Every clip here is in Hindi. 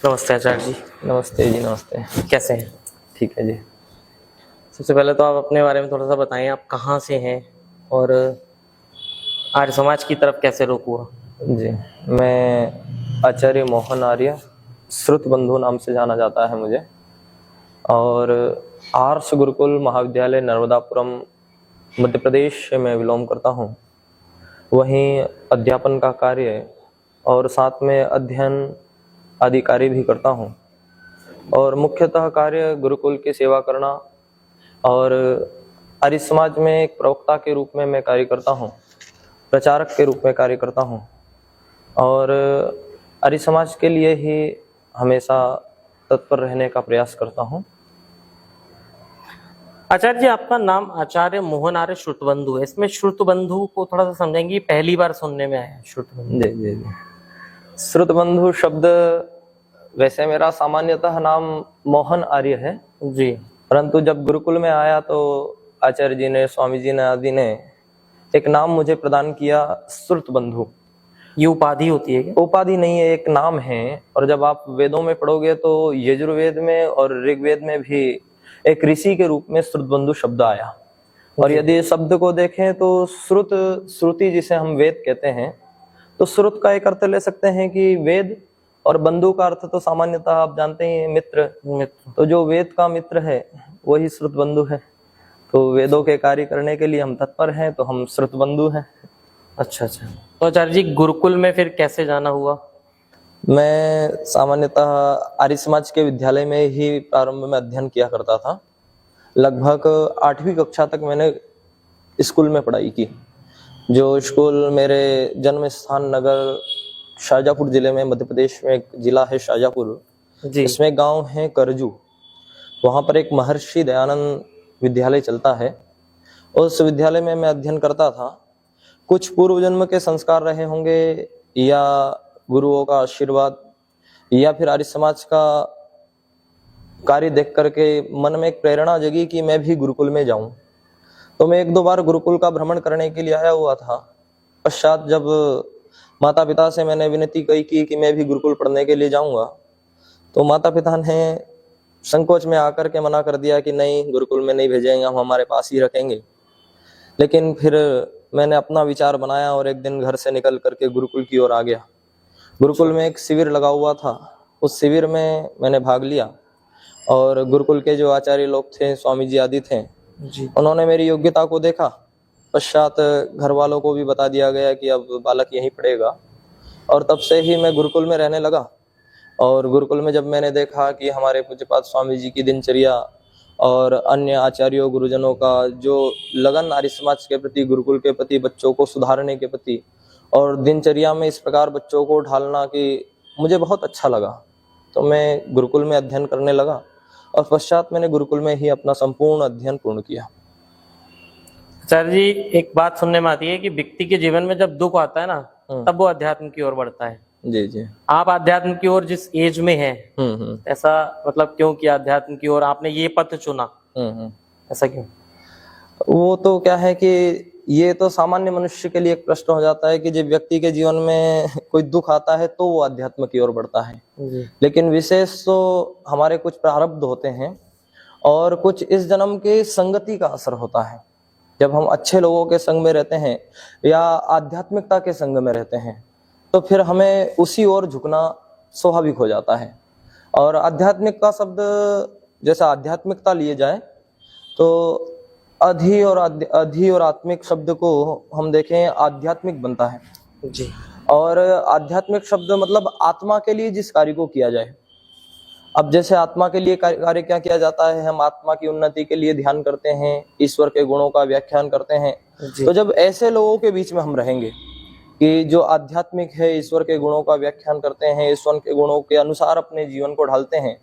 नमस्ते आचार्य जी। नमस्ते जी, नमस्ते। कैसे हैं? ठीक है जी। सबसे पहले तो आप अपने बारे में थोड़ा सा बताएं, आप कहाँ से हैं और आर्य समाज की तरफ कैसे रुख हुआ? जी, मैं आचार्य मोहन आर्य, श्रुत बंधु नाम से जाना जाता है मुझे, और आर्ष गुरुकुल महाविद्यालय नर्मदापुरम मध्य प्रदेश से मैं बिलोंग करता हूँ। वहीं अध्यापन का कार्य और साथ में अध्ययन आदि कार्य भी करता हूँ, और मुख्यतः कार्य गुरुकुल की सेवा करना और आर्य समाज में एक प्रवक्ता के रूप में मैं कार्य करता हूँ, प्रचारक के रूप में कार्य करता हूँ, और आर्य समाज के लिए ही हमेशा तत्पर रहने का प्रयास करता हूँ। आचार्य जी, आपका नाम आचार्य मोहन आर्य श्रुतबंधु है। इसमें श्रुतबंधु को थोड़ा सा समझेंगे, पहली बार सुनने में आया है श्रुतबंधु। जी जी जी। श्रुत बंधु शब्द वैसे मेरा सामान्यतः नाम मोहन आर्य है जी। परंतु जब गुरुकुल में आया तो आचार्य जी ने, स्वामी जी ने आदि ने एक नाम मुझे प्रदान किया, श्रुत बंधु। ये उपाधि होती है क्या? उपाधि नहीं है, एक नाम है। और जब आप वेदों में पढ़ोगे तो यजुर्वेद में और ऋग्वेद में भी एक ऋषि के रूप में श्रुत बंधु शब्द आया। और यदि शब्द को देखें तो श्रुत, श्रुति जिसे हम वेद कहते हैं, तो श्रुत का एक अर्थ ले सकते हैं कि वेद, और बंधु का अर्थ तो सामान्यतः आप जानते हैं मित्र। तो जो वेद का मित्र है वही श्रुत बंधु है। तो वेदों के कार्य करने के लिए हम तत्पर हैं, तो हम श्रुत बंधु हैं। अच्छा अच्छा। तो आचार्य जी, गुरुकुल में फिर कैसे जाना हुआ? मैं सामान्यतः आर्य समाज के विद्यालय में ही प्रारंभ में अध्ययन किया करता था। लगभग 8वीं कक्षा तक मैंने स्कूल में पढ़ाई की। जो स्कूल मेरे जन्म स्थान नगर शाहजहाँपुर जिले में, मध्य प्रदेश में एक जिला है शाहजहाँपुर, इसमें गांव है करजू। वहां पर एक महर्षि दयानंद विद्यालय चलता है। उस विद्यालय में मैं अध्ययन करता था। कुछ पूर्व जन्म के संस्कार रहे होंगे, या गुरुओं का आशीर्वाद, या फिर आर्य समाज का कार्य देख करके मन में एक प्रेरणा जगी कि मैं भी गुरुकुल में जाऊं। तो मैं 1-2 बार गुरुकुल का भ्रमण करने के लिए आया हुआ था। पश्चात जब माता पिता से मैंने विनती कही कि मैं भी गुरुकुल पढ़ने के लिए जाऊंगा, तो माता पिता ने संकोच में आकर के मना कर दिया कि नहीं, गुरुकुल में नहीं भेजेंगे, हम हमारे पास ही रखेंगे। लेकिन फिर मैंने अपना विचार बनाया और एक दिन घर से निकल करके गुरुकुल की ओर आ गया। गुरुकुल में एक शिविर लगा हुआ था, उस शिविर में मैंने भाग लिया, और गुरुकुल के जो आचार्य लोग थे, स्वामी जी आदि थे जी, उन्होंने मेरी योग्यता को देखा। पश्चात घर वालों को भी बता दिया गया कि अब बालक यहीं पढ़ेगा, और तब से ही मैं गुरुकुल में रहने लगा। और गुरुकुल में जब मैंने देखा कि हमारे पूज्यपाद स्वामी जी की दिनचर्या और अन्य आचार्यों गुरुजनों का जो लगन आर्य समाज के प्रति, गुरुकुल के प्रति, बच्चों को सुधारने के प्रति, और दिनचर्या में इस प्रकार बच्चों को ढालना, कि मुझे बहुत अच्छा लगा। तो मैं गुरुकुल में अध्ययन करने लगा, और पश्चात मैंने गुरुकुल में ही अपना संपूर्ण अध्ययन पूर्ण किया। आचार्य जी, एक बात सुनने में आती है कि व्यक्ति के जीवन में जब दुख आता है ना, तब वो अध्यात्म की ओर बढ़ता है। जी जी। आप अध्यात्म की ओर जिस एज में हैं, ऐसा मतलब क्यों किया अध्यात्म की ओर आपने ये पथ चुना? ऐसा क्यों? वो तो क्या है कि ये तो सामान्य मनुष्य के लिए एक प्रश्न हो जाता है कि जब व्यक्ति के जीवन में कोई दुख आता है तो वो अध्यात्म की ओर बढ़ता है। लेकिन विशेष तो हमारे कुछ प्रारब्ध होते हैं, और कुछ इस जन्म के संगति का असर होता है। जब हम अच्छे लोगों के संग में रहते हैं या आध्यात्मिकता के संग में रहते हैं, तो फिर हमें उसी ओर झुकना स्वाभाविक हो जाता है। और आध्यात्मिक का शब्द, जैसे आध्यात्मिकता लिए जाए तो अधि और आत्मिक शब्द को हम देखें, आध्यात्मिक बनता है जी। और आध्यात्मिक शब्द मतलब आत्मा के लिए जिस कार्य को किया जाए। अब जैसे आत्मा के लिए कार्य क्या किया जाता है, हम आत्मा की उन्नति के लिए ध्यान करते हैं, ईश्वर के गुणों का व्याख्यान करते हैं। तो जब ऐसे लोगों के बीच में हम रहेंगे कि जो आध्यात्मिक है, ईश्वर के गुणों का व्याख्यान करते हैं, ईश्वर के गुणों के अनुसार अपने जीवन को ढालते हैं,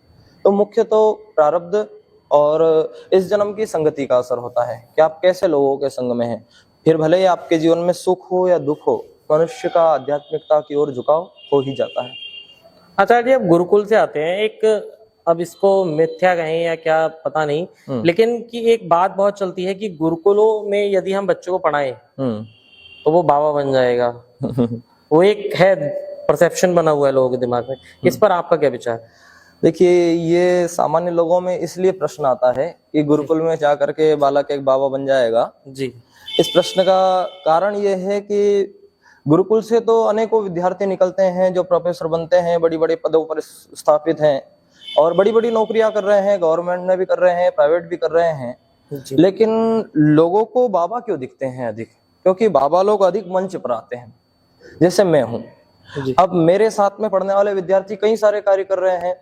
तो मुख्य तो प्रारब्ध और इस जन्म की संगति का असर होता है कि आप कैसे लोगों के संग में हैं। फिर भले ही आपके जीवन में सुख हो या दुख हो, मनुष्य का आध्यात्मिकता की ओर झुकाव हो ही जाता है। आचार्य जी, अब गुरुकुल से आते हैं, एक अब इसको मिथ्या कहें या क्या पता नहीं, लेकिन कि एक बात बहुत चलती है कि गुरुकुलों में यदि हम बच्चों को पढ़ाएं तो वो बाबा बन जाएगा। वो एक है परसेप्शन बना हुआ है लोगों के दिमाग में, इस पर आपका क्या विचार है? देखिए, ये सामान्य लोगों में इसलिए प्रश्न आता है कि गुरुकुल में जा करके बालक एक बाबा बन जाएगा। जी इस प्रश्न का कारण ये है कि गुरुकुल से तो अनेकों विद्यार्थी निकलते हैं जो प्रोफेसर बनते हैं, बड़ी बड़ी पदों पर स्थापित हैं और बड़ी बड़ी नौकरियां कर रहे हैं, गवर्नमेंट में भी कर रहे हैं, प्राइवेट भी कर रहे हैं। जी लेकिन लोगों को बाबा क्यों दिखते हैं अधिक? क्योंकि बाबा लोग अधिक मंच पर आते हैं, जैसे मैं हूँ। जी अब मेरे साथ में पढ़ने वाले विद्यार्थी कई सारे कार्य कर रहे हैं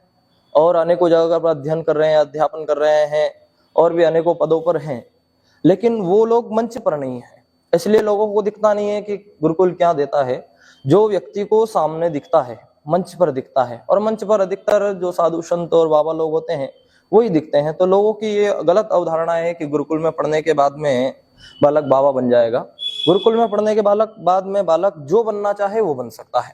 और अनेकों जगह पर अध्ययन कर रहे हैं, अध्यापन कर रहे हैं और भी अनेकों पदों पर हैं, लेकिन वो लोग मंच पर नहीं है। इसलिए लोगों को दिखता नहीं है कि गुरुकुल क्या देता है। जो व्यक्ति को सामने दिखता है, मंच पर दिखता है, और मंच पर अधिकतर जो साधु संत और बाबा लोग होते हैं वही दिखते हैं। तो लोगों की ये गलत अवधारणा है कि गुरुकुल में पढ़ने के बाद में बालक बाबा बन जाएगा। गुरुकुल में पढ़ने के बाद में बालक जो बनना चाहे वो बन सकता है।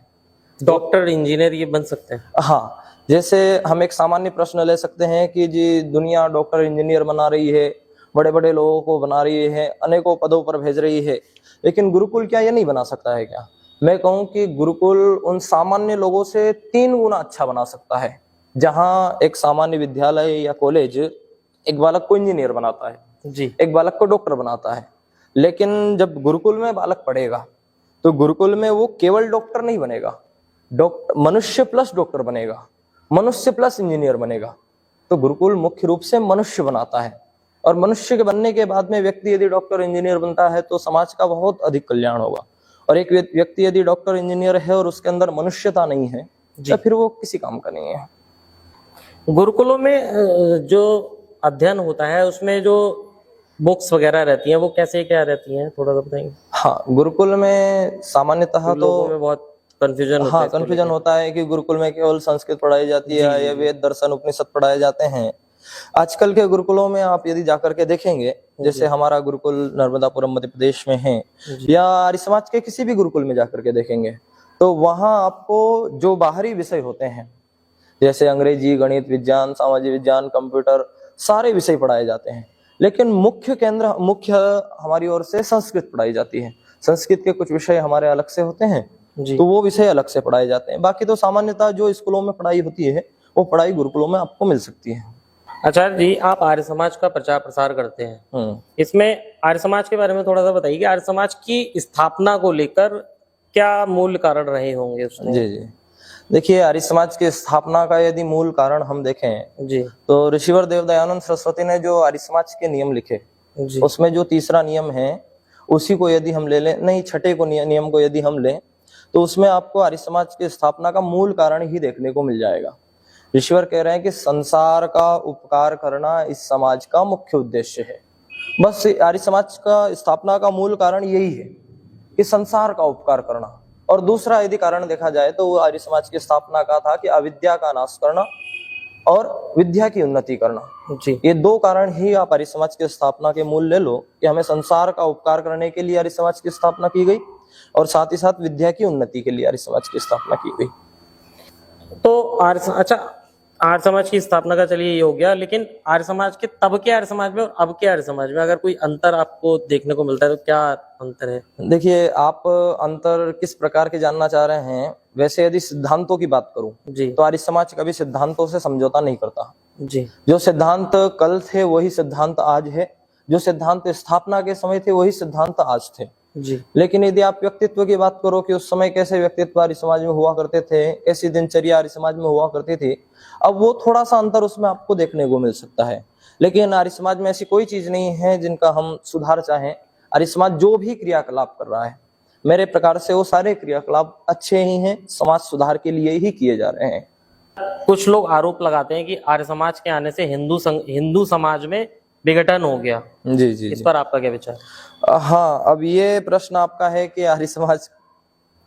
डॉक्टर, इंजीनियर ये बन सकते हैं। हाँ, जैसे हम एक सामान्य प्रश्न ले सकते हैं कि जी दुनिया डॉक्टर इंजीनियर बना रही है, बड़े बड़े लोगों को बना रही है, अनेकों पदों पर भेज रही है, लेकिन गुरुकुल क्या ये नहीं बना सकता है क्या? मैं कहूँ कि गुरुकुल उन सामान्य लोगों से 3 गुना अच्छा बना सकता है। जहाँ एक सामान्य विद्यालय या कॉलेज एक बालक को इंजीनियर बनाता है, जी एक बालक को डॉक्टर बनाता है, लेकिन जब गुरुकुल में बालक पढ़ेगा तो गुरुकुल में वो केवल डॉक्टर नहीं बनेगा, मनुष्य प्लस डॉक्टर बनेगा, मनुष्य प्लस इंजीनियर बनेगा। तो गुरुकुल मुख्य रूप से मनुष्य बनाता है, और मनुष्य के बनने के बाद में व्यक्ति यदि डॉक्टर इंजीनियर बनता है तो समाज का बहुत अधिक कल्याण होगा। और एक व्यक्ति यदि डॉक्टर इंजीनियर है और उसके अंदर मनुष्यता नहीं है तो फिर वो किसी काम का नहीं है। गुरुकुलों में जो अध्ययन होता है उसमें जो बुक्स वगैरह रहती हैं वो कैसे क्या रहती हैं, थोड़ा सा बताएंगे? हाँ, गुरुकुल में सामान्यतः लोगों में बहुत कंफ्यूजन होता है हाँ इसको कंफ्यूजन होता है कि गुरुकुल में केवल संस्कृत पढ़ाई जाती है या वेद दर्शन उपनिषद पढ़ाए जाते हैं। आजकल के गुरुकुलों में आप यदि जाकर के देखेंगे, जैसे हमारा गुरुकुल नर्मदापुरम मध्य प्रदेश में है, या आर्य समाज के किसी भी गुरुकुल में जाकर के देखेंगे, तो वहां आपको जो बाहरी विषय होते हैं जैसे अंग्रेजी, गणित, विज्ञान, सामाजिक विज्ञान, कंप्यूटर, सारे विषय पढ़ाए जाते हैं, लेकिन मुख्य हमारी ओर से संस्कृत पढ़ाई जाती है। संस्कृत के कुछ विषय हमारे अलग से होते हैं, तो वो विषय अलग से पढ़ाए जाते हैं। बाकी तो सामान्यतः जो स्कूलों में पढ़ाई होती है वो पढ़ाई गुरुकुलों में आपको मिल सकती है। आचार्य जी, आप आर्य समाज का प्रचार प्रसार करते हैं, इसमें आर्य समाज के बारे में थोड़ा सा बताइए कि आर्य समाज की स्थापना को लेकर क्या मूल कारण रहे होंगे उसमें? जी, देखिए, आर्य समाज की स्थापना का यदि मूल कारण हम देखें जी तो ऋषिवर देव दयानंद सरस्वती ने जो आर्य समाज के नियम लिखे, उसमें जो तीसरा नियम है उसी को यदि हम ले लें, नहीं छठे को नियम को यदि हम लें, तो उसमें आपको आर्य समाज की स्थापना का मूल कारण ही देखने को मिल जाएगा। ईश्वर कह रहे हैं कि संसार का उपकार करना इस समाज का मुख्य उद्देश्य है। बस आर्य समाज का स्थापना का मूल कारण यही है कि संसार का उपकार करना। और दूसरा यदि कारण देखा जाए तो वो आर्य समाज की स्थापना का था कि अविद्या का नाश करना और विद्या की उन्नति करना। जी, ये 2 कारण ही आप आर्य समाज की स्थापना के मूल ले लो कि हमें संसार का उपकार करने के लिए आर्य समाज की स्थापना की गई और साथ ही साथ विद्या की उन्नति के लिए आर्य समाज की स्थापना की गई। तो आर्य समाज की स्थापना का चलिए ये हो गया, लेकिन आर्य समाज के तब के आर्य समाज में और अब के आर्य समाज में अगर कोई अंतर आपको देखने को मिलता है तो क्या अंतर है? देखिए, आप अंतर किस प्रकार के जानना चाह रहे हैं? वैसे यदि सिद्धांतों की बात करूं जी तो आर्य समाज कभी सिद्धांतों से समझौता नहीं करता। जी जो सिद्धांत कल थे वही सिद्धांत आज है, जो सिद्धांत स्थापना के समय थे वही सिद्धांत आज थे। जी लेकिन यदि आप व्यक्तित्व की बात करो कि उस समय कैसे व्यक्तित्व आर्य समाज में हुआ करते थे, कैसी दिनचर्या आर्य समाज में हुआ करती थी, अब वो थोड़ा सा अंतर उसमें आपको देखने को मिल सकता है। लेकिन आर्य समाज में ऐसी कोई चीज नहीं है जिनका हम सुधार चाहें। आर्य समाज जो भी क्रियाकलाप कर रहा है, मेरे प्रकार से वो सारे क्रियाकलाप अच्छे ही हैं, समाज सुधार के लिए ही किए जा रहे हैं। कुछ लोग आरोप लगाते हैं कि आर्य समाज के आने से हिंदू समाज में विघटन हो गया। जी, इस पर आपका क्या विचार? हाँ, अब ये प्रश्न आपका है कि आर्य समाज,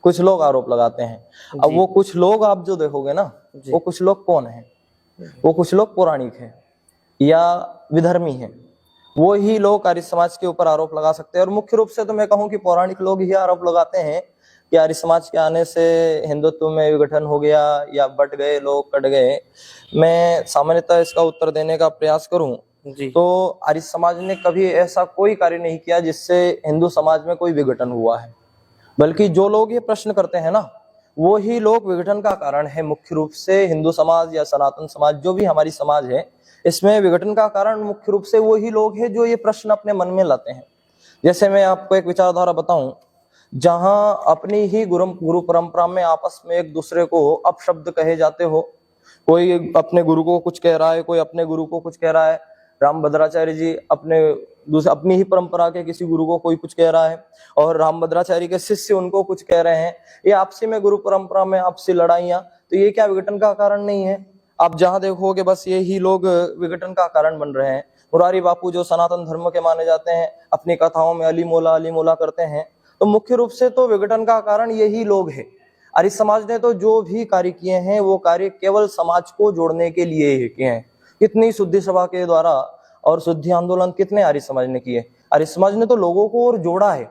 कुछ लोग आरोप लगाते हैं। अब वो कुछ लोग आप जो देखोगे ना, वो कुछ लोग कौन है? वो कुछ लोग पौराणिक हैं या विधर्मी हैं, वो ही लोग आर्य समाज के ऊपर आरोप लगा सकते हैं। और मुख्य रूप से तो मैं कहूँ कि पौराणिक लोग ही आरोप लगाते हैं कि आर्य समाज के आने से हिंदुत्व में विघटन हो गया या बट गए, लोग कट गए। मैं सामान्यतः इसका उत्तर देने का प्रयास करूं तो आर्य समाज ने कभी ऐसा कोई कार्य नहीं किया जिससे हिंदू समाज में कोई विघटन हुआ है। बल्कि जो लोग ये प्रश्न करते हैं ना, वो ही लोग विघटन का कारण है। मुख्य रूप से हिंदू समाज या सनातन समाज, जो भी हमारी समाज है, इसमें विघटन का कारण मुख्य रूप से वो ही लोग हैं जो ये प्रश्न अपने मन में लाते हैं। जैसे मैं आपको एक विचारधारा बताऊं, जहां अपनी ही गुरु परंपरा में आपस में एक दूसरे को अपशब्द कहे जाते हो, कोई अपने गुरु को कुछ कह रहा है, कोई अपने गुरु को कुछ कह रहा है। रामभद्राचार्य जी अपनी ही परंपरा के किसी गुरु को कोई कुछ कह रहा है, और रामभद्राचार्य के शिष्य उनको कुछ कह रहे हैं। ये आपसी में गुरु परंपरा में आपसी लड़ाइयां, तो ये क्या विघटन का कारण नहीं है? आप जहां देखोगे बस ये ही लोग विघटन का कारण बन रहे हैं। मुरारी बापू जो सनातन धर्म के माने जाते हैं, अपनी कथाओं में अली मोला करते हैं, तो मुख्य रूप से तो विघटन का कारण यही लोग हैं। आर्य समाज ने तो जो भी कार्य किए हैं वो कार्य केवल समाज को जोड़ने के लिए ही किए हैं। कितनी शुद्धि सभा के द्वारा और शुद्धि आंदोलन कितने आर्य समाज ने किए? आर्य समाज ने तो लोगों को और जोड़ा है,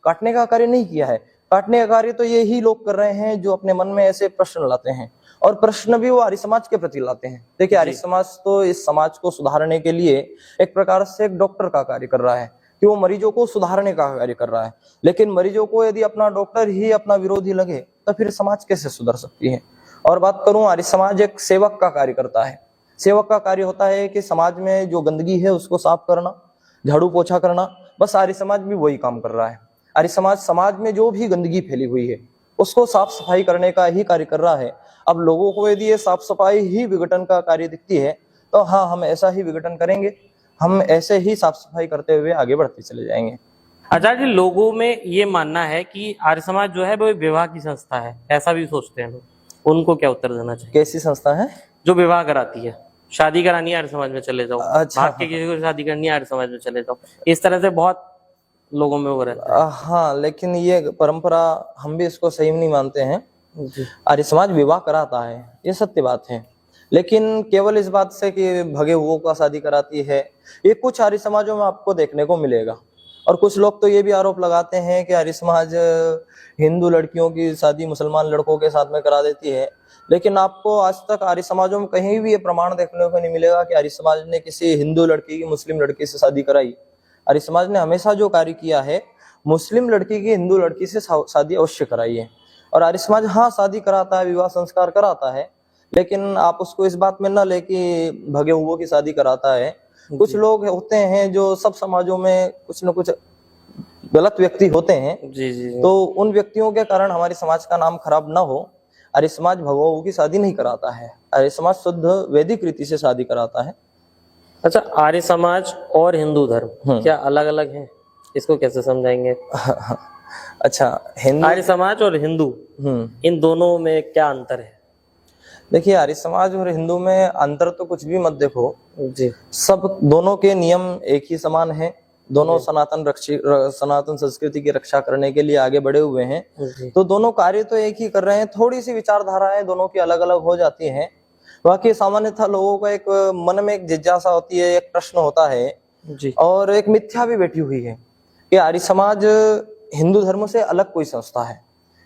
काटने का कार्य नहीं किया है। काटने का कार्य तो यही लोग कर रहे हैं जो अपने मन में ऐसे प्रश्न लाते हैं, और प्रश्न भी वो आर्य समाज के प्रति लाते हैं। देखिए, आर्य समाज तो इस समाज को सुधारने के लिए एक प्रकार से एक डॉक्टर का कार्य कर रहा है कि वो मरीजों को सुधारने का कार्य कर रहा है। लेकिन मरीजों को यदि अपना डॉक्टर ही अपना विरोधी लगे तो फिर समाज कैसे सुधर सकती है? और बात करूं, आर्य समाज एक सेवक का कार्य करता है। सेवक का कार्य होता है कि समाज में जो गंदगी है उसको साफ करना, झाड़ू पोछा करना। बस आर्य समाज भी वही काम कर रहा है। आर्य समाज में जो भी गंदगी फैली हुई है उसको साफ सफाई करने का ही कार्य कर रहा है। अब लोगों को यदि ये साफ सफाई ही विघटन का कार्य दिखती है तो हाँ, हम ऐसा ही विघटन करेंगे, हम ऐसे ही साफ सफाई करते हुए आगे बढ़ते चले जाएंगे। आचार्य जी, लोगों में ये मानना है कि आर्य समाज जो है वो विवाह की संस्था है, ऐसा भी सोचते हैं लोग। उनको क्या उत्तर देना चाहिए? कैसी संस्था है? जो विवाह कराती है, शादी करानी है आर्य समाज में चले जाओ, अच्छा। भाग के किसी को शादी करनी है आर्य समाज में चले जाओ, इस तरह से बहुत लोगों में वो रहता हाँ, लेकिन ये परंपरा हम भी इसको सही नहीं मानते हैं। है। आर्य समाज विवाह कराता है, ये सत्य बात है, लेकिन केवल इस बात से कि भगे हुओं का शादी कराती है, ये कुछ आर्य समाजों में आपको देखने को मिलेगा। और कुछ लोग तो ये भी आरोप लगाते हैं कि आर्य समाज हिंदू लड़कियों की शादी मुसलमान लड़कों के साथ में करा देती है। लेकिन आपको आज तक आर्य समाजों में कहीं भी ये प्रमाण देखने को नहीं मिलेगा कि आर्य समाज ने किसी हिंदू लड़की की मुस्लिम लड़की से शादी कराई। आर्य समाज ने हमेशा जो कार्य किया है, मुस्लिम लड़की की हिंदू लड़की से शादी अवश्य कराई है। और आर्य समाज हाँ, शादी कराता है, विवाह संस्कार कराता है, लेकिन आप उसको इस बात में न ले कि भगे हुओं की शादी कराता है। कुछ लोग होते हैं जो सब समाजों में कुछ न कुछ गलत व्यक्ति होते हैं, जी। तो उन व्यक्तियों के कारण हमारे समाज का नाम खराब ना हो, आर्य समाज भगवाओं की शादी नहीं कराता है। आर्य समाज शुद्ध वैदिक रीति से शादी कराता है। अच्छा, आर्य समाज और हिंदू धर्म क्या अलग अलग हैं? इसको कैसे समझाएंगे? अच्छा, हिंदू आर्य समाज और हिंदू, इन दोनों में क्या अंतर है? देखिए, आर्य समाज और हिंदू में अंतर तो कुछ भी मत देखो जी। सब दोनों के नियम एक ही समान है। दोनों सनातन संस्कृति की रक्षा करने के लिए आगे बढ़े हुए हैं, तो दोनों कार्य तो एक ही कर रहे हैं। थोड़ी सी विचारधाराएं दोनों की अलग अलग हो जाती हैं। बाकी सामान्यतः लोगों का एक मन में एक जिज्ञासा होती है, एक प्रश्न होता है जी। और एक मिथ्या भी बैठी हुई है कि आर्य समाज हिंदू धर्म से अलग कोई संस्था है,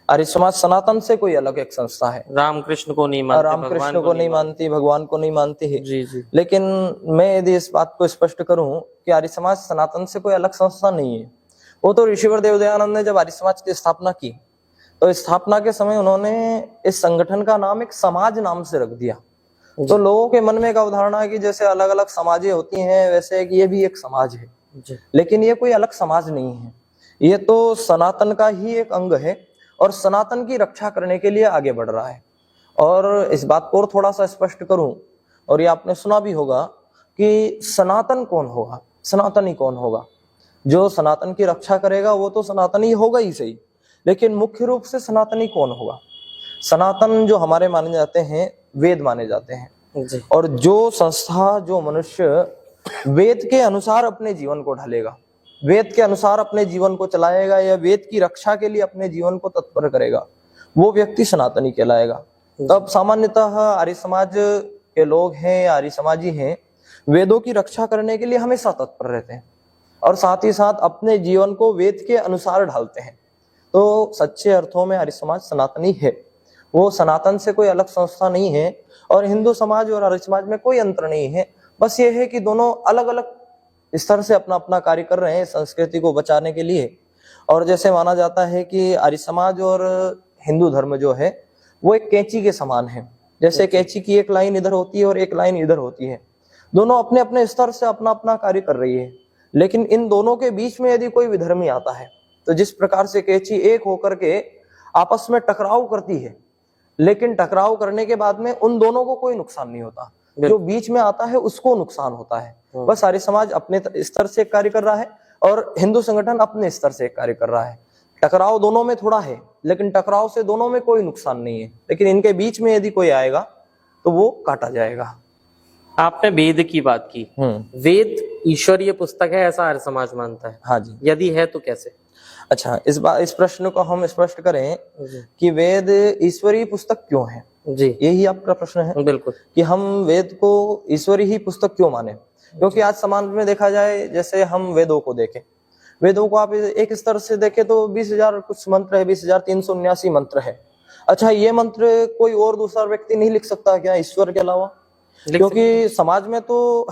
आर्य समाज सनातन से कोई अलग एक संस्था है। रामकृष्ण को नहीं मानती, रामकृष्ण को नहीं मानती, भगवान को नहीं मानती है। जी। लेकिन मैं यदि इस बात को स्पष्ट करूं कि आर्य समाज सनातन से कोई अलग संस्था नहीं है। वो तो ऋषिवर देवदयानंद ने जब आर्य समाज की स्थापना की तो स्थापना के समय उन्होंने इस संगठन का नाम एक समाज नाम से रख दिया। तो लोगों के मन में एक अवधारणा है कि जैसे अलग अलग समाजें होती हैं वैसे ये भी एक समाज है जी। लेकिन ये कोई अलग समाज नहीं है, ये तो सनातन का ही एक अंग है और सनातन की रक्षा करने के लिए आगे बढ़ रहा है। और इस बात को और थोड़ा सा स्पष्ट करूं, और ये आपने सुना भी होगा कि सनातन कौन होगा, सनातनी कौन होगा। जो सनातन की रक्षा करेगा वो तो सनातनी होगा ही सही, लेकिन मुख्य रूप से सनातनी कौन होगा? सनातन जो हमारे माने जाते हैं वेद माने जाते हैं जी। और जो संस्था, जो मनुष्य वेद के अनुसार अपने जीवन को ढालेगा, वेद के अनुसार अपने जीवन को चलाएगा या वेद की रक्षा के लिए अपने जीवन को तत्पर करेगा, वो व्यक्ति सनातनी कहलाएगा। तब सामान्यतः आर्य समाज के लोग हैं, आर्य समाजी हैं, वेदों की रक्षा करने के लिए हमेशा तत्पर रहते हैं और साथ ही साथ अपने जीवन को वेद के अनुसार ढालते हैं। तो सच्चे अर्थों में आर्य समाज सनातनी है, वो सनातन से कोई अलग संस्था नहीं है। और हिंदू समाज और आर्य समाज में कोई अंतर नहीं है, बस ये है कि दोनों अलग अलग स्तर से अपना अपना कार्य कर रहे हैं संस्कृति को बचाने के लिए। और जैसे माना जाता है कि आर्य समाज और हिंदू धर्म जो है वो एक कैंची के समान है। जैसे कैंची की एक लाइन इधर होती है और एक लाइन इधर होती है, दोनों अपने अपने स्तर से अपना अपना कार्य कर रही है, लेकिन इन दोनों के बीच में यदि कोई विधर्मी आता है तो जिस प्रकार से कैंची एक होकर के आपस में टकराव करती है, लेकिन टकराव करने के बाद में उन दोनों को कोई नुकसान नहीं होता, जो बीच में आता है उसको नुकसान होता है। बस आर्य समाज अपने स्तर से कार्य कर रहा है और हिंदू संगठन अपने स्तर से कार्य कर रहा है। टकराव दोनों में थोड़ा है, लेकिन टकराव से दोनों में कोई नुकसान नहीं है, लेकिन इनके बीच में यदि कोई आएगा तो वो काटा जाएगा। आपने वेद की बात की, वेद ईश्वरीय पुस्तक है ऐसा आर्य समाज मानता है? हाँ जी। यदि है तो कैसे? अच्छा, इस प्रश्न को हम स्पष्ट करें कि वेद ईश्वरीय पुस्तक क्यों है, जी यही आपका प्रश्न है। बिल्कुल, कि हम वेद को ईश्वरीय ही पुस्तक क्यों माने, क्योंकि आज समाज में देखा जाए, जैसे हम वेदों को देखें, वेदों को आप एक स्तर से देखें तो 20,000 कुछ मंत्र है, 20,379 मंत्र है। अच्छा, ये मंत्र कोई और दूसरा व्यक्ति नहीं लिख सकता क्या ईश्वर के अलावा? क्योंकि समाज में तो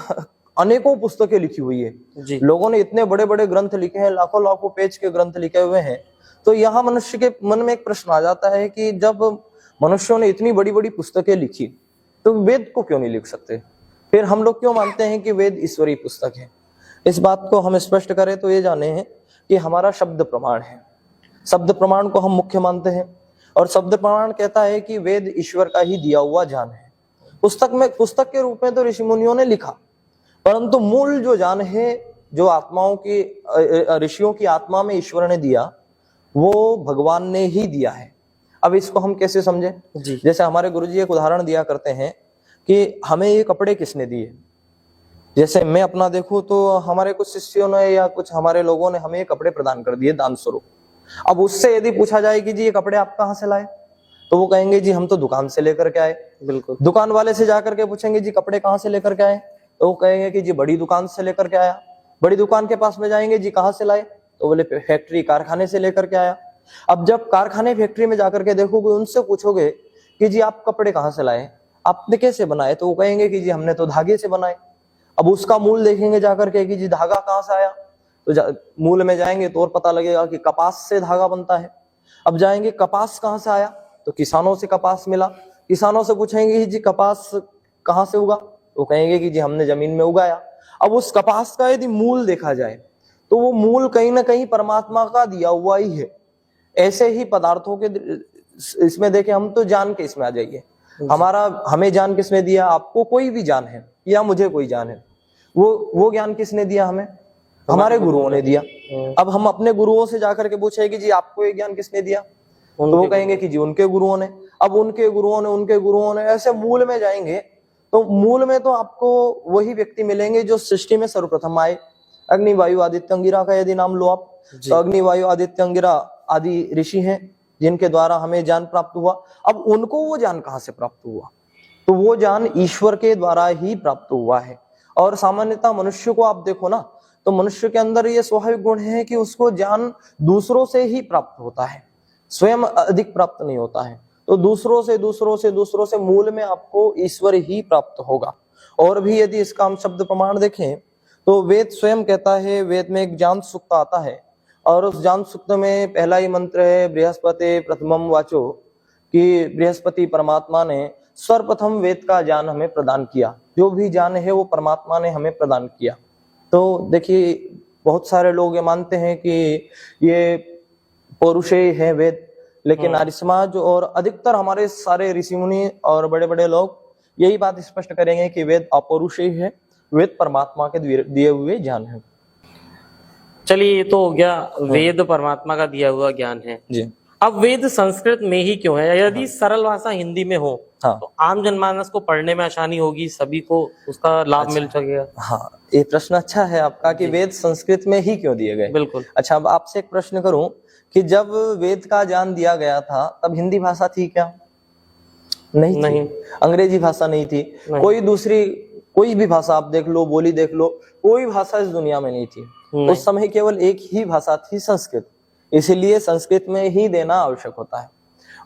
अनेकों पुस्तकें लिखी हुई है जी। लोगों ने इतने बड़े बड़े ग्रंथ लिखे हैं, लाखों लाखों पेज के ग्रंथ लिखे हुए हैं। तो यहाँ मनुष्य के मन में एक प्रश्न आ जाता है कि जब मनुष्यों ने इतनी बड़ी बड़ी पुस्तकें लिखी तो वेद को क्यों नहीं लिख सकते? फिर हम लोग क्यों मानते हैं कि वेद ईश्वरीय पुस्तक है? इस बात को हम स्पष्ट करें तो ये जाने हैं कि हमारा शब्द प्रमाण है, शब्द प्रमाण को हम मुख्य मानते हैं, और शब्द प्रमाण कहता है कि वेद ईश्वर का ही दिया हुआ ज्ञान है। पुस्तक के रूप में तो ऋषि मुनियों ने लिखा, परंतु मूल जो ज्ञान है, जो आत्माओं की ऋषियों की आत्मा में ईश्वर ने दिया, वो भगवान ने ही दिया है। अब इसको हम कैसे समझे? जैसे हमारे गुरुजी एक उदाहरण दिया करते हैं कि हमें ये कपड़े किसने दिए। जैसे मैं अपना देखूं तो हमारे कुछ शिष्यों ने या कुछ हमारे लोगों ने हमें ये कपड़े प्रदान कर दिए दान स्वरूप। अब उससे यदि पूछा जाए कि जी ये कपड़े आप कहाँ से लाए, तो वो कहेंगे जी हम तो दुकान से लेकर के आए। बिल्कुल। दुकान वाले से जाकर के पूछेंगे जी कपड़े कहाँ से लेकर के आए, तो वो कहेंगे कि जी बड़ी दुकान से लेकर के आया। बड़ी दुकान के पास में जाएंगे, जी कहाँ से लाए, तो बोले फैक्ट्री कारखाने से लेकर के आया। अब जब कारखाने फैक्ट्री में जाकर के देखोगे, उनसे पूछोगे कि जी आप कपड़े कहाँ से लाए, आपने कैसे बनाए, तो वो कहेंगे कि जी हमने तो धागे से बनाए। अब उसका मूल देखेंगे जाकर के कि जी धागा कहाँ से आया, तो मूल में जाएंगे तो और पता लगेगा कि कपास से धागा बनता है। अब जाएंगे कपास कहाँ से आया, तो किसानों से कपास मिला। किसानों से पूछेंगे जी कपास कहाँ से उगा, तो कहेंगे कि जी हमने जमीन में उगाया। अब उस कपास का यदि मूल देखा जाए तो वो मूल कहीं ना कहीं परमात्मा का दिया हुआ ही है। ऐसे ही पदार्थों के इसमें देखे हम तो जान के इसमें आ जाइए, हमें ज्ञान किसने दिया? आपको कोई भी ज्ञान है या मुझे कोई ज्ञान है, वो ज्ञान किसने दिया? हमें हमारे गुरुओं ने दिया। अब हम अपने गुरुओं से जाकर के पूछे कि जी आपको ये ज्ञान किसने दिया, तो वो कहेंगे कि जी उनके गुरुओं ने। अब उनके गुरुओं ने ऐसे मूल में जाएंगे तो मूल में तो आपको वही व्यक्ति मिलेंगे जो सृष्टि में सर्वप्रथम आए। अग्नि वायु आदित्य अंगिरा का यदि नाम लो आप, तो अग्नि वायु आदित्य अंगिरा आदि ऋषि हैं जिनके द्वारा हमें ज्ञान प्राप्त हुआ। अब उनको वो ज्ञान कहाँ से प्राप्त हुआ, तो वो ज्ञान ईश्वर के द्वारा ही प्राप्त हुआ है। और सामान्यतः मनुष्य को आप देखो ना, तो मनुष्य के अंदर ये स्वाभाविक गुण है कि उसको ज्ञान दूसरों से ही प्राप्त होता है, स्वयं अधिक प्राप्त नहीं होता है। तो दूसरों से मूल में आपको ईश्वर ही प्राप्त होगा। और भी यदि इसका हम शब्द प्रमाण देखें तो वेद स्वयं कहता है, वेद में एक ज्ञान सूक्त आता है और उस ज्ञान सूक्त में पहला ही मंत्र है बृहस्पति प्रथमम वाचो, कि बृहस्पति परमात्मा ने सर्वप्रथम वेद का ज्ञान हमें प्रदान किया। जो भी ज्ञान है वो परमात्मा ने हमें प्रदान किया। तो देखिए बहुत सारे लोग ये मानते हैं कि ये पौरुषेय है वेद, लेकिन आर्य समाज और अधिकतर हमारे सारे ऋषि मुनि और बड़े बड़े लोग यही बात स्पष्ट करेंगे कि वेद अपौरुषेय है, वेद परमात्मा के दिए हुए ज्ञान है। चलिए ये तो हो गया वेद परमात्मा का दिया हुआ ज्ञान है जी। अब वेद संस्कृत में ही क्यों है? यदि सरल भाषा हिंदी में हो तो आम जनमानस को पढ़ने में आसानी होगी, सभी को उसका लाभ मिल सकेगा। हाँ, ये प्रश्न अच्छा है आपका कि वेद संस्कृत में ही क्यों दिए गए। बिल्कुल। अच्छा, अब आपसे एक प्रश्न करूं कि जब वेद का ज्ञान दिया गया था तब हिंदी भाषा थी क्या? नहीं। अंग्रेजी भाषा नहीं थी, कोई भी भाषा आप देख लो, बोली देख लो, कोई भाषा इस दुनिया में नहीं थी। उस समय केवल एक ही भाषा थी, संस्कृत। इसीलिए संस्कृत में ही देना आवश्यक होता है।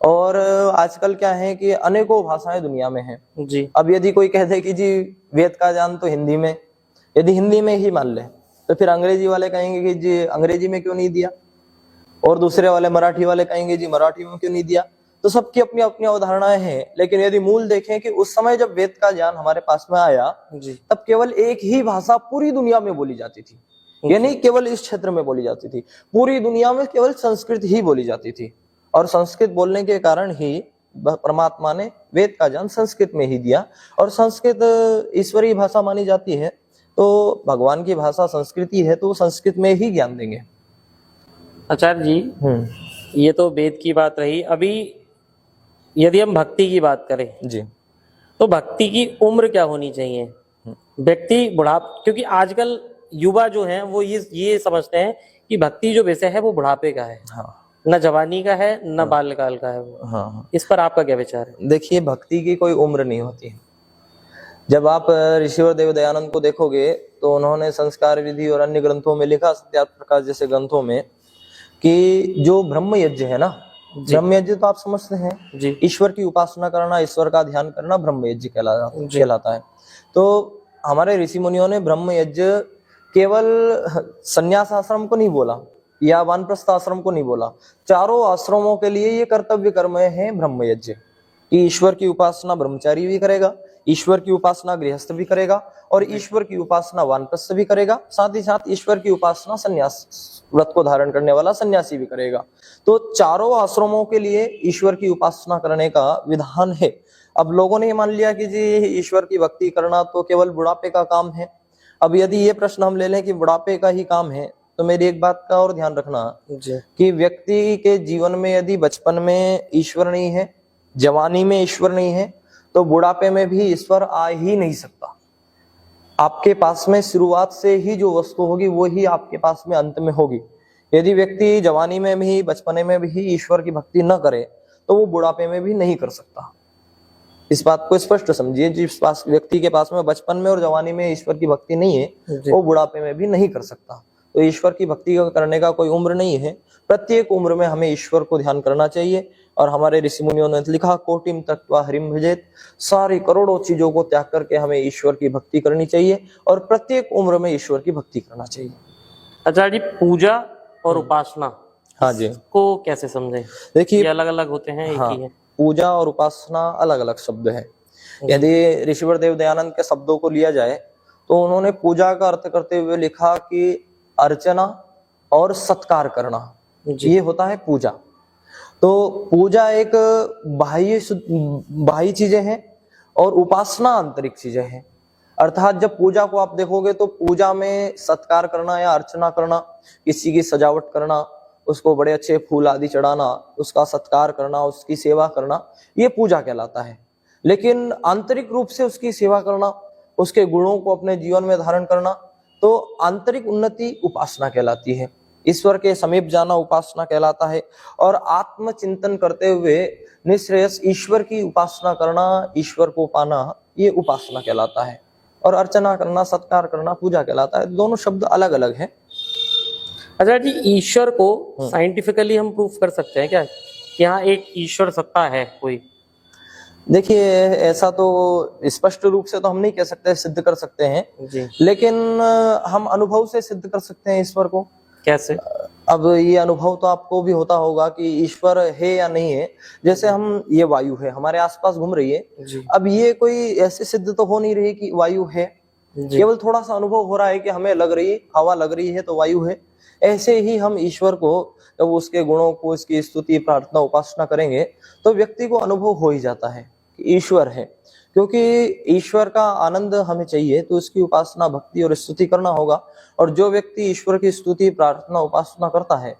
और आजकल क्या है कि अनेकों भाषाएं दुनिया में हैं जी। अब यदि कोई कह दे कि जी वेद का ज्ञान तो हिंदी में, यदि हिंदी में ही मान ले, तो फिर अंग्रेजी वाले कहेंगे कि जी अंग्रेजी में क्यों नहीं दिया, और दूसरे वाले मराठी वाले कहेंगे जी मराठी में क्यों नहीं दिया। तो सबकी अपनी अपनी अवधारणाएं हैं, लेकिन यदि मूल देखें कि उस समय जब वेद का ज्ञान हमारे पास में आया जी तब केवल एक ही भाषा पूरी दुनिया में बोली जाती थी। ये नहीं केवल इस क्षेत्र में बोली जाती थी, पूरी दुनिया में केवल संस्कृत ही बोली जाती थी। और संस्कृत बोलने के कारण ही परमात्मा ने वेद का ज्ञान संस्कृत में ही दिया। और संस्कृत ईश्वरीय भाषा मानी जाती है, तो भगवान की भाषा संस्कृति है, तो संस्कृत में ही ज्ञान देंगे। आचार्य जी, ये तो वेद की बात रही। अभी यदि हम भक्ति की बात करें जी तो भक्ति की उम्र क्या होनी चाहिए? व्यक्ति क्योंकि आजकल युवा जो हैं वो ये समझते हैं कि भक्ति जो विषय है वो बुढ़ापे का है, हाँ न जवानी का है न बाल्यकाल का है वो। हाँ। इस पर आपका क्या विचार है? देखिए, भक्ति की कोई उम्र नहीं होती है। जब आप ऋषिवर देव दयानंद को देखोगे तो उन्होंने संस्कार विधि और अन्य ग्रंथों में लिखा, सत्यार्थ प्रकाश जैसे ग्रंथों में, कि जो ब्रह्म यज्ञ है ना, ब्रह्म यज्ञ तो आप समझते हैं जी ईश्वर की उपासना करना, ईश्वर का ध्यान करना ब्रह्म यज्ञ कहलाता है। तो हमारे ऋषि मुनियों ने ब्रह्म यज्ञ केवल संन्यास आश्रम को नहीं बोला या वानप्रस्थ आश्रम को नहीं बोला, चारों आश्रमों के लिए ये कर्तव्य कर्म है ब्रह्म यज्ञ, कि ईश्वर की उपासना ब्रह्मचारी भी करेगा, ईश्वर की उपासना गृहस्थ भी करेगा और ईश्वर की उपासना वानप्रस्थ भी करेगा, साथ ही साथ ईश्वर की उपासना संन्यास व्रत को धारण करने वाला सन्यासी भी करेगा। तो चारों आश्रमों के लिए ईश्वर की उपासना करने का विधान है। अब लोगों ने ये मान लिया कि जी ईश्वर की भक्ति करना तो केवल बुढ़ापे का काम है। अब यदि ये प्रश्न हम ले लें कि बुढ़ापे का ही काम है, तो मेरी एक बात का और ध्यान रखना कि व्यक्ति के जीवन में यदि बचपन में ईश्वर नहीं है, जवानी में ईश्वर नहीं है, तो बुढ़ापे में भी ईश्वर आ ही नहीं सकता। आपके पास में शुरुआत से ही जो वस्तु होगी वो ही आपके पास में अंत में होगी। यदि व्यक्ति जवानी में भी बचपने में भी ईश्वर की भक्ति न करे तो वो बुढ़ापे में भी नहीं कर सकता। इस बात को स्पष्ट समझिए, जिस व्यक्ति के पास में बचपन में और जवानी में ईश्वर की भक्ति नहीं है वो बुढ़ापे में भी नहीं कर सकता। तो ईश्वर की भक्ति करने का कोई उम्र नहीं है, प्रत्येक उम्र में हमें ईश्वर को ध्यान करना चाहिए। और हमारे ऋषि मुनियों ने लिखा, कोटिम तत्वा हरिम भजेत, सारी करोड़ों चीजों को त्याग करके हमें ईश्वर की भक्ति करनी चाहिए और प्रत्येक उम्र में ईश्वर की भक्ति करना चाहिए। अच्छा जी, पूजा और उपासना, हाँ जी, को कैसे समझें? देखिए अलग अलग होते हैं, एक ही है? पूजा और उपासना अलग अलग शब्द है। यदि ऋषिवर देव दयानंद के शब्दों को लिया जाए तो उन्होंने पूजा का अर्थ करते हुए लिखा कि अर्चना और सत्कार करना, ये होता है पूजा। तो पूजा एक बाह्य चीजें हैं और उपासना आंतरिक चीजें हैं। अर्थात जब पूजा को आप देखोगे तो पूजा में सत्कार करना या अर्चना करना, किसी की सजावट करना, उसको बड़े अच्छे फूल आदि चढ़ाना, उसका सत्कार करना, उसकी सेवा करना, ये पूजा कहलाता है। लेकिन आंतरिक रूप से उसकी सेवा करना, उसके गुणों को अपने जीवन में धारण करना, तो आंतरिक उन्नति उपासना कहलाती है। ईश्वर के समीप जाना उपासना कहलाता है। और आत्मचिंतन करते हुए निश्रेयस ईश्वर की उपासना करना, ईश्वर को पाना, ये उपासना कहलाता है। और अर्चना करना, सत्कार करना पूजा कहलाता है। दोनों शब्द अलग अलग हैं। अच्छा जी, ईश्वर को साइंटिफिकली हम प्रूफ कर सकते हैं क्या कि यहाँ एक ईश्वर सत्ता है कोई? देखिए, ऐसा तो स्पष्ट रूप से तो हम नहीं कह सकते, सिद्ध कर सकते हैं जी, लेकिन हम अनुभव से सिद्ध कर सकते हैं ईश्वर को। कैसे? अब ये अनुभव तो आपको भी होता होगा कि ईश्वर है या नहीं है। जैसे हम, ये वायु है हमारे आसपास घूम रही है जी, अब ये कोई ऐसे सिद्ध तो हो नहीं रही कि वायु है, केवल थोड़ा सा अनुभव हो रहा है कि हमें लग रही है, हवा लग रही है तो वायु है। ऐसे ही हम ईश्वर को, जब उसके गुणों को, इसकी स्तुति प्रार्थना उपासना करेंगे तो व्यक्ति को अनुभव हो ही जाता है कि ईश्वर है। क्योंकि ईश्वर का आनंद हमें चाहिए तो उसकी उपासना, भक्ति और स्तुति करना होगा। और जो व्यक्ति ईश्वर की स्तुति प्रार्थना उपासना करता है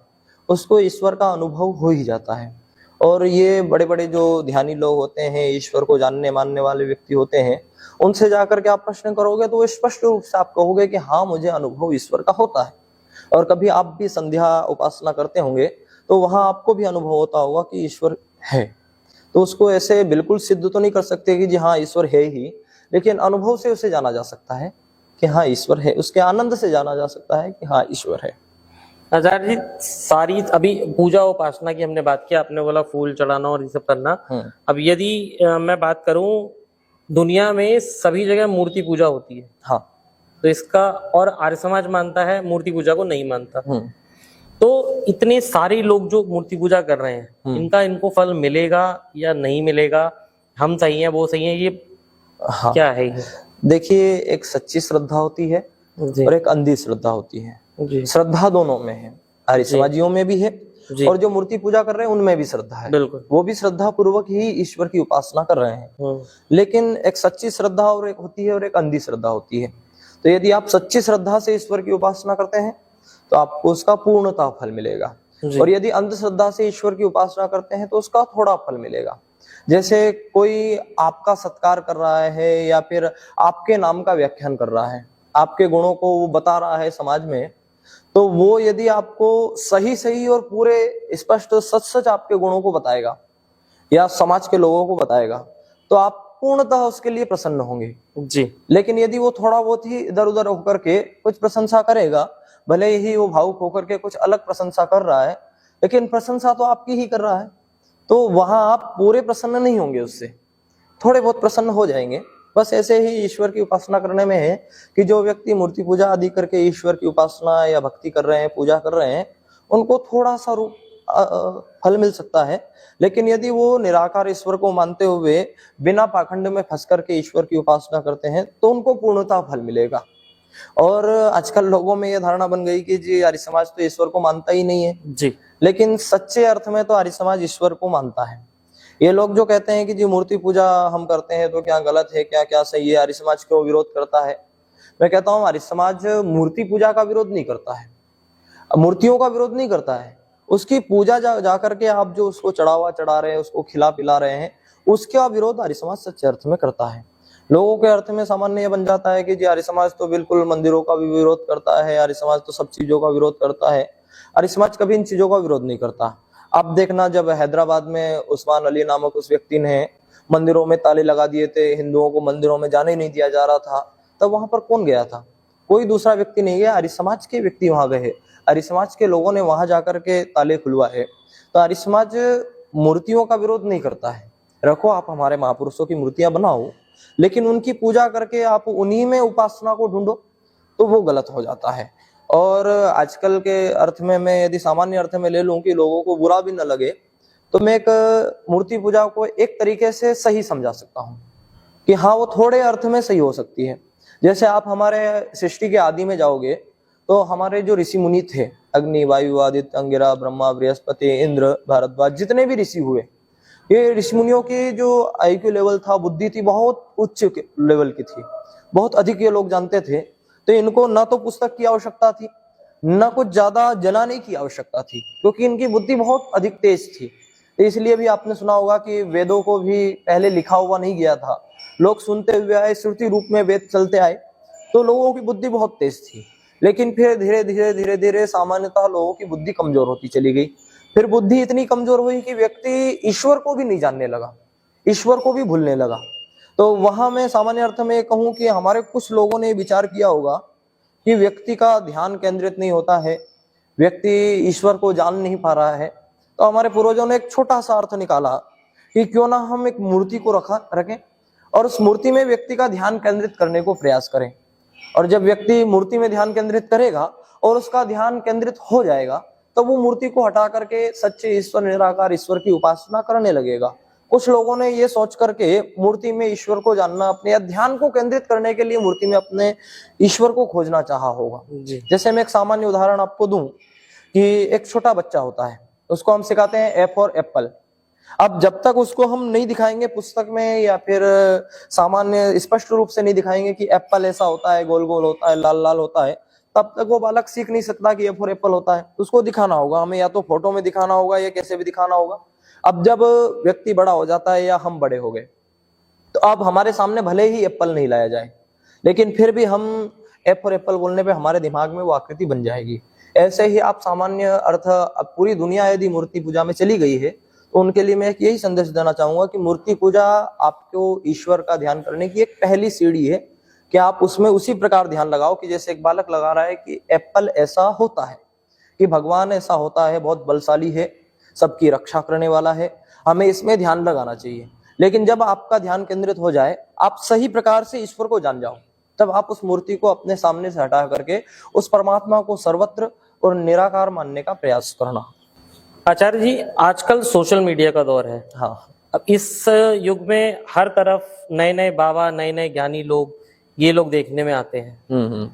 उसको ईश्वर का अनुभव हो ही जाता है। और ये बड़े बड़े जो ध्यानी लोग होते हैं, ईश्वर को जानने मानने वाले व्यक्ति होते हैं, उनसे जाकर के आप प्रश्न करोगे तो स्पष्ट रूप से आप कहोगे कि हाँ, मुझे अनुभव ईश्वर का होता है। और कभी आप भी संध्या उपासना करते होंगे तो वहां आपको भी अनुभव होता होगा कि ईश्वर है। तो उसको ऐसे बिल्कुल सिद्ध तो नहीं कर सकते कि जी हाँ ईश्वर है ही, लेकिन अनुभव से उसे जाना जा सकता है कि हाँ ईश्वर है। उसके आनंद से जाना जा सकता है कि हाँ ईश्वर है। आचार्य जी, सारी अभी पूजा उपासना की हमने बात की, आपने बोला फूल चढ़ाना और ये सब करना। अब यदि मैं बात करूं, दुनिया में सभी जगह मूर्ति पूजा होती है, हाँ, तो इसका, और आर्य समाज मानता है, मूर्ति पूजा को नहीं मानता। तो इतने सारे लोग जो मूर्ति पूजा कर रहे हैं, इनको फल मिलेगा या नहीं मिलेगा? हम सही हैं, वो सही हैं, ये हाँ, क्या है ये? देखिए, एक सच्ची श्रद्धा होती है जी और एक अंधी श्रद्धा होती है। जी श्रद्धा दोनों में है, आर्य समाजियों में भी है जी। और जो मूर्ति पूजा कर रहे हैं उनमें भी श्रद्धा है। बिल्कुल। वो भी श्रद्धा पूर्वक ही ईश्वर की उपासना कर रहे हैं। लेकिन एक सच्ची श्रद्धा और एक होती है और एक अंधी श्रद्धा होती है। तो यदि आप सच्ची श्रद्धा से ईश्वर की उपासना करते हैं तो आपको उसका पूर्णतः फल मिलेगा, और यदि अंधश्रद्धा से ईश्वर की उपासना करते हैं तो उसका थोड़ा फल मिलेगा। जैसे कोई आपका सत्कार कर रहा है या फिर आपके नाम का व्याख्यान कर रहा है, आपके गुणों को वो बता रहा है समाज में, तो वो यदि आपको सही सही और पूरे स्पष्ट सच सच आपके गुणों को बताएगा या समाज के लोगों को बताएगा तो आप पूर्णतः उसके लिए प्रसन्न होंगे जी। लेकिन यदि वो थोड़ा बहुत ही इधर उधर होकर के कुछ प्रशंसा करेगा, भले ही वो भावुक होकर के कुछ अलग प्रशंसा कर रहा है, लेकिन प्रशंसा तो आपकी ही कर रहा है, तो वहां आप पूरे प्रसन्न नहीं होंगे उससे, थोड़े बहुत प्रसन्न हो जाएंगे। बस ऐसे ही ईश्वर की उपासना करने में है कि जो व्यक्ति मूर्ति पूजा आदि करके ईश्वर की उपासना या भक्ति कर रहे हैं, पूजा कर रहे हैं, उनको थोड़ा सा फल मिल सकता है। लेकिन यदि वो निराकार ईश्वर को मानते हुए बिना पाखंड में फंस करके ईश्वर की उपासना करते हैं तो उनको पूर्णतः फल मिलेगा। और आजकल लोगों में यह धारणा बन गई कि जी आर्य समाज तो ईश्वर को मानता ही नहीं है जी। लेकिन सच्चे अर्थ में तो आर्य समाज ईश्वर को मानता है। ये लोग जो कहते हैं कि जी मूर्ति पूजा हम करते हैं तो क्या गलत है, क्या क्या सही है, आर्य समाज क्यों विरोध करता है, मैं कहता हूँ आर्य समाज मूर्ति पूजा का विरोध नहीं करता है, मूर्तियों का विरोध नहीं करता है। उसकी पूजा जा करके आप जो उसको चढ़ावा चढ़ा रहे हैं, उसको खिला पिला रहे हैं, उसका विरोध आर्य समाज सच्चे अर्थ में करता है। लोगों के अर्थ में सामान्य यह बन जाता है कि जी आर्य समाज तो बिल्कुल मंदिरों का भी विरोध करता है, आर्य समाज तो सब चीजों का विरोध करता है। आर्य समाज कभी इन चीजों का विरोध नहीं करता। अब देखना, जब हैदराबाद में उस्मान अली नामक उस व्यक्ति ने मंदिरों में ताले लगा दिए थे, हिंदुओं को मंदिरों में जाने नहीं दिया जा रहा था, तब वहां पर कौन गया था? कोई दूसरा व्यक्ति नहीं गया, आर्य समाज के व्यक्ति वहां गए, आर्य समाज के लोगों ने वहां जाकर के ताले खुलवाए। तो आर्य समाज मूर्तियों का विरोध नहीं करता है। रखो, आप हमारे महापुरुषों की मूर्तियां बनाओ, लेकिन उनकी पूजा करके आप उन्हीं में उपासना को ढूंढो तो वो गलत हो जाता है। और आजकल के अर्थ में मैं यदि सामान्य अर्थ में ले लूं कि लोगों को बुरा भी न लगे, तो मैं एक मूर्ति पूजा को एक तरीके से सही समझा सकता हूँ कि हाँ, वो थोड़े अर्थ में सही हो सकती है। जैसे आप हमारे सृष्टि के आदि में जाओगे तो हमारे जो ऋषि मुनि थे, अग्नि, वायु, आदित्य, अंगिरा, ब्रह्मा, बृहस्पति, इंद्र, भारद्वाज, जितने भी ऋषि हुए, ये ऋषि मुनियों की जो IQ लेवल था, बुद्धि थी, बहुत उच्च लेवल की थी, बहुत अधिक ये लोग जानते थे। तो इनको न तो पुस्तक की आवश्यकता थी, न कुछ ज्यादा जलाने की आवश्यकता थी, क्योंकि इनकी बुद्धि बहुत अधिक तेज थी। तो इसलिए भी आपने सुना होगा कि वेदों को भी पहले लिखा हुआ नहीं गया था, लोग सुनते हुए आए, श्रुति रूप में वेद चलते आए, तो लोगों की बुद्धि बहुत तेज थी। लेकिन फिर धीरे धीरे धीरे धीरे सामान्यतः लोगों की बुद्धि कमजोर होती चली गई। फिर बुद्धि इतनी कमजोर हुई कि व्यक्ति ईश्वर को भी नहीं जानने लगा, ईश्वर को भी भूलने लगा। तो वहां मैं सामान्य अर्थ में कहूं कि हमारे कुछ लोगों ने विचार किया होगा कि व्यक्ति का ध्यान केंद्रित नहीं होता है, व्यक्ति ईश्वर को जान नहीं पा रहा है। तो हमारे पूर्वजों ने एक छोटा सा अर्थ निकाला कि क्यों ना हम एक मूर्ति को रखें और उस मूर्ति में व्यक्ति का ध्यान केंद्रित करने को प्रयास करें। और जब व्यक्ति मूर्ति में ध्यान केंद्रित करेगा और उसका ध्यान केंद्रित हो जाएगा तो वो मूर्ति को हटा करके सच्चे ईश्वर, निराकार ईश्वर की उपासना करने लगेगा। कुछ लोगों ने ये सोच करके मूर्ति में ईश्वर को जानना, अपने ध्यान को केंद्रित करने के लिए मूर्ति में अपने ईश्वर को खोजना चाहा होगा। जैसे मैं एक सामान्य उदाहरण आपको दूं कि एक छोटा बच्चा होता है, उसको हम सिखाते हैं ए फॉर एप्पल। अब जब तक उसको हम नहीं दिखाएंगे पुस्तक में या फिर सामान्य स्पष्ट रूप से नहीं दिखाएंगे कि एप्पल ऐसा होता है, गोल गोल होता है, लाल लाल होता है, तब तक वो बालक सीख नहीं सकता कि ए फॉर एप्पल होता है। उसको दिखाना होगा हमें, या तो फोटो में दिखाना होगा या कैसे भी दिखाना होगा। अब जब व्यक्ति बड़ा हो जाता है या हम बड़े हो गए तो अब हमारे सामने भले ही एप्पल नहीं लाया जाए, लेकिन फिर भी हम ए फॉर एप्पल बोलने पे हमारे दिमाग में वो आकृति बन जाएगी। ऐसे ही आप सामान्य अर्थ, अब पूरी दुनिया यदि मूर्ति पूजा में चली गई है तो उनके लिए मैं यही संदेश देना चाहूंगा कि मूर्ति पूजा आपको ईश्वर का ध्यान करने की एक पहली सीढ़ी है कि आप उसमें उसी प्रकार ध्यान लगाओ कि जैसे एक बालक लगा रहा है कि एप्पल ऐसा होता है, कि भगवान ऐसा होता है, बहुत बलशाली है, सबकी रक्षा करने वाला है, हमें इसमें ध्यान लगाना चाहिए। लेकिन जब आपका ध्यान केंद्रित हो जाए, आप सही प्रकार से ईश्वर को जान जाओ, तब आप उस मूर्ति को अपने सामने से हटा करके उस परमात्मा को सर्वत्र और निराकार मानने का प्रयास करना। आचार्य जी, आजकल सोशल मीडिया का दौर है। हाँ। अब इस युग में हर तरफ नए नए बाबा, नए नए ज्ञानी लोग, ये लोग देखने में आते हैं। हम्म।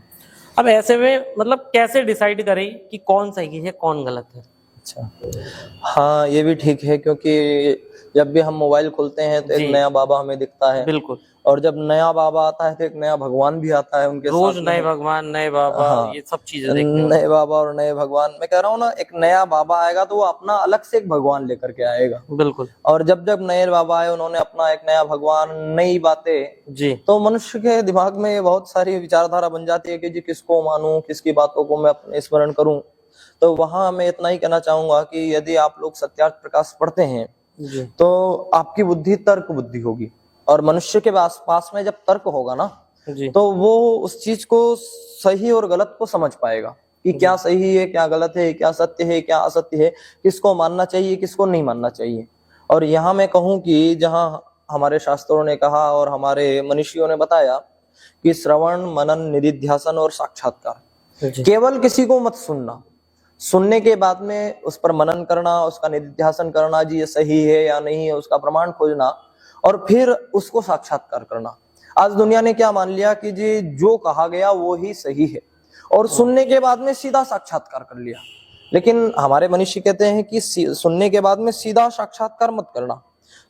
अब ऐसे में मतलब कैसे डिसाइड करें कि कौन सही है कौन गलत है? अच्छा, हाँ ये भी ठीक है, क्योंकि जब भी हम मोबाइल खोलते हैं तो एक जी नया बाबा हमें दिखता है, बिल्कुल। और जब नया बाबा आता है तो एक नया भगवान भी आता है उनके रोज साथ नए में। भगवान, नए बाबा, हाँ, ये सब चीजें देखने को नए बाबा और नए भगवान, मैं कह रहा हूँ ना, एक नया बाबा आएगा तो वो अपना अलग से एक भगवान लेकर के आएगा। बिल्कुल। और जब जब नए बाबा आए उन्होंने अपना एक नया भगवान, नई बातें, जी तो मनुष्य के दिमाग में बहुत सारी विचारधारा बन जाती है कि जी किसको मानूं, किसकी बातों को मैं अपने स्मरण करूं। तो वहां मैं इतना ही कहना चाहूंगा कि यदि आप लोग सत्यार्थ प्रकाश पढ़ते हैं जी तो आपकी बुद्धि तर्क बुद्धि होगी, और मनुष्य के पास में जब तर्क होगा ना जी तो वो उस चीज को सही और गलत को समझ पाएगा कि क्या सही है, क्या गलत है, क्या सत्य है, क्या असत्य है, किसको मानना चाहिए, किसको नहीं मानना चाहिए। और यहाँ मैं कहूँ कि जहाँ हमारे शास्त्रों ने कहा और हमारे मनीषियों ने बताया कि श्रवण, मनन, निधिध्यासन और साक्षात्कार, जी केवल किसी को मत सुनना, सुनने के बाद में उस पर मनन करना, उसका निधिध्यासन करना, जी ये सही है या नहीं है, उसका प्रमाण खोजना, और फिर उसको साक्षात्कार करना। आज दुनिया ने क्या मान लिया कि जी जो कहा गया वो ही सही है, और सुनने के बाद में सीधा साक्षात्कार कर लिया। लेकिन हमारे मनीषी कहते हैं कि सुनने के बाद में सीधा साक्षात्कार मत करना,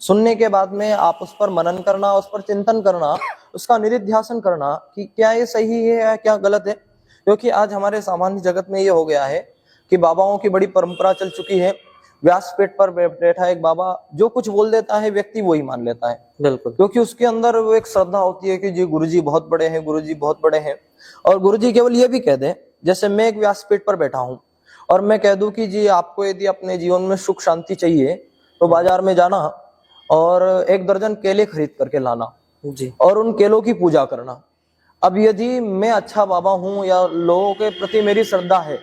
सुनने के बाद में आप उस पर मनन करना, उस पर चिंतन करना, उसका निधिध्यासन करना कि क्या ये सही है या क्या गलत है। क्योंकि आज हमारे सामान्य जगत में ये हो गया है कि बाबाओं की बड़ी परंपरा चल चुकी है। व्यासपीठ पर बैठा एक बाबा जो कुछ बोल देता है व्यक्ति वही मान लेता है, बिल्कुल। क्योंकि उसके अंदर वो एक श्रद्धा होती है कि जी गुरुजी बहुत बड़े हैं, गुरुजी बहुत बड़े हैं। और गुरुजी केवल ये भी कह दे, जैसे मैं एक व्यासपीठ पर बैठा हूं और मैं कह दूं कि जी आपको यदि अपने जीवन में सुख शांति चाहिए तो बाजार में जाना और 1 दर्जन केले खरीद करके लाना जी और उन केलों की पूजा करना। अब यदि मैं अच्छा बाबा हूं या लोगों के प्रति मेरी श्रद्धा है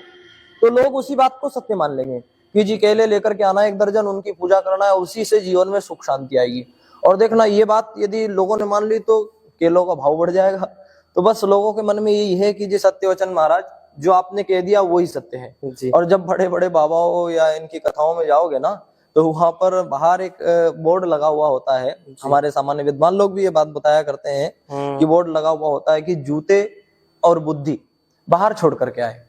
तो लोग उसी बात को सत्य मान लेंगे कि जी केले लेकर के आना 1 दर्जन, उनकी पूजा करना है, उसी से जीवन में सुख शांति आएगी। और देखना ये बात यदि लोगों ने मान ली तो केलों का भाव बढ़ जाएगा। तो बस लोगों के मन में यही है कि जी सत्य वचन महाराज, जो आपने कह दिया वही सत्य है। जी और जब बड़े बड़े बाबाओं या इनकी कथाओं में जाओगे ना तो वहां पर बाहर एक बोर्ड लगा हुआ होता है। हमारे सामान्य विद्वान लोग भी ये बात बताया करते हैं कि बोर्ड लगा हुआ होता है कि जूते और बुद्धि बाहर छोड़ करके आए,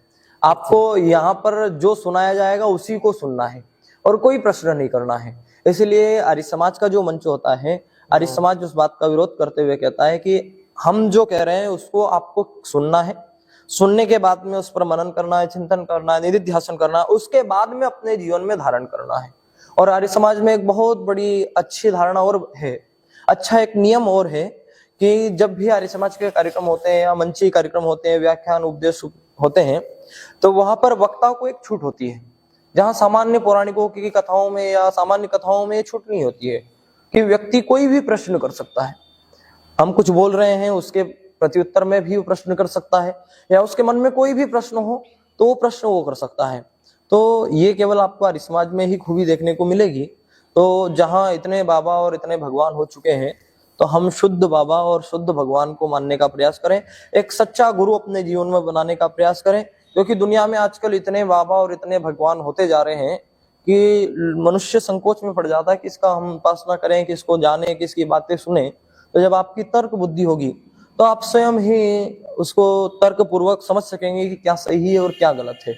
आपको यहाँ पर जो सुनाया जाएगा उसी को सुनना है और कोई प्रश्न नहीं करना है। इसलिए आर्य समाज का जो मंच होता है, आर्य समाज उस बात का विरोध करते हुए कहता है कि हम जो कह रहे हैं उसको आपको सुनना है, सुनने के बाद में उस पर मनन करना है, चिंतन करना है, निधिध्यासन करना है, उसके बाद में अपने जीवन में धारण करना है। और आर्य समाज में एक बहुत बड़ी अच्छी धारणा और है, अच्छा एक नियम और है कि जब भी आर्य समाज के कार्यक्रम होते हैं या मंची कार्यक्रम होते हैं, व्याख्यान उपदेश होते हैं, तो वहां पर वक्ता को एक छूट होती है, जहां सामान्य पौराणिकों की कथाओं में या सामान्य कथाओं में छूट नहीं होती है कि व्यक्ति कोई भी प्रश्न कर सकता है। हम कुछ बोल रहे हैं उसके प्रत्युत्तर में भी वो प्रश्न कर सकता है, या उसके मन में कोई भी प्रश्न हो तो वो प्रश्न वो कर सकता है। तो ये केवल आपको आर्य समाज में ही खूबी देखने को मिलेगी। तो जहां इतने बाबा और इतने भगवान हो चुके हैं तो हम शुद्ध बाबा और शुद्ध भगवान को मानने का प्रयास करें, एक सच्चा गुरु अपने जीवन में बनाने का प्रयास करें। क्योंकि दुनिया में आजकल इतने बाबा और इतने भगवान होते जा रहे हैं कि मनुष्य संकोच में पड़ जाता है कि इसका हम उपासना करें, किसको जाने, किसकी बातें सुने। तो जब आपकी तर्क बुद्धि होगी तो आप स्वयं ही उसको तर्क पूर्वक समझ सकेंगे कि क्या सही है और क्या गलत है।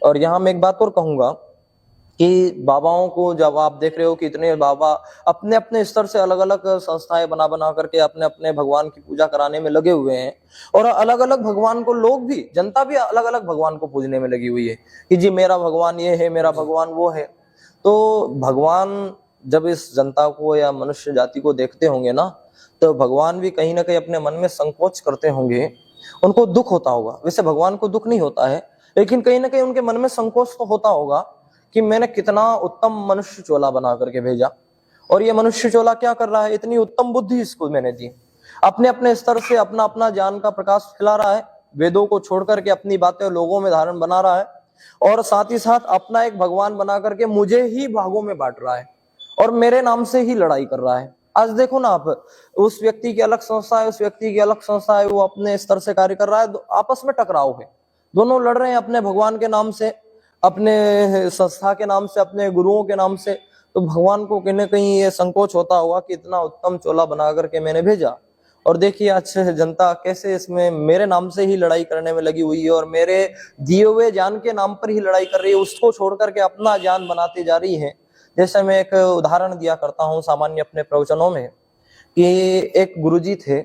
और यहाँ मैं एक बात और कहूंगा कि बाबाओं को जब आप देख रहे हो कि इतने बाबा अपने अपने स्तर से अलग अलग संस्थाएं बना बना करके अपने अपने भगवान की पूजा कराने में लगे हुए हैं, और अलग अलग भगवान को लोग भी, जनता भी अलग अलग भगवान को पूजने में लगी हुई है कि जी मेरा भगवान ये है, मेरा भगवान वो है। तो भगवान जब इस जनता को या मनुष्य जाति को देखते होंगे ना तो भगवान भी कहीं ना कहीं अपने मन में संकोच करते होंगे, उनको दुख होता होगा। वैसे भगवान को दुख नहीं होता है, लेकिन कहीं ना कहीं उनके मन में संकोच तो होता होगा कि मैंने कितना उत्तम मनुष्य चोला बना करके भेजा, और ये मनुष्य चोला क्या कर रहा है, इतनी उत्तम बुद्धि इसको मैंने दी, अपने अपने स्तर से अपना अपना ज्ञान का प्रकाश फैला रहा है, वेदों को छोड़ करके अपनी बातें लोगों में धारण बना रहा है, और साथ ही साथ अपना एक भगवान बना करके मुझे ही भागों में बांट रहा है और मेरे नाम से ही लड़ाई कर रहा है। आज देखो ना आप, उस व्यक्ति की अलग संस्था है, उस व्यक्ति की अलग संस्था है, वो अपने स्तर से कार्य कर रहा है, आपस में टकराव है। दोनों लड़ रहे हैं अपने भगवान के नाम से, अपने संस्था के नाम से, अपने गुरुओं के नाम से। तो भगवान को कहीं ना कहीं ये संकोच होता होगा कि इतना उत्तम चोला बना करके मैंने भेजा, और देखिए आज जनता कैसे इसमें मेरे नाम से ही लड़ाई करने में लगी हुई है और मेरे दिए हुए ज्ञान के नाम पर ही लड़ाई कर रही है, उसको छोड़ करके अपना ज्ञान बनाते जा रही है। जैसे मैं एक उदाहरण दिया करता हूँ सामान्य अपने प्रवचनों में कि एक गुरुजी थे,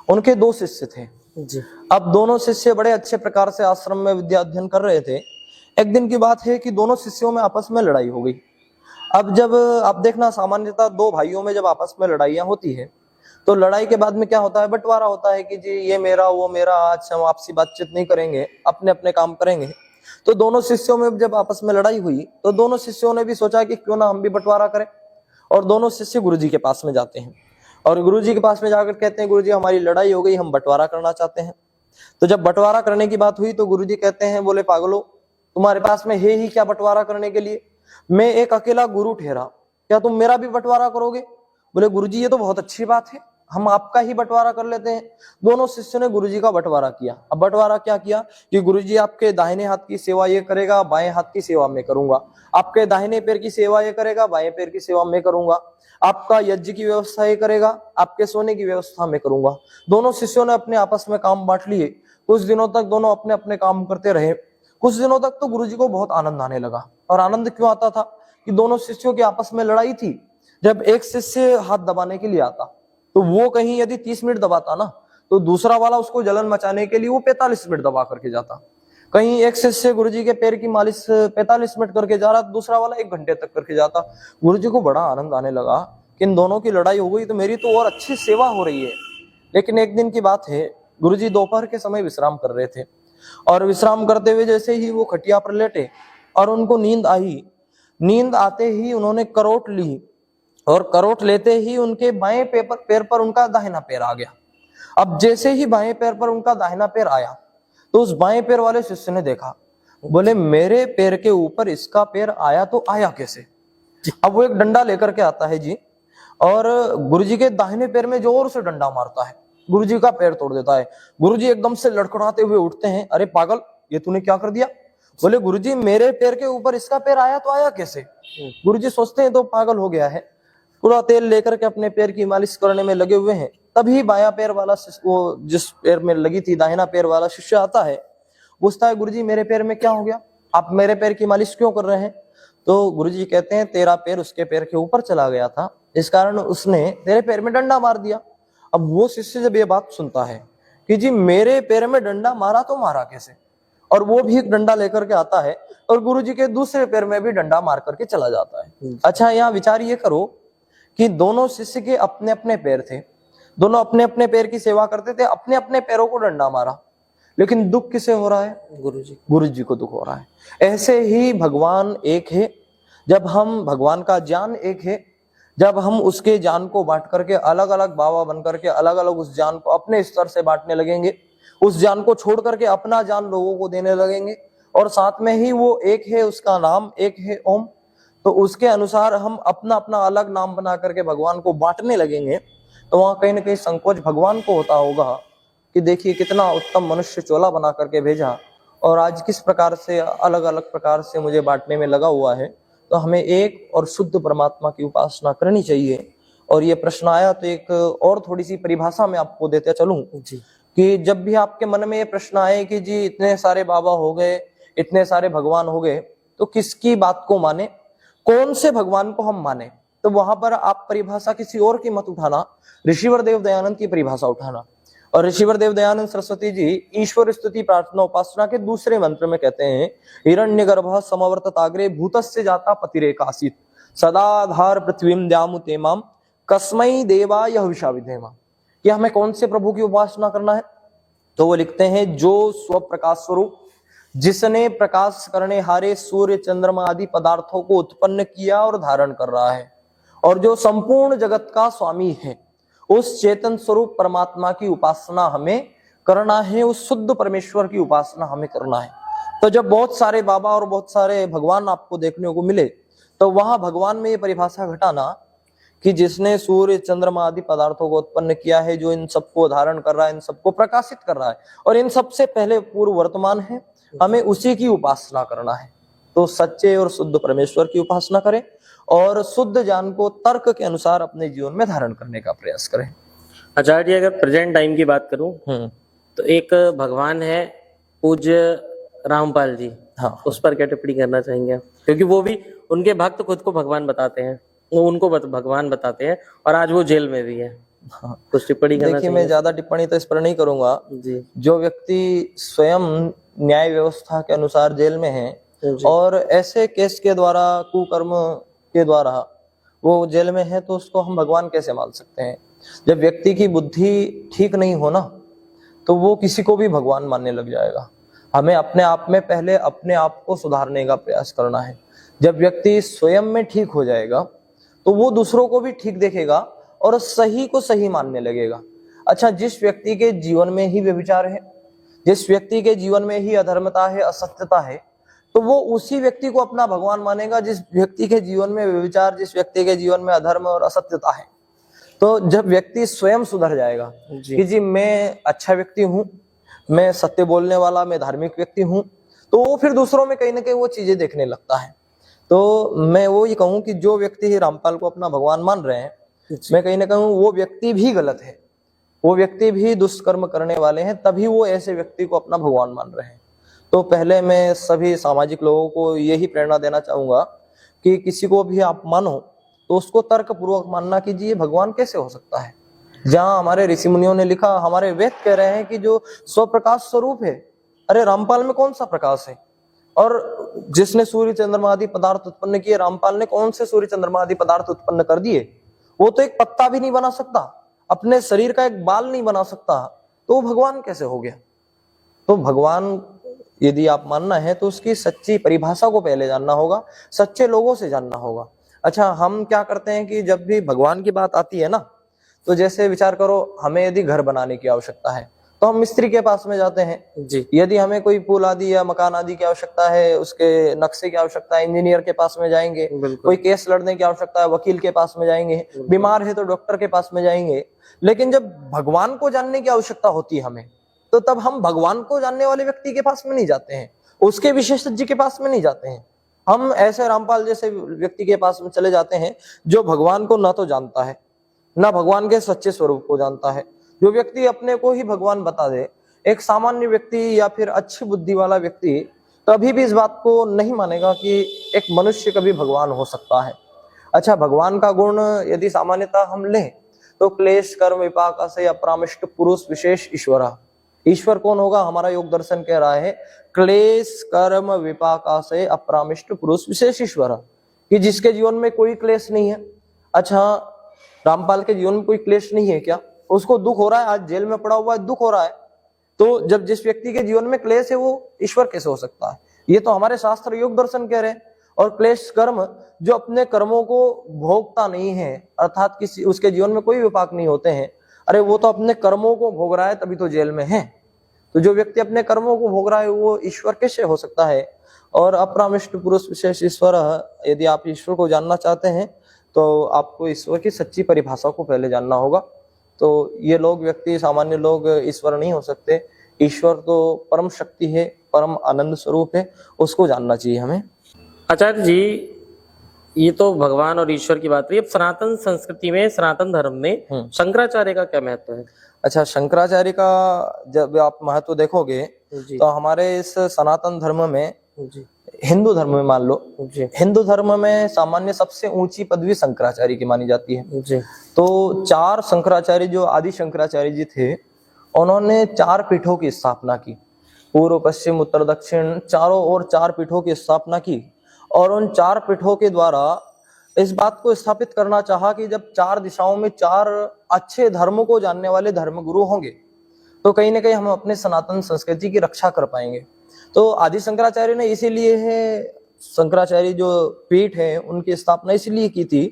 उनके दो शिष्य थे जी। अब दोनों शिष्य बड़े अच्छे प्रकार से आश्रम में विद्या अध्ययन कर रहे थे। एक दिन की बात है कि दोनों शिष्यों में आपस में लड़ाई हो गई। अब जब आप देखना सामान्यतः दो भाइयों में जब आपस में लड़ाइयां होती है तो लड़ाई के बाद में क्या होता है, बंटवारा होता है कि जी ये मेरा वो मेरा, आज हम आपसी बातचीत नहीं करेंगे, अपने अपने काम करेंगे। तो दोनों शिष्यों में जब आपस में लड़ाई हुई तो दोनों शिष्यों ने भी सोचा कि क्यों ना हम भी बंटवारा करें, और दोनों शिष्य गुरुजी के पास में जाते हैं और गुरुजी के पास में जाकर कहते हैं गुरुजी हमारी लड़ाई हो गई, हम बंटवारा करना चाहते हैं। तो जब बंटवारा करने की बात हुई तो गुरुजी कहते हैं बोले पागलो, तुम्हारे पास में है ही क्या बंटवारा करने के लिए, मैं एक अकेला गुरु ठहरा, क्या तुम मेरा भी बंटवारा करोगे? बोले गुरुजी ये तो बहुत अच्छी बात है, हम आपका ही बंटवारा कर लेते हैं। दोनों शिष्यों ने गुरुजी का बंटवारा किया। अब बंटवारा क्या किया कि गुरुजी आपके दाहिने हाथ की सेवा ये करेगा, बाएं हाथ की सेवा मैं करूंगा, आपके दाहिने पैर की सेवा ये करेगा, बाएं पैर की सेवा मैं करूंगा, आपका यज्ञ की व्यवस्था ये करेगा, आपके सोने की व्यवस्था मैं करूंगा। दोनों शिष्यों ने अपने आपस में काम बांट लिए। कुछ दिनों तक दोनों अपने अपने काम करते रहे। कुछ दिनों तक तो गुरुजी को बहुत आनंद आने लगा। और आनंद क्यों आता था कि दोनों शिष्यों की आपस में लड़ाई थी। जब एक शिष्य हाथ दबाने के लिए आता तो वो कहीं यदि 30 मिनट दबाता ना तो दूसरा वाला उसको जलन मचाने के लिए वो 45 मिनट दबा करके जाता। कहीं एक शिष्य गुरुजी के पैर की मालिश 45 मिनट करके जा रहा, दूसरा वाला 1 घंटे तक करके जाता। गुरुजी को बड़ा आनंद आने लगा कि इन दोनों की लड़ाई हो गई तो मेरी तो और अच्छी सेवा हो रही है। लेकिन एक दिन की बात है, गुरुजी दोपहर के समय विश्राम कर रहे थे और विश्राम करते हुए जैसे ही वो खटिया पर लेटे और उनको नींद आई, नींद आते ही उन्होंने करवट ली और करवट लेते ही उनके बाएं पैर पर उनका दाहिना पैर आ गया। अब जैसे ही बाएं पैर पर उनका दाहिना पैर आया तो उस बाएं पैर वाले शिष्य ने देखा, बोले मेरे पैर के ऊपर इसका पैर आया तो आया कैसे? अब वो एक डंडा लेकर के आता है जी और गुरुजी के दाहिने पैर में जोर से डंडा मारता है, गुरुजी का पैर तोड़ देता है। गुरुजी एकदम से लड़खड़ाते हुए उठते हैं, अरे पागल ये तूने क्या कर दिया? बोले गुरुजी मेरे पैर के ऊपर इसका पैर आया तो आया कैसे? गुरुजी सोचते हैं तो पागल हो गया है, पूरा तेल लेकर के अपने पैर की मालिश करने में लगे हुए हैं। तभी बायां पैर वाला वो जिस पैर में लगी थी दाहिना पैर वाला शिष्य आता है, पूछता है गुरुजी मेरे पैर में क्या हो गया, आप मेरे पैर की मालिश क्यों कर रहे हैं? तो गुरुजी कहते हैं तेरा पैर उसके पैर के ऊपर चला गया था, इस कारण उसने तेरे पैर में डंडा मार दिया। अब वो शिष्य जब ये बात सुनता है कि जी मेरे पैर में डंडा मारा तो मारा कैसे, और वो भी एक डंडा लेकर के आता है और गुरुजी के दूसरे पैर में भी डंडा मार करके चला जाता है। अच्छा यहाँ विचार ये करो कि दोनों शिष्य के अपने अपने पैर थे, दोनों अपने अपने पैर की सेवा करते थे, अपने अपने पैरों को डंडा मारा, लेकिन दुख किसे हो रहा है? गुरुजी को दुख हो रहा है। ऐसे ही भगवान एक है। जब हम भगवान का ज्ञान एक है, जब हम उसके ज्ञान को बांट करके अलग अलग बाबा बन करके अलग अलग उस ज्ञान को अपने स्तर से बांटने लगेंगे, उस ज्ञान को छोड़ करके अपना ज्ञान लोगों को देने लगेंगे और साथ में ही वो एक है, उसका नाम एक है ओम, तो उसके अनुसार हम अपना अपना अलग नाम बना करके भगवान को बांटने लगेंगे, तो वहां कहीं ना कहीं संकोच भगवान को होता होगा कि देखिए कितना उत्तम मनुष्य चोला बना करके भेजा और आज किस प्रकार से अलग अलग प्रकार से मुझे बांटने में लगा हुआ है। तो हमें एक और शुद्ध परमात्मा की उपासना करनी चाहिए। और ये प्रश्न आया तो एक और थोड़ी सी परिभाषा में आपको देते चलूं कि जब भी आपके मन में ये प्रश्न आए कि जी इतने सारे बाबा हो गए, इतने सारे भगवान हो गए, तो किसकी बात को माने, कौन से भगवान को हम माने, तो वहां पर आप परिभाषा किसी और की मत उठाना, ऋषिवर देव दयानंद की परिभाषा उठाना। और ऋषिवर देव दयानंद सरस्वती जी ईश्वर स्तुति प्रार्थना उपासना के दूसरे मंत्र में कहते हैं, हिरण्यगर्भ समवर्तताग्रे भूतस्य जाता पतिरेकासीत सदाधार पृथ्वीम द्यामु तेमाम कस्मै देवा यह विषाविधेमा, कि हमें कौन से प्रभु की उपासना करना है? तो वो लिखते हैं जो स्वप्रकाश स्वरूप, जिसने प्रकाश करने हारे सूर्य चंद्रमा आदि पदार्थों को उत्पन्न किया और धारण कर रहा है, और जो संपूर्ण जगत का स्वामी है, उस चेतन स्वरूप परमात्मा की उपासना हमें करना है, उस शुद्ध परमेश्वर की उपासना हमें करना है। तो जब बहुत सारे बाबा और बहुत सारे भगवान आपको देखने को मिले तो वहां भगवान में ये परिभाषा घटाना कि जिसने सूर्य चंद्रमा आदि पदार्थों को उत्पन्न किया है, जो इन सबको धारण कर रहा है, इन सबको प्रकाशित कर रहा है, और इन सबसे पहले पूर्व वर्तमान है, हमें उसी की उपासना करना है। तो सच्चे और शुद्ध परमेश्वर की उपासना करें और शुद्ध ज्ञान को तर्क के अनुसार अपने जीवन में धारण करने का प्रयास करें। आचार्य जी, अगर प्रेजेंट टाइम की बात करूं तो एक भगवान है पूज्य रामपाल जी, हाँ, उस पर क्या टिप्पणी करना चाहेंगे आप? क्योंकि वो भी, उनके भक्त खुद को भगवान बताते हैं, वो उनको भगवान बताते हैं, और आज वो जेल में भी है। हाँ। कुछ टिप्पणी करना देखिए, मैं चाहेंगे? ज्यादा टिप्पणी तो इस पर नहीं करूंगा। जी जो व्यक्ति स्वयं न्याय व्यवस्था के अनुसार जेल में है जी और ऐसे केस के द्वारा, कुकर्म के द्वारा वो जेल में है, तो उसको हम भगवान कैसे मान सकते हैं? जब व्यक्ति की बुद्धि ठीक नहीं हो ना, तो वो किसी को भी भगवान मानने लग जाएगा। हमें अपने आप में पहले अपने आप को सुधारने का प्रयास करना है। जब व्यक्ति स्वयं में ठीक हो जाएगा तो वो दूसरों को भी ठीक देखेगा और सही को सही मानने लगेगा। अच्छा, जिस व्यक्ति के जीवन में ही व्यभिचार है, जिस व्यक्ति के जीवन में ही अधर्मता है, असत्यता है, तो वो उसी व्यक्ति को अपना भगवान मानेगा जिस व्यक्ति के जीवन में व्यभिचार, जिस व्यक्ति के जीवन में अधर्म और असत्यता है। तो जब व्यक्ति स्वयं सुधर जाएगा कि जी मैं अच्छा व्यक्ति हूँ, मैं सत्य बोलने वाला, मैं धार्मिक व्यक्ति हूँ, तो वो फिर दूसरों में कहीं ना कहीं वो चीजें देखने लगता है। तो मैं वो ये कहूँ कि जो व्यक्ति ही रामपाल को अपना भगवान मान रहे हैं, मैं कहीं ना कहूँ वो व्यक्ति भी गलत है, वो व्यक्ति भी दुष्कर्म करने वाले हैं, तभी वो ऐसे व्यक्ति को अपना भगवान मान रहे हैं। तो पहले मैं सभी सामाजिक लोगों को यही प्रेरणा देना चाहूंगा कि किसी को भी आप मानो तो उसको तर्क पूर्वक मानना कीजिए। भगवान कैसे हो सकता है? जहां हमारे ऋषि मुनियों ने लिखा, हमारे वेद कह रहे हैं कि जो स्वप्रकाश स्वरूप है, अरे रामपाल में कौन सा प्रकाश है? और जिसने सूर्य चंद्रमा आदि पदार्थ उत्पन्न किए, रामपाल ने कौन से सूर्य चंद्रमा आदि पदार्थ उत्पन्न कर दिए? वो तो एक पत्ता भी नहीं बना सकता, अपने शरीर का एक बाल नहीं बना सकता, तो वो भगवान कैसे हो गया? तो भगवान यदि आप मानना है तो उसकी सच्ची परिभाषा को पहले जानना होगा, सच्चे लोगों से जानना होगा। अच्छा, हम क्या करते हैं कि जब भी भगवान की बात आती है ना, तो जैसे विचार करो, हमें यदि घर बनाने की आवश्यकता है तो हम मिस्त्री के पास में जाते हैं जी। यदि हमें कोई पुल आदि या मकान आदि की आवश्यकता है, उसके नक्शे की आवश्यकता है, इंजीनियर के पास में जाएंगे। कोई केस लड़ने की आवश्यकता है, वकील के पास में जाएंगे। बीमार है तो डॉक्टर के पास में जाएंगे। लेकिन जब भगवान को जानने की आवश्यकता होती है हमें, तो तब हम भगवान को जानने वाले व्यक्ति के पास में नहीं जाते हैं, उसके विशेषज्ञ के पास में नहीं जाते हैं। हम ऐसे रामपाल जैसे व्यक्ति के पास में चले जाते हैं जो भगवान को ना तो जानता है, ना भगवान के सच्चे स्वरूप को जानता है। जो व्यक्ति अपने को ही भगवान बता दे, एक सामान्य व्यक्ति या फिर अच्छी बुद्धि वाला व्यक्ति कभी भी इस बात को नहीं मानेगा कि एक मनुष्य कभी भगवान हो सकता है। अच्छा, भगवान का गुण यदि सामान्यतः हम लें तो क्लेश कर्म विपाक से अपरामृष्ट पुरुष विशेष ईश्वर। ईश्वर कौन होगा? हमारा योग दर्शन कह रहा है क्लेश कर्म विपाक से अपरामृष्ट पुरुष विशेष ईश्वर, कि जिसके जीवन में कोई क्लेश नहीं है। अच्छा, रामपाल के जीवन में कोई क्लेश नहीं है क्या? उसको दुख हो रहा है, आज जेल में पड़ा हुआ है, दुख हो रहा है। तो जब जिस व्यक्ति के जीवन में क्लेश है वो ईश्वर कैसे हो सकता है? ये तो हमारे शास्त्र योग दर्शन कह रहे हैं। और क्लेश कर्म, जो अपने कर्मों को भोगता नहीं है, अर्थात किसी उसके जीवन में कोई विपाक नहीं होते हैं, अरे वो तो अपने कर्मों को भोग रहा है, तभी तो जेल में है। तो जो व्यक्ति अपने कर्मों को भोग रहा है वो ईश्वर कैसे हो सकता है? और अपरामृष्ट पुरुष विशेष ईश्वर, यदि आप ईश्वर को जानना चाहते हैं तो आपको ईश्वर की सच्ची परिभाषा को पहले जानना होगा। तो ये लोग व्यक्ति, सामान्य लोग ईश्वर नहीं हो सकते। ईश्वर तो परम शक्ति है, परम आनंद स्वरूप है, उसको जानना चाहिए हमें। आचार्य जी, ये तो भगवान और ईश्वर की बात रही। अब सनातन संस्कृति में, सनातन धर्म में शंकराचार्य का क्या महत्व है? अच्छा, शंकराचार्य का जब आप महत्व देखोगे तो हमारे इस सनातन धर्म में, हिंदू धर्म में मान लो, हिंदू धर्म में सामान्य सबसे ऊंची पदवी शंकराचार्य की मानी जाती है। तो 4 शंकराचार्य जो आदि शंकराचार्य जी थे, उन्होंने 4 पीठों की स्थापना की। पूर्व पश्चिम उत्तर दक्षिण चारों ओर 4 पीठों की स्थापना की। और उन 4 पीठों के द्वारा इस बात को स्थापित करना चाहा कि जब 4 दिशाओं में 4 अच्छे धर्मों को जानने वाले धर्मगुरु होंगे तो कहीं ना कहीं हम अपने सनातन संस्कृति की रक्षा कर पाएंगे। तो आदि शंकराचार्य ने इसीलिए है, शंकराचार्य जो पीठ है उनकी स्थापना इसलिए की थी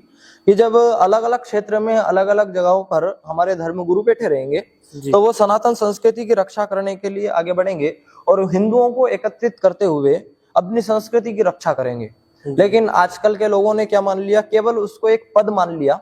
कि जब अलग अलग क्षेत्र में, अलग अलग जगहों पर हमारे धर्मगुरु बैठे रहेंगे तो वो सनातन संस्कृति की रक्षा करने के लिए आगे बढ़ेंगे और हिंदुओं को एकत्रित करते हुए अपनी संस्कृति की रक्षा करेंगे। लेकिन आजकल के लोगों ने क्या मान लिया? केवल उसको एक पद मान लिया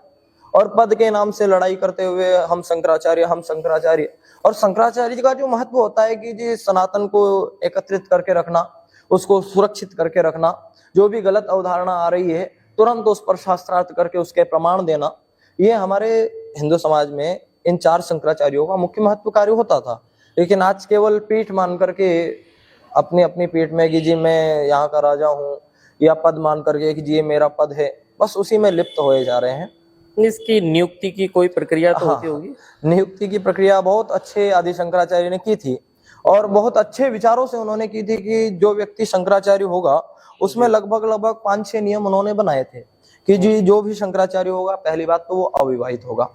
और पद के नाम से लड़ाई करते हुए हम शंकराचार्य। और शंकराचार्य का जो महत्व होता है कि जी सनातन को एकत्रित करके रखना, उसको सुरक्षित करके रखना, जो भी गलत अवधारणा आ रही है तुरंत उस पर शास्त्रार्थ करके उसके प्रमाण देना, ये हमारे हिंदू समाज में इन 4 शंकराचार्यों का मुख्य महत्व कार्य होता था। लेकिन आज केवल पीठ मान करके अपनी अपनी पीठ में कि जी मैं यहाँ का राजा हूँ, या पद मान करके कि जी ये मेरा पद है, बस उसी में लिप्त होए जा रहे हैं। इसकी नियुक्ति की कोई प्रक्रिया तो हाँ, होती होगी? नियुक्ति की प्रक्रिया बहुत अच्छे आदि शंकराचार्य ने की थी और बहुत अच्छे विचारों से उन्होंने की थी कि जो व्यक्ति शंकराचार्य होगा उसमें लगभग 5-6 नियम उन्होंने बनाए थे कि जी जो भी शंकराचार्य होगा, पहली बात तो वो अविवाहित होगा,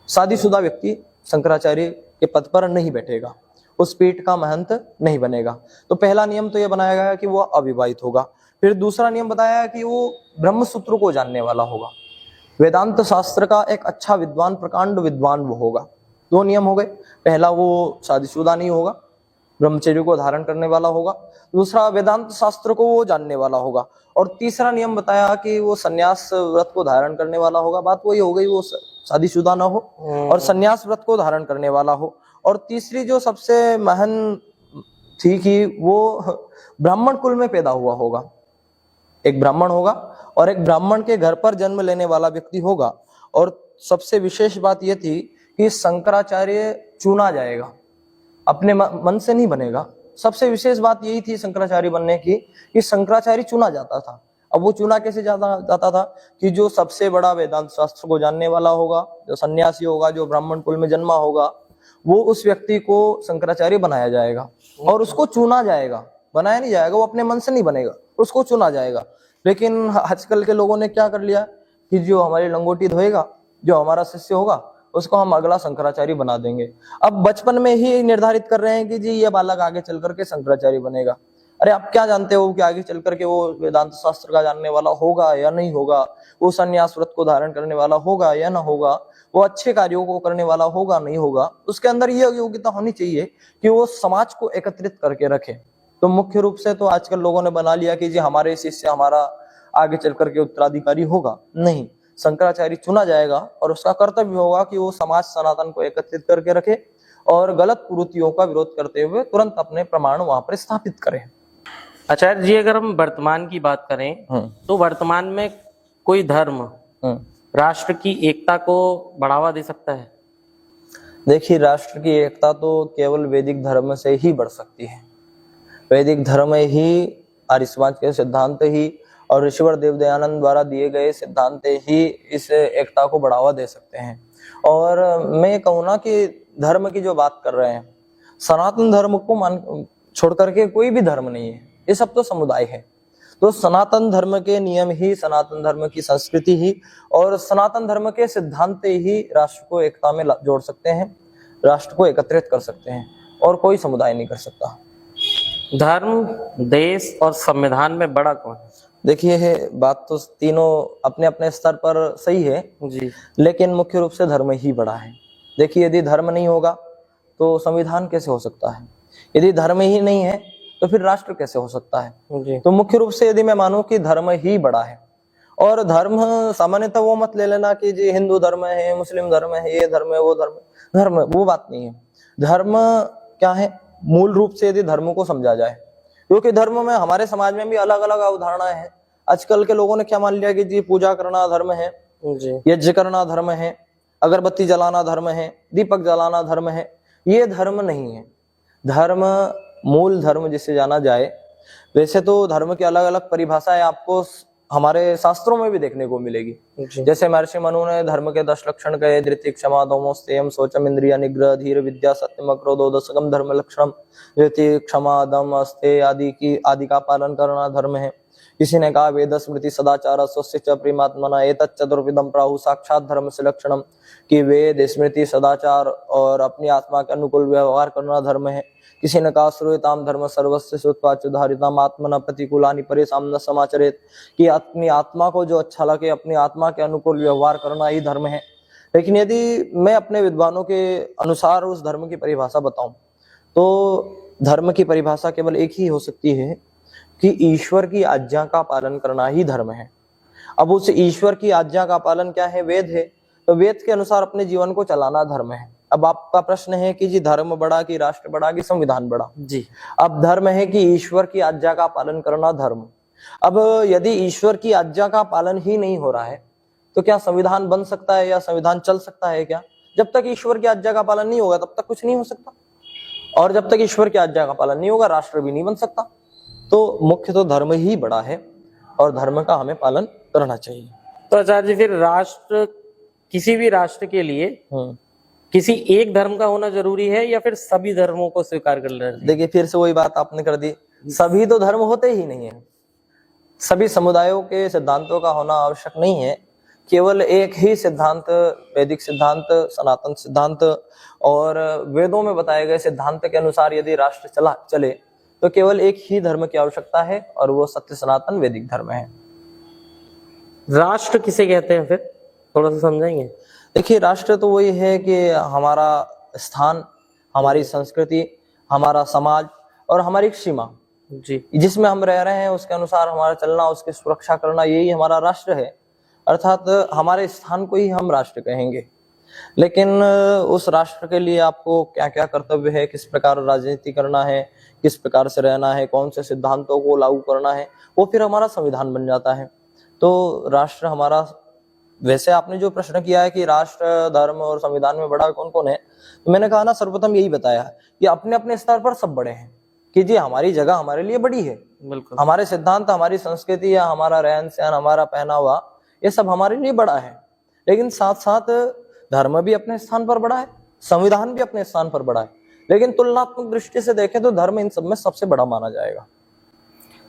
शादीशुदा व्यक्ति शंकराचार्य के पद पर नहीं बैठेगा, उस पीठ का महंत नहीं बनेगा। तो पहला नियम तो ये बनाया गया कि वो अविवाहित होगा। फिर दूसरा नियम बताया कि वो ब्रह्मसूत्र को जानने वाला होगा, वेदांत शास्त्र का एक अच्छा विद्वान, प्रकांड विद्वान वो होगा। 2 नियम हो गए। पहला वो शादीशुदा नहीं होगा, ब्रह्मचर्य को धारण करने वाला होगा। दूसरा वेदांत शास्त्र को वो जानने वाला होगा। और तीसरा नियम बताया कि वो सन्यास व्रत को धारण करने वाला होगा। बात वही हो गई, वो शादीशुदा ना हो और सन्यास व्रत को धारण करने वाला हो। और तीसरी जो सबसे महन थी कि वो ब्राह्मण कुल में पैदा हुआ होगा, एक ब्राह्मण होगा और एक ब्राह्मण के घर पर जन्म लेने वाला व्यक्ति होगा। और सबसे विशेष बात यह थी कि शंकराचार्य चुना जाएगा, अपने मन से नहीं बनेगा। सबसे विशेष बात यही थी शंकराचार्य बनने की कि शंकराचार्य चुना जाता था। अब वो चुना कैसे जाता था कि जो सबसे बड़ा वेदांत शास्त्र को जानने वाला होगा, जो सन्यासी होगा, जो ब्राह्मण कुल में जन्मा होगा, वो उस व्यक्ति को शंकराचार्य बनाया जाएगा और उसको चुना जाएगा, बनाया नहीं जाएगा, वो अपने मन से नहीं बनेगा, उसको चुना जाएगा। लेकिन आजकल के लोगों ने क्या कर लिया कि जो हमारी लंगोटी धोएगा, जो हमारा शिष्य होगा, उसको हम अगला शंकराचार्य बना देंगे। अब बचपन में ही निर्धारित कर रहे हैं कि जी ये बालक आगे चल करके शंकराचार्य बनेगा। अरे आप क्या जानते हो कि आगे चल करके वो वेदांत शास्त्र का जानने वाला होगा या नहीं होगा, वो सन्यास व्रत को धारण करने वाला होगा या ना होगा, वो अच्छे कार्यों को करने वाला होगा नहीं होगा। उसके अंदर ये योग्यता होनी चाहिए कि वो समाज को एकत्रित करके रखे। तो मुख्य रूप से तो आजकल लोगों ने बना लिया कि जी हमारे शिष्य हमारा आगे चल करके उत्तराधिकारी होगा। नहीं, शंकराचार्य चुना जाएगा और उसका कर्तव्य होगा कि वो समाज सनातन को एकत्रित करके रखे और गलत कुरीतियों का विरोध करते हुए तुरंत अपने प्रमाण वहां पर स्थापित करें। आचार्य जी, अगर हम वर्तमान की बात करें तो वर्तमान में कोई धर्म राष्ट्र की एकता को बढ़ावा दे सकता है? देखिए, राष्ट्र की एकता तो केवल वैदिक धर्म से ही बढ़ सकती है। वैदिक धर्म ही, आर्य समाज के सिद्धांत ही और ऋषिवर देव दयानंद द्वारा दिए गए सिद्धांत ही इस एकता को बढ़ावा दे सकते हैं। और मैं ये कहूँ ना कि धर्म की जो बात कर रहे हैं, सनातन धर्म को मान छोड़ करके कोई भी धर्म नहीं है, ये सब तो समुदाय है। तो सनातन धर्म के नियम ही, सनातन धर्म की संस्कृति ही और सनातन धर्म के सिद्धांत ही राष्ट्र को एकता में जोड़ सकते हैं, राष्ट्र को एकत्रित कर सकते हैं, और कोई समुदाय नहीं कर सकता। धर्म, देश और संविधान में बड़ा कौन है? देखिए, बात तो तीनों अपने अपने स्तर पर सही है जी, लेकिन मुख्य रूप से धर्म ही बड़ा है। देखिए, यदि धर्म नहीं होगा तो संविधान कैसे हो सकता है? यदि धर्म ही नहीं है तो फिर राष्ट्र कैसे हो सकता है? जी। तो मुख्य रूप से यदि मैं मानूं कि धर्म ही बड़ा है, और धर्म सामान्यतः वो मत ले लेना कि जी हिंदू धर्म है, मुस्लिम धर्म है, ये धर्म है, वो धर्म, धर्म वो बात नहीं है। धर्म क्या है? मूल रूप से यदि धर्म को समझा जाए, क्योंकि धर्म में हमारे समाज में भी अलग अलग अवधारणाएं हैं। आजकल के लोगों ने क्या मान लिया कि जी पूजा करना धर्म है, यज्ञ करना धर्म है, अगरबत्ती जलाना धर्म है, दीपक जलाना धर्म है। ये धर्म नहीं है। धर्म, मूल धर्म जिसे जाना जाए, वैसे तो धर्म की अलग अलग परिभाषाएं आपको हमारे शास्त्रों में भी देखने को मिलेगी। जैसे महर्षि मनु ने धर्म के 10 लक्षण कहे, धृति, क्षमा, दमो, संयम, शौचम, इंद्रिय निग्रह, धीर, विद्या, सत्यम, क्रोधो, दशकम धर्म लक्षणम। धृति, क्षमा, दम, अस्तेय आदि का पालन करना धर्म है। किसी ने कहा वेद स्मृति सदाचार स्वस्य च प्रेमात्मना एतत् चतुर्विधम प्राहु साक्षात धर्म से लक्षणम, कि वेद, स्मृति, सदाचार और अपनी आत्मा के अनुकूल व्यवहार करना धर्म है। किसी ने कहा श्रूयताम धर्म सर्वस्य सुत्वाच्युधारिताम आत्मना प्रतिकूलानि परेशान न समाचरेत, कि अपनी आत्मा को जो अच्छा लगे, अपनी आत्मा के अनुकूल व्यवहार करना ही धर्म है। लेकिन यदि मैं अपने विद्वानों के अनुसार उस धर्म की परिभाषा बताऊं तो धर्म की परिभाषा केवल एक ही हो सकती है कि ईश्वर की आज्ञा का पालन करना ही धर्म है। अब उस ईश्वर की आज्ञा का पालन क्या है? वेद है। तो वेद के अनुसार अपने जीवन को चलाना धर्म है। अब आपका प्रश्न है कि जी धर्म बड़ा कि राष्ट्र बड़ा कि संविधान बड़ा। जी। अब धर्म है कि ईश्वर की आज्ञा का पालन करना धर्म। अब यदि ईश्वर की आज्ञा का पालन ही नहीं हो रहा है तो क्या संविधान बन सकता है या संविधान चल सकता है क्या? जब तक ईश्वर की आज्ञा का पालन नहीं होगा तब तक कुछ नहीं हो सकता, और जब तक ईश्वर की आज्ञा का पालन नहीं होगा राष्ट्र भी नहीं बन सकता। तो मुख्य तो धर्म ही बड़ा है और धर्म का हमें पालन करना चाहिए। तो आचार्य जी, फिर राष्ट्र, किसी भी राष्ट्र के लिए किसी एक धर्म का होना जरूरी है या फिर सभी धर्मों को स्वीकार कर लेना? देखिए फिर से वही बात आपने कर दी, सभी तो धर्म होते ही नहीं है, सभी समुदायों के सिद्धांतों का होना आवश्यक नहीं है। केवल एक ही सिद्धांत, वैदिक सिद्धांत, सनातन सिद्धांत और वेदों में बताए गए सिद्धांत के अनुसार यदि राष्ट्र चले तो केवल एक ही धर्म की आवश्यकता है और वो सत्य सनातन वैदिक धर्म है। राष्ट्र किसे कहते हैं फिर, थोड़ा सा समझाएंगे? देखिए राष्ट्र तो वही है कि हमारा स्थान, हमारी संस्कृति, हमारा समाज और हमारी सीमा जी, जिसमें हम रह रहे हैं उसके अनुसार हमारा चलना, उसकी सुरक्षा करना, यही हमारा राष्ट्र है। अर्थात हमारे स्थान को ही हम राष्ट्र कहेंगे। लेकिन उस राष्ट्र के लिए आपको क्या क्या कर्तव्य है, किस प्रकार राजनीति करना है, किस प्रकार से रहना है, कौन से सिद्धांतों को लागू करना है, वो फिर हमारा संविधान बन जाता है। तो राष्ट्र हमारा, वैसे आपने जो प्रश्न किया है कि राष्ट्र, धर्म और संविधान में बड़ा कौन कौन है, तो मैंने कहा ना सर्वप्रथम यही बताया कि अपने अपने स्तर पर सब बड़े हैं, कि जी हमारी जगह हमारे लिए बड़ी है, बिल्कुल। हमारे सिद्धांत, हमारी संस्कृति या हमारा रहन सहन, हमारा पहनावा, ये सब हमारे लिए बड़ा है। लेकिन साथ साथ धर्म भी अपने स्थान पर बड़ा है, संविधान भी अपने स्थान पर बड़ा है, लेकिन तुलनात्मक दृष्टि से देखें तो धर्म इन सब में सबसे बड़ा माना जाएगा।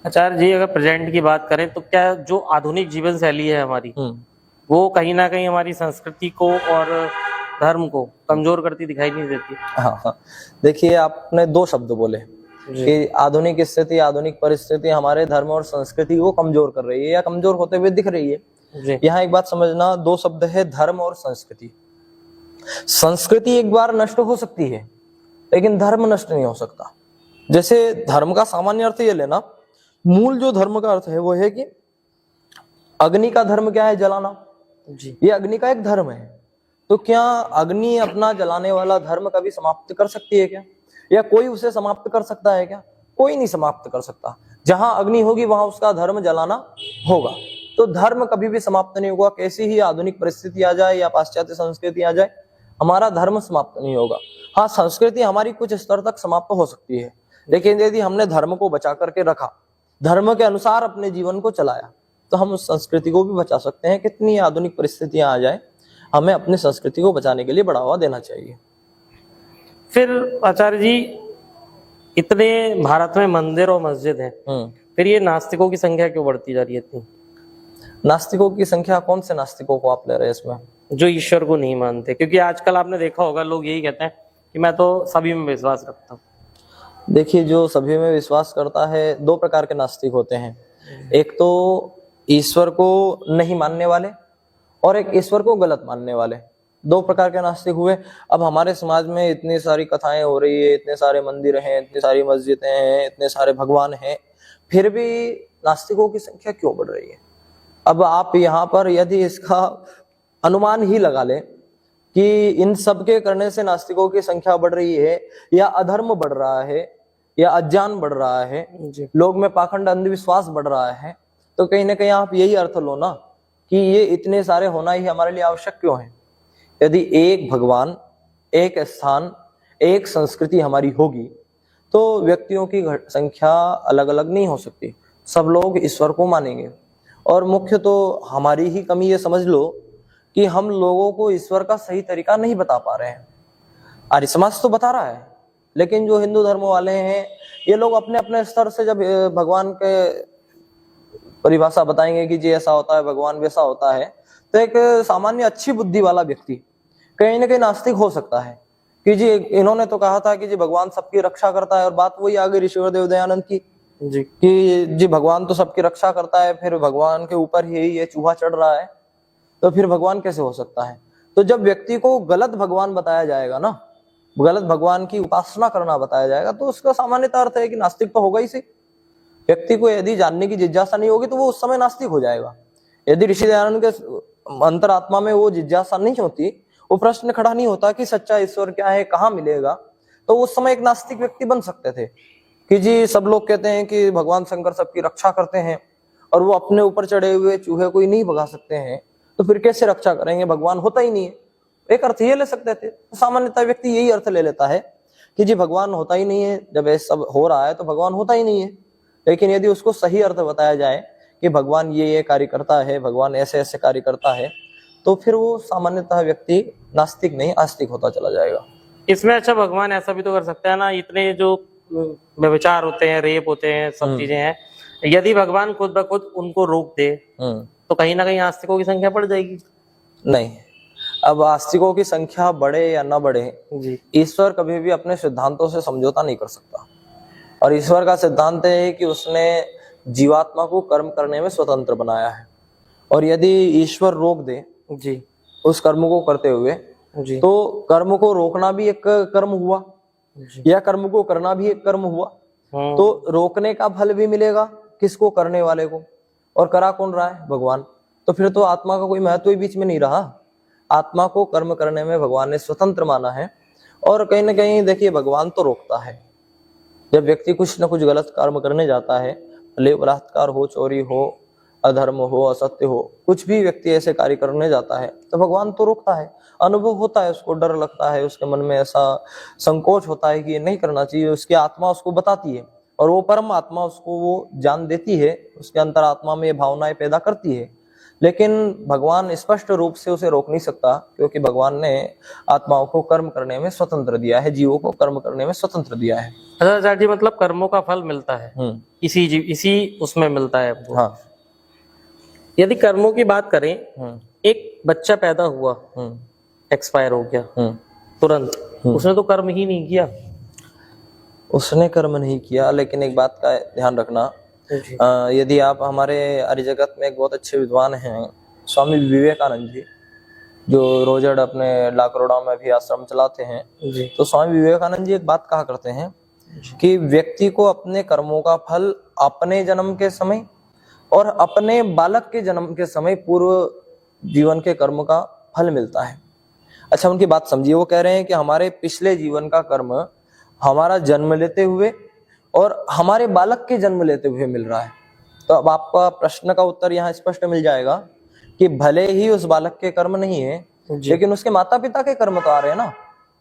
आचार्य जी, अगर प्रेजेंट की बात करें तो क्या जो आधुनिक जीवन शैली है हमारी, वो कहीं ना कहीं हमारी संस्कृति को और धर्म को कमजोर करती दिखाई नहीं देती? हाँ, देखिए आपने दो शब्द बोले कि आधुनिक स्थिति, आधुनिक परिस्थिति हमारे धर्म और संस्कृति को कमजोर कर रही है या कमजोर होते हुए दिख रही है। यहाँ एक बात समझना, दो शब्द है धर्म और संस्कृति। संस्कृति एक बार नष्ट हो सकती है लेकिन धर्म नष्ट नहीं हो सकता। जैसे धर्म का सामान्य अर्थ ये लेना, मूल जो धर्म का अर्थ है वो है कि अग्नि का धर्म क्या है? जलाना। जी, ये अग्नि का एक धर्म है। तो क्या अग्नि अपना जलाने वाला धर्म कभी समाप्त कर सकती है क्या? या कोई उसे समाप्त कर सकता है क्या? कोई नहीं समाप्त कर सकता। जहां अग्नि होगी वहां उसका धर्म जलाना होगा। तो धर्म कभी भी समाप्त नहीं होगा। कैसी ही आधुनिक परिस्थिति आ जाए या पाश्चात्य संस्कृति आ जाए, हमारा धर्म समाप्त नहीं होगा। हाँ, संस्कृति हमारी कुछ स्तर तक समाप्त हो सकती है, लेकिन यदि हमने धर्म को बचा करके रखा, धर्म के अनुसार अपने जीवन को चलाया, तो हम उस संस्कृति को भी बचा सकते हैं। कितनी आधुनिक परिस्थितियां आ जाए, हमें अपनी संस्कृति को बचाने के लिए बढ़ावा देना चाहिए। फिर आचार्य जी, इतने भारत में मंदिर और मस्जिद हैं, फिर ये नास्तिकों की संख्या क्यों बढ़ती जा रही है इतनी? नास्तिकों की संख्या, कौन से नास्तिकों को आप ले रहे हैं इसमें? जो ईश्वर को नहीं मानते। क्योंकि आजकल आपने देखा होगा लोग यही कहते हैं कि मैं तो सभी में विश्वास रखता हूँ। देखिए, जो सभी में विश्वास करता है, दो प्रकार के नास्तिक होते हैं। एक तो ईश्वर को नहीं मानने वाले और एक ईश्वर को गलत मानने वाले, दो प्रकार के नास्तिक हुए। अब हमारे समाज में इतनी सारी कथाएं हो रही है, इतने सारे मंदिर हैं, इतनी सारी मस्जिदें हैं, इतने सारे भगवान हैं, फिर भी नास्तिकों की संख्या क्यों बढ़ रही है? अब आप यहाँ पर यदि इसका अनुमान ही लगा लें कि इन सब के करने से नास्तिकों की संख्या बढ़ रही है या अधर्म बढ़ रहा है या अज्ञान बढ़ रहा है, लोग में पाखंड अंधविश्वास बढ़ रहा है, तो कहीं ना कहीं आप यही अर्थ लो ना कि ये इतने सारे होना ही हमारे लिए आवश्यक क्यों है। यदि एक भगवान, एक स्थान, एक संस्कृति हमारी होगी तो व्यक्तियों की संख्या अलग अलग नहीं हो सकती, सब लोग ईश्वर को मानेंगे। और मुख्य तो हमारी ही कमी ये समझ लो कि हम लोगों को ईश्वर का सही तरीका नहीं बता पा रहे हैं। आर्य समाज तो बता रहा है, लेकिन जो हिंदू धर्म वाले हैं ये लोग अपने अपने स्तर से जब भगवान के परिभाषा बताएंगे कि जी ऐसा होता है, भगवान वैसा होता है, तो एक सामान्य अच्छी बुद्धि वाला व्यक्ति कहीं ना कहीं नास्तिक हो सकता है कि जी इन्होंने तो कहा था कि जी भगवान सबकी रक्षा करता है, और बात वही आ गई ऋषिवर देव दयानंद की जी कि जी भगवान तो सबकी रक्षा करता है, फिर भगवान के ऊपर ही ये चूहा चढ़ रहा है, तो फिर भगवान कैसे हो सकता है? तो जब व्यक्ति को गलत भगवान बताया जाएगा ना, गलत भगवान की उपासना करना बताया जाएगा, तो उसका सामान्यतः अर्थ है कि नास्तिक तो होगा ही सही। व्यक्ति को यदि जानने की जिज्ञासा नहीं होगी तो वो उस समय नास्तिक हो जाएगा। यदि ऋषि दयानंद के अंतरात्मा में वो जिज्ञासा नहीं होती, वो प्रश्न खड़ा नहीं होता कि सच्चा ईश्वर क्या है, कहाँ मिलेगा, तो उस समय एक नास्तिक व्यक्ति बन सकते थे कि जी सब लोग कहते हैं कि भगवान शंकर सबकी रक्षा करते हैं और वो अपने ऊपर चढ़े हुए चूहे को ही नहीं भगा सकते हैं, तो फिर कैसे रक्षा करेंगे, भगवान होता ही नहीं है। एक अर्थ ये ले सकते थे। तो सामान्यतः व्यक्ति यही अर्थ ले लेता है कि जी भगवान होता ही नहीं है, जब ये सब हो रहा है तो भगवान होता ही नहीं है। लेकिन यदि उसको सही अर्थ बताया जाए कि भगवान ये कार्य करता है, भगवान ऐसे ऐसे कार्य करता है, तो फिर वो सामान्यतः व्यक्ति नास्तिक नहीं आस्तिक होता चला जाएगा। इसमें अच्छा भगवान ऐसा भी तो कर सकता है ना, इतने जो व्यभिचार होते हैं, रेप होते हैं, सब चीजें हैं, यदि भगवान खुद ब खुद उनको रोक दे तो कहीं ना कहीं आस्तिकों की संख्या बढ़ जाएगी। नहीं, अब आस्तिकों की संख्या बढ़े या ना बढ़े, जी ईश्वर कभी भी अपने सिद्धांतों से समझौता नहीं कर सकता। और ईश्वर का सिद्धांत है कि उसने जीवात्मा को कर्म करने में स्वतंत्र बनाया है, और यदि ईश्वर रोक दे जी उस कर्म को करते हुए, जी तो कर्म को रोकना भी एक कर्म हुआ जी या कर्म को करना भी एक कर्म हुआ। तो रोकने का फल भी मिलेगा किसको, करने वाले को, और करा कौन रहा है, भगवान। तो फिर तो आत्मा का कोई महत्व ही बीच में नहीं रहा। आत्मा को कर्म करने में भगवान ने स्वतंत्र माना है। और कहीं ना कहीं देखिए भगवान तो रोकता है, जब व्यक्ति कुछ न कुछ गलत कर्म करने जाता है, भले बलात्कार हो, चोरी हो, अधर्म हो, असत्य हो, कुछ भी व्यक्ति ऐसे कार्य करने जाता है तो भगवान तो रोकता है। अनुभव होता है, उसको डर लगता है, उसके मन में ऐसा संकोच होता है कि ये नहीं करना चाहिए, उसकी आत्मा उसको बताती है और वो परम आत्मा उसको वो ज्ञान देती है, उसके अंतरात्मा में ये भावनाएं पैदा करती है। लेकिन भगवान स्पष्ट रूप से उसे रोक नहीं सकता, क्योंकि भगवान ने आत्माओं को कर्म करने में स्वतंत्र दिया है, जीवों को कर्म करने में स्वतंत्र दिया है। अच्छा आचार्य जी, मतलब कर्मों का फल मिलता है इसी उसमें मिलता है आपको। हाँ। यदि कर्मों की बात करें, एक बच्चा पैदा हुआ, एक्सपायर हो गया तुरंत, उसने तो कर्म ही नहीं किया। उसने कर्म नहीं किया, लेकिन एक बात का ध्यान रखना, यदि आप हमारे आर्य जगत में एक बहुत अच्छे विद्वान हैं स्वामी विवेकानंद जी, जो रोजड़ अपने लाकरोड़ा में भी आश्रम चलाते हैं जी। तो स्वामी विवेकानंद जी एक बात कहा करते हैं कि व्यक्ति को अपने कर्मों का फल अपने जन्म के समय और अपने बालक के जन्म के समय पूर्व जीवन के कर्म का फल मिलता है। अच्छा, उनकी बात समझिए, वो कह रहे हैं कि हमारे पिछले जीवन का कर्म हमारा जन्म लेते हुए और हमारे बालक के जन्म लेते हुए मिल रहा है। तो अब आपका प्रश्न का उत्तर यहाँ स्पष्ट मिल जाएगा कि भले ही उस बालक के कर्म नहीं है, लेकिन उसके माता पिता के कर्म तो आ रहे हैं ना,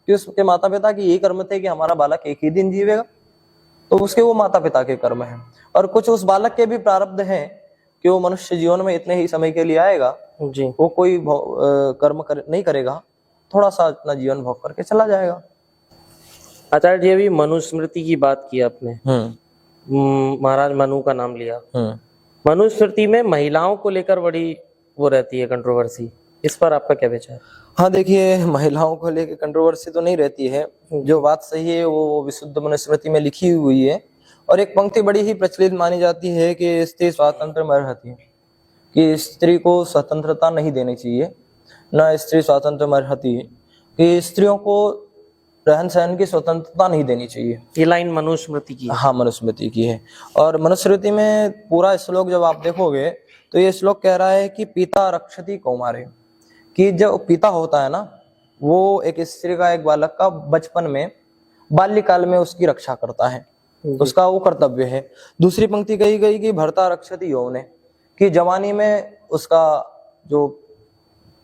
कि उसके माता पिता के यही कर्म थे कि हमारा बालक एक ही दिन जीवेगा, तो उसके वो माता पिता के कर्म हैं। और कुछ उस बालक के भी प्रारब्ध हैं कि वो मनुष्य जीवन में इतने ही समय के लिए आएगा जी। वो कोई कर्म नहीं करेगा, थोड़ा सा अपना जीवन भोग करके चला जाएगा। आचार्य जी, अभी मनुस्मृति की बात की आपने, महाराज मनु का नाम लिया। मनुस्मृति में महिलाओं को लेकर बड़ी वो रहती है कंट्रोवर्सी, इस पर आपका क्या विचार? हाँ देखिए, महिलाओं को लेकर कंट्रोवर्सी तो नहीं रहती है, जो बात सही है वो विशुद्ध मनुस्मृति में लिखी हुई है। और एक पंक्ति बड़ी ही प्रचलित मानी जाती है कि स्त्री स्वातंत्र में रहती है, कि स्त्री को स्वतंत्रता नहीं देनी चाहिए, न स्त्री स्वातंत्र में रहती है, कि स्त्रियों को रहन सहन की स्वतंत्रता नहीं देनी चाहिए। ये लाइन मनुस्मृति की? हाँ, मनुस्मृति की है। और मनुस्मृति में पूरा श्लोक जब आप देखोगे तो ये श्लोक कह रहा है कि पिता रक्षति कौमारे, कि जो पिता होता है ना, वो एक स्त्री का, एक बालक का बचपन में, बाल्यकाल में उसकी रक्षा करता है, उसका वो कर्तव्य है। दूसरी पंक्ति कही गई कि भर्ता रक्षति यौवने, कि जवानी में उसका जो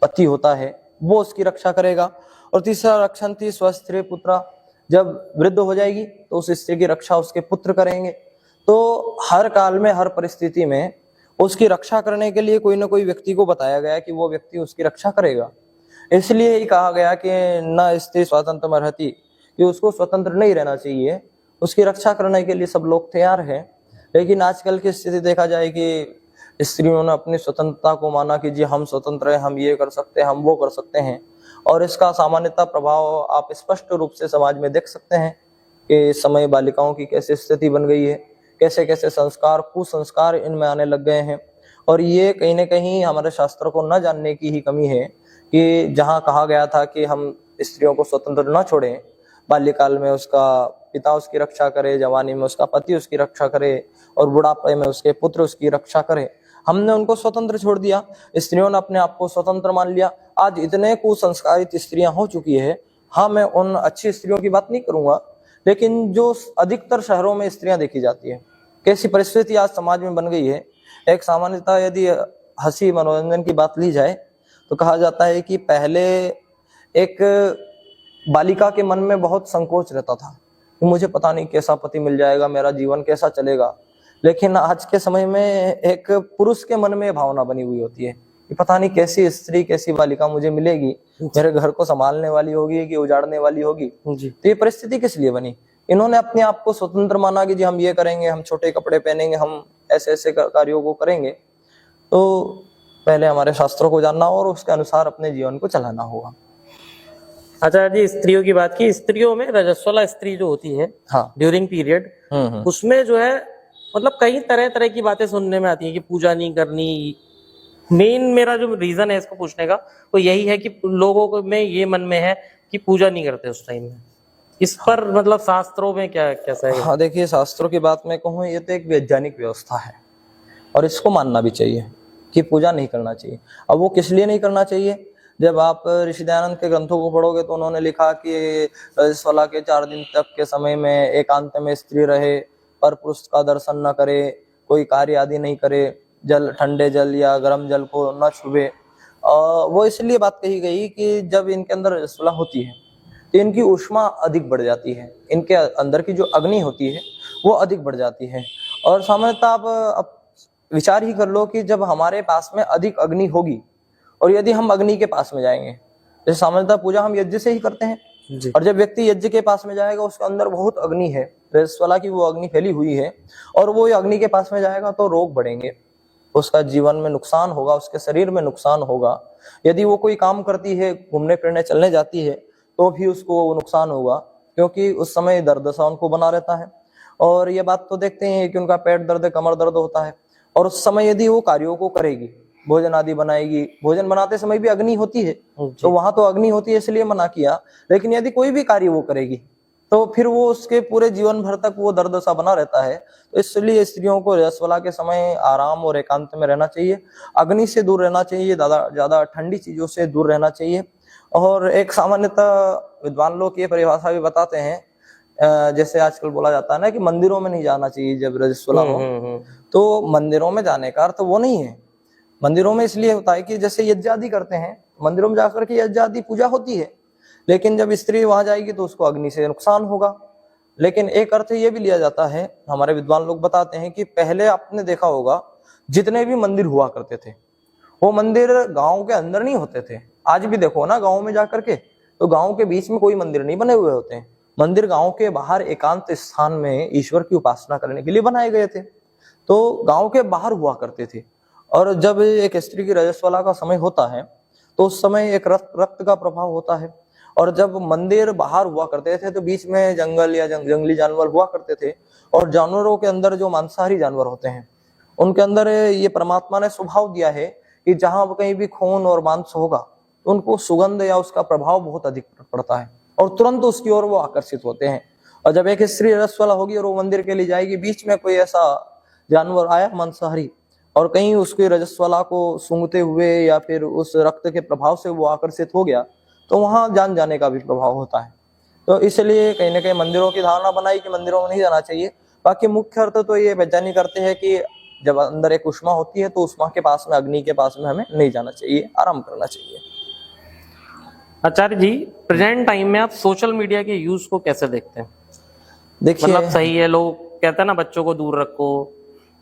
पति होता है वो उसकी रक्षा करेगा। और तीसरा रक्षन्ति स्वस्थ पुत्रा, जब वृद्ध हो जाएगी तो उस स्त्री की रक्षा उसके पुत्र करेंगे। तो हर काल में, हर परिस्थिति में उसकी रक्षा करने के लिए कोई ना कोई व्यक्ति को बताया गया कि वो व्यक्ति उसकी रक्षा करेगा। इसलिए ही कहा गया कि न स्त्री स्वतंत्र में रहती, कि उसको स्वतंत्र नहीं रहना चाहिए, उसकी रक्षा करने के लिए सब लोग तैयार हैं। लेकिन आजकल की स्थिति देखा जाए कि स्त्रियों ने अपनी स्वतंत्रता को माना कि जी हम स्वतंत्र हैं, हम ये कर सकते हैं, हम वो कर सकते हैं। और इसका सामान्यतः प्रभाव आप स्पष्ट रूप से समाज में देख सकते हैं कि इस समय बालिकाओं की कैसे स्थिति बन गई है, कैसे कैसे संस्कार, कुसंस्कार इनमें आने लग गए हैं। और ये कहीं ना कहीं हमारे शास्त्रों को न जानने की ही कमी है, कि जहाँ कहा गया था कि हम स्त्रियों को स्वतंत्र न छोड़ें, बाल्यकाल में उसका पिता उसकी रक्षा करे, जवानी में उसका पति उसकी रक्षा करे और बुढ़ापे में उसके पुत्र उसकी रक्षा करे। हमने उनको स्वतंत्र छोड़ दिया, स्त्रियों ने अपने आप को स्वतंत्र मान लिया। आज इतने कुसंस्कारित स्त्रियां हो चुकी है। हाँ, मैं उन अच्छी स्त्रियों की बात नहीं करूंगा, लेकिन जो अधिकतर शहरों में स्त्रियां देखी जाती है, कैसी परिस्थिति आज समाज में बन गई है। एक सामान्यतः यदि हंसी मनोरंजन की बात ली जाए तो कहा जाता है कि पहले एक बालिका के मन में बहुत संकोच रहता था कि मुझे पता नहीं कैसा पति मिल जाएगा, मेरा जीवन कैसा चलेगा। लेकिन आज के समय में एक पुरुष के मन में भावना बनी हुई होती है कि पता नहीं कैसी स्त्री, कैसी बालिका मुझे मिलेगी, मेरे घर को संभालने वाली होगी कि उजाड़ने वाली होगी। तो ये परिस्थिति किस लिए बनी? इन्होंने अपने आप को स्वतंत्र माना कि जी हम ये करेंगे, हम छोटे कपड़े पहनेंगे, हम ऐसे ऐसे कार्यों को करेंगे। तो पहले हमारे शास्त्रों को जानना और उसके अनुसार अपने जीवन को चलाना होगा। आचार्य जी, स्त्रियों की बात की, स्त्रियों में रजस्वला स्त्री जो होती है हाँ। ड्यूरिंग पीरियड, उसमें जो है मतलब कई तरह तरह की बातें सुनने में आती है कि पूजा नहीं करनी। मेन मेरा जो रीजन है इसको पूछने का वो यही है कि लोगों को में ये मन में है कि पूजा नहीं करते उस टाइम में। इस पर मतलब शास्त्रों में क्या कैसा है? हाँ, देखिए, शास्त्रों की बात मैं कहूँ, ये तो एक वैज्ञानिक व्यवस्था है और इसको मानना भी चाहिए कि पूजा नहीं करना चाहिए। अब वो किस लिए नहीं करना चाहिए? जब आप ऋषि दयानंद के ग्रंथों को पढ़ोगे तो उन्होंने लिखा कि रजस्वला के 4 दिन तक के समय में एकांत में स्त्री रहे, पर पुरुष का दर्शन न करे, कोई कार्य आदि नहीं करे, जल ठंडे जल या गर्म जल को न छुए। वो इसलिए बात कही गई कि जब इनके अंदर रजस्वला होती है तो इनकी ऊष्मा अधिक बढ़ जाती है, इनके अंदर की जो अग्नि होती है वो अधिक बढ़ जाती है। और सामान्यतः आप विचार ही कर लो कि जब हमारे पास में अधिक अग्नि होगी और यदि हम अग्नि के पास में जाएंगे, जैसे सामान्यतः पूजा हम यज्ञ से ही करते हैं जी। और जब व्यक्ति यज्ञ के पास में जाएगा, उसके अंदर बहुत अग्नि है, रजस्वला की वो अग्नि फैली हुई है, और वो अग्नि के पास में जाएगा तो रोग बढ़ेंगे, उसका जीवन में नुकसान होगा, उसके शरीर में नुकसान होगा। यदि वो कोई काम करती है, घूमने फिरने चलने जाती है, तो भी उसको वो नुकसान होगा, क्योंकि उस समय दर्द सा उनको बना रहता है। और ये बात तो देखते हैं कि उनका पेट दर्द, कमर दर्द होता है, और उस समय यदि वो कार्यों को करेगी, भोजन आदि बनाएगी, भोजन बनाते समय भी अग्नि होती है, तो वहां तो अग्नि होती है इसलिए मना किया। लेकिन यदि कोई भी कार्य वो करेगी तो फिर वो उसके पूरे जीवन भर तक वो दर्द सा बना रहता है। तो इसलिए स्त्रियों को रजस्वला के समय आराम और एकांत में रहना चाहिए, अग्नि से दूर रहना चाहिए, ज्यादा ठंडी चीजों से दूर रहना चाहिए। और एक सामान्यतः विद्वान लोग ये परिभाषा भी बताते हैं, जैसे आजकल बोला जाता है ना कि मंदिरों में नहीं जाना चाहिए जब रजस्वला हो। तो मंदिरों में जाने का अर्थ वो नहीं है। मंदिरों में इसलिए होता है कि जैसे यज्ञ आदि करते हैं, मंदिरों में जाकर के यज्ञ आदि पूजा होती है, लेकिन जब स्त्री वहां जाएगी तो उसको अग्नि से नुकसान होगा। लेकिन एक अर्थ ये भी लिया जाता है, हमारे विद्वान लोग बताते हैं कि पहले आपने देखा होगा जितने भी मंदिर हुआ करते थे वो मंदिर गांव के अंदर नहीं होते थे। आज भी देखो ना गांव में जाकर के, तो गांव के बीच में कोई मंदिर नहीं बने हुए होते हैं। मंदिर गांव के बाहर एकांत स्थान में ईश्वर की उपासना करने के लिए बनाए गए थे, तो गांव के बाहर हुआ करते थे। और जब एक स्त्री की रजस्वला का समय होता है तो उस समय एक रक्त का प्रभाव होता है। और जब मंदिर बाहर हुआ करते थे तो बीच में जंगल या जंगली जानवर हुआ करते थे, और जानवरों के अंदर जो मांसाहारी जानवर होते हैं उनके अंदर ये परमात्मा ने स्वभाव दिया है कि जहां कहीं भी खून और मांस होगा तो उनको सुगंध या उसका प्रभाव बहुत अधिक पड़ता है और तुरंत उसकी ओर वो आकर्षित होते हैं। और जब एक स्त्री रजस्वला होगी और वो मंदिर के लिए जाएगी, बीच में कोई ऐसा जानवर आया मांसाहारी और कहीं उसकी रजस्वला को सूंघते हुए या फिर उस रक्त के प्रभाव से वो आकर्षित हो गया, तो वहां जान जाने का भी प्रभाव होता है। तो इसलिए कहीं ना कहीं मंदिरों की धारणा बनाई कि मंदिरों में नहीं जाना चाहिए। बाकी मुख्य अर्थ तो ये वैज्ञानिक करते हैं कि जब अंदर एक उष्मा होती है तो उष्मा के पास में, अग्नि के पास में हमें नहीं जाना चाहिए, आराम करना चाहिए। आचार्य जी, प्रेजेंट टाइम में आप सोशल मीडिया के यूज को कैसे देखते हैं? देखिए, मतलब सही है, लोग कहते हैं ना बच्चों को दूर रखो,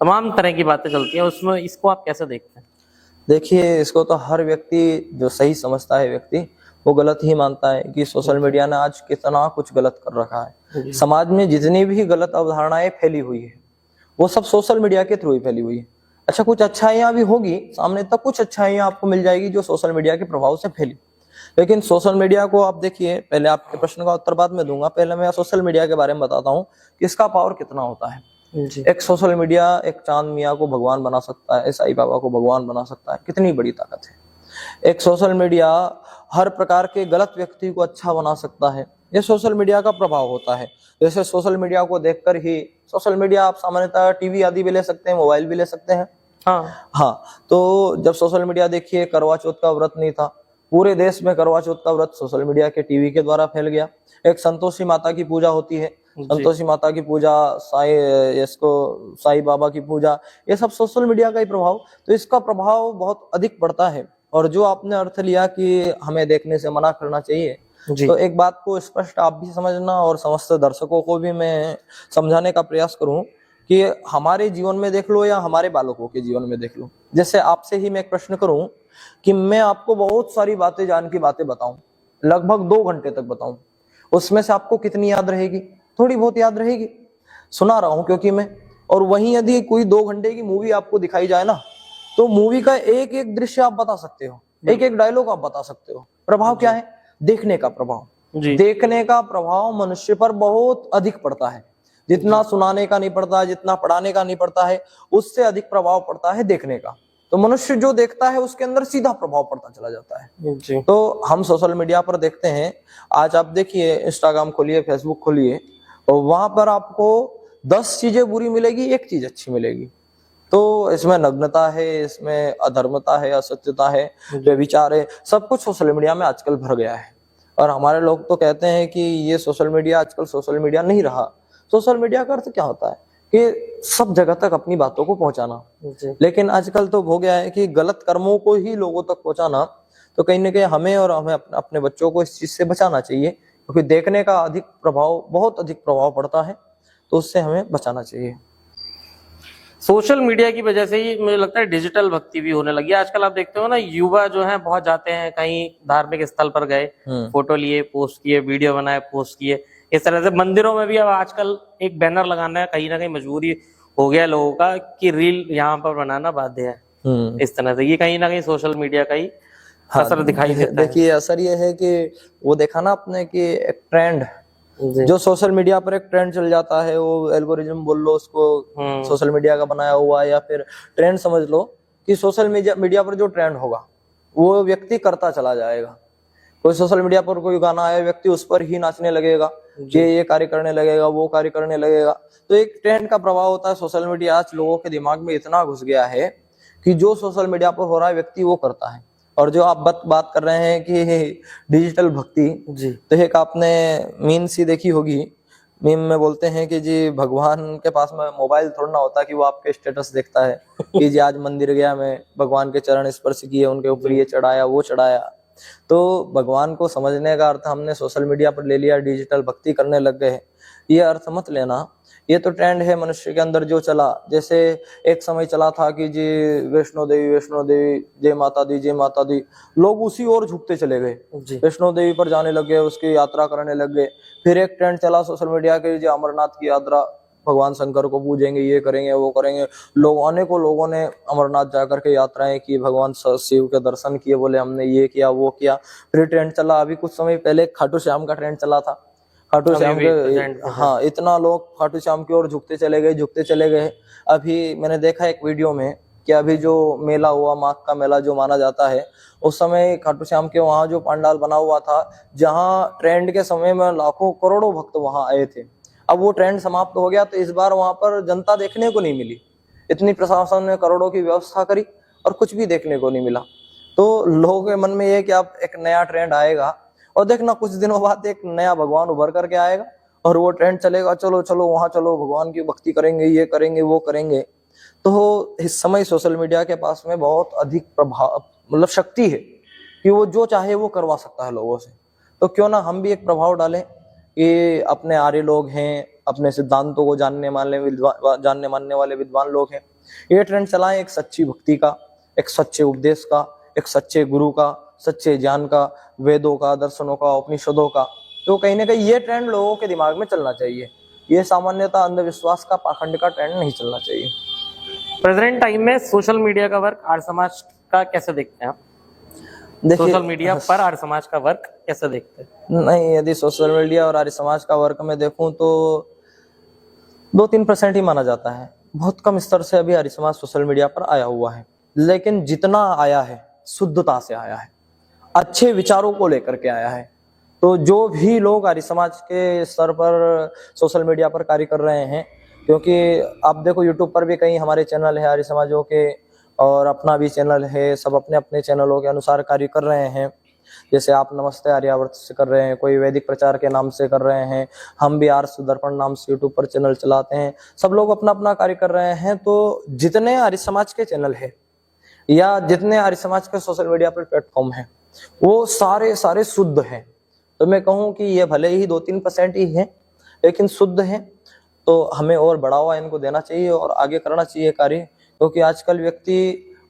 तमाम तरह की बातें चलती हैं उसमें, इसको आप कैसे देखते हैं? देखिए, इसको तो हर व्यक्ति जो सही समझता है व्यक्ति वो गलत ही मानता है कि सोशल मीडिया ने आज कितना कुछ गलत कर रखा है। समाज में जितनी भी गलत अवधारणाएं फैली हुई है वो सब सोशल मीडिया के थ्रू ही फैली हुई है। अच्छा, कुछ अच्छाइयां भी होगी सामने तक, कुछ अच्छाइयां आपको मिल जाएगी जो सोशल मीडिया के प्रभाव से फैली। लेकिन सोशल मीडिया को आप देखिए, पहले आपके प्रश्न का उत्तर बाद में दूंगा, पहले मैं सोशल मीडिया के बारे में बताता हूँ कि इसका पावर कितना होता है। एक सोशल मीडिया एक चांद मियाँ को भगवान बना सकता है, साईं बाबा को भगवान बना सकता है, कितनी बड़ी ताकत है। एक सोशल मीडिया हर प्रकार के गलत व्यक्ति को अच्छा बना सकता है, ये सोशल मीडिया का प्रभाव होता है। जैसे सोशल मीडिया को देखकर ही, सोशल मीडिया आप सामान्यतः टीवी आदि भी ले सकते हैं, मोबाइल भी ले सकते हैं, हाँ, तो जब सोशल मीडिया देखिए, करवा चौथ का व्रत नहीं था, पूरे देश में करवा चौथ का व्रत सोशल मीडिया के टीवी के द्वारा फैल गया। एक संतोषी माता की पूजा होती है, संतोषी माता की पूजा, साईं बाबा की पूजा, ये सब सोशल मीडिया का ही प्रभाव। तो इसका प्रभाव बहुत अधिक पड़ता है। और जो आपने अर्थ लिया कि हमें देखने से मना करना चाहिए, तो एक बात को स्पष्ट आप भी समझना और समस्त दर्शकों को भी मैं समझाने का प्रयास करूं कि हमारे जीवन में देख लो या हमारे बालकों के जीवन में देख लो। जैसे आपसे ही मैं एक प्रश्न करूं कि मैं आपको बहुत सारी बातें, जान की बातें बताऊं, लगभग 2 घंटे तक बताऊं, उसमें से आपको कितनी याद रहेगी? थोड़ी बहुत याद रहेगी। सुना रहा हूं क्योंकि मैं। और वहीं यदि कोई 2 घंटे की मूवी आपको दिखाई जाए ना, तो मूवी का एक एक दृश्य आप बता सकते हो, एक एक डायलॉग आप बता सकते हो। प्रभाव क्या है? देखने का प्रभाव। देखने का प्रभाव मनुष्य पर बहुत अधिक पड़ता है। जितना सुनाने का नहीं पड़ता, जितना पढ़ाने का नहीं पड़ता है, उससे अधिक प्रभाव पड़ता है देखने का। तो मनुष्य जो देखता है उसके अंदर सीधा प्रभाव पड़ता चला जाता है। तो हम सोशल मीडिया पर देखते हैं, आज आप देखिए, इंस्टाग्राम खोलिए, फेसबुक खोलिए, और वहां पर आपको 10 चीजें बुरी मिलेगी, एक चीज अच्छी मिलेगी। तो इसमें नग्नता है, इसमें अधर्मता है, असत्यता है, व्यभिचार है, सब कुछ सोशल मीडिया में आजकल भर गया है। और हमारे लोग तो कहते हैं कि ये सोशल मीडिया आजकल सोशल मीडिया नहीं रहा। सोशल मीडिया का अर्थ क्या होता है कि सब जगह तक अपनी बातों को पहुंचाना। लेकिन आजकल तो हो गया है कि गलत कर्मों को ही लोगों तक पहुंचाना। तो कहीं ना कहीं हमें और हमें अपने बच्चों को इस चीज से बचाना चाहिए, क्योंकि देखने का अधिक प्रभाव, बहुत अधिक प्रभाव पड़ता है, तो उससे हमें बचाना चाहिए। सोशल मीडिया की वजह से ही मुझे लगता है डिजिटल भक्ति भी होने लगी है। आजकल आप देखते हो ना, युवा जो है बहुत जाते हैं कहीं धार्मिक स्थल पर गए, फोटो लिए, पोस्ट किए, वीडियो बनाए, पोस्ट किए। इस तरह से मंदिरों में भी अब आजकल एक बैनर लगाना है, कहीं ना कहीं मजबूरी हो गया लोगों का कि रील यहाँ पर बनाना बाध्य है। इस तरह से ये कहीं ना कहीं सोशल मीडिया का ही असर दिखाई देता है। देखिए, असर ये है कि वो देखा ना आपने कि एक ट्रेंड, जो सोशल मीडिया पर एक ट्रेंड चल जाता है, वो एल्गोरिज्म बोल लो उसको, सोशल मीडिया का बनाया हुआ, या फिर ट्रेंड समझ लो कि सोशल मीडिया पर जो ट्रेंड होगा वो व्यक्ति करता चला जाएगा। कोई सोशल मीडिया पर कोई गाना आया, व्यक्ति उस पर ही नाचने लगेगा, ये कार्य करने लगेगा, वो कार्य करने लगेगा। तो एक ट्रेंड का प्रभाव होता है। सोशल मीडिया आज लोगों के दिमाग में इतना घुस गया है कि जो सोशल मीडिया पर हो रहा है व्यक्ति वो करता है। और जो आप बात कर रहे हैं कि डिजिटल भक्ति, तो एक आपने मीम सी देखी होगी, मीम में बोलते हैं कि जी भगवान के पास में मोबाइल थोड़ा ना होता कि वो आपके स्टेटस देखता है कि जी आज मंदिर गया, मैं भगवान के चरण स्पर्श किए, उनके ऊपर ये चढ़ाया, वो चढ़ाया। तो भगवान को समझने का अर्थ हमने सोशल मीडिया पर ले लिया, डिजिटल भक्ति करने लग गए। ये अर्थ मत लेना, ये तो ट्रेंड है मनुष्य के अंदर जो चला। जैसे एक समय चला था कि जी वैष्णो देवी, जय माता दी, जय माता दी, लोग उसी ओर झुकते चले गए, वैष्णो देवी पर जाने लग गए, उसकी यात्रा करने लग गए। फिर एक ट्रेंड चला सोशल मीडिया के, जी अमरनाथ की यात्रा, भगवान शंकर को पूजेंगे, ये करेंगे, वो करेंगे। अनेकों लोगों ने अमरनाथ जाकर के यात्राएं की, भगवान शिव के दर्शन किए, बोले हमने ये किया, वो किया। फिर ट्रेंड चला, अभी कुछ समय पहले खाटू श्याम का ट्रेंड चला था। खाटू श्याम के, हाँ, इतना लोग खाटू श्याम की ओर झुकते चले गए। अभी मैंने देखा एक वीडियो में कि अभी जो मेला हुआ, माघ का मेला जो माना जाता है, उस समय खाटू श्याम के वहां जो पंडाल बना हुआ था, जहां ट्रेंड के समय में लाखों करोड़ों भक्त वहां आए थे। अब वो ट्रेंड समाप्त हो गया, तो इस बार वहां पर जनता देखने को नहीं मिली। इतनी प्रशासन ने करोड़ों की व्यवस्था करी और कुछ भी देखने को नहीं मिला। तो लोगों के मन में ये कि अब एक नया ट्रेंड आएगा, और देखना कुछ दिनों बाद एक नया भगवान उभर करके आएगा और वो ट्रेंड चलेगा, चलो चलो वहां चलो, भगवान की भक्ति करेंगे, ये करेंगे, वो करेंगे। तो इस समय सोशल मीडिया के पास में बहुत अधिक प्रभाव, मतलब शक्ति है कि वो जो चाहे वो करवा सकता है लोगों से। तो क्यों ना हम भी एक प्रभाव डालें कि अपने आर्य लोग हैं, अपने सिद्धांतों को जानने मानने वाले विद्वान लोग हैं, ये ट्रेंड चलाएं एक सच्ची भक्ति का, एक सच्चे उपदेश का, एक सच्चे गुरु का, सच्चे ज्ञान का, वेदों का, दर्शनों का, उपनिषदों का। तो कहीं ना कहीं ये ट्रेंड लोगों के दिमाग में चलना चाहिए। ये सामान्यतः अंधविश्वास का, पाखंड का ट्रेंड नहीं चलना चाहिए। प्रेजेंट टाइम में सोशल मीडिया का वर्क आर्य समाज का कैसे देखते हैं आप? सोशल मीडिया पर आर्य समाज का वर्क कैसे देखते हैं? नहीं, यदि सोशल मीडिया और आर्य समाज का वर्क में देखूं तो 2-3% ही माना जाता है। बहुत कम स्तर से अभी आर्य समाज सोशल मीडिया पर आया हुआ है, लेकिन जितना आया है शुद्धता से आया है, अच्छे विचारों को लेकर के आया है। तो जो भी लोग आर्य समाज के स्तर पर सोशल मीडिया पर कार्य कर रहे हैं, क्योंकि आप देखो यूट्यूब पर भी कई हमारे चैनल है आर्य समाजों के, और अपना भी चैनल है, सब अपने अपने चैनलों के अनुसार कार्य कर रहे हैं। जैसे आप नमस्ते आर्यावर्त से कर रहे हैं, कोई वैदिक प्रचार के नाम से कर रहे हैं, हम भी आर्ष दर्पण नाम से यूट्यूब पर चैनल चलाते हैं, सब लोग अपना अपना कार्य कर रहे हैं। तो जितने आर्य समाज के चैनल है या जितने आर्य समाज के सोशल मीडिया पर प्लेटफॉर्म है, वो सारे शुद्ध हैं। तो मैं कहूँ कि ये भले ही 2-3% ही है, लेकिन शुद्ध है। तो हमें और बढ़ावा इनको देना चाहिए और आगे करना चाहिए कार्य, क्योंकि आजकल व्यक्ति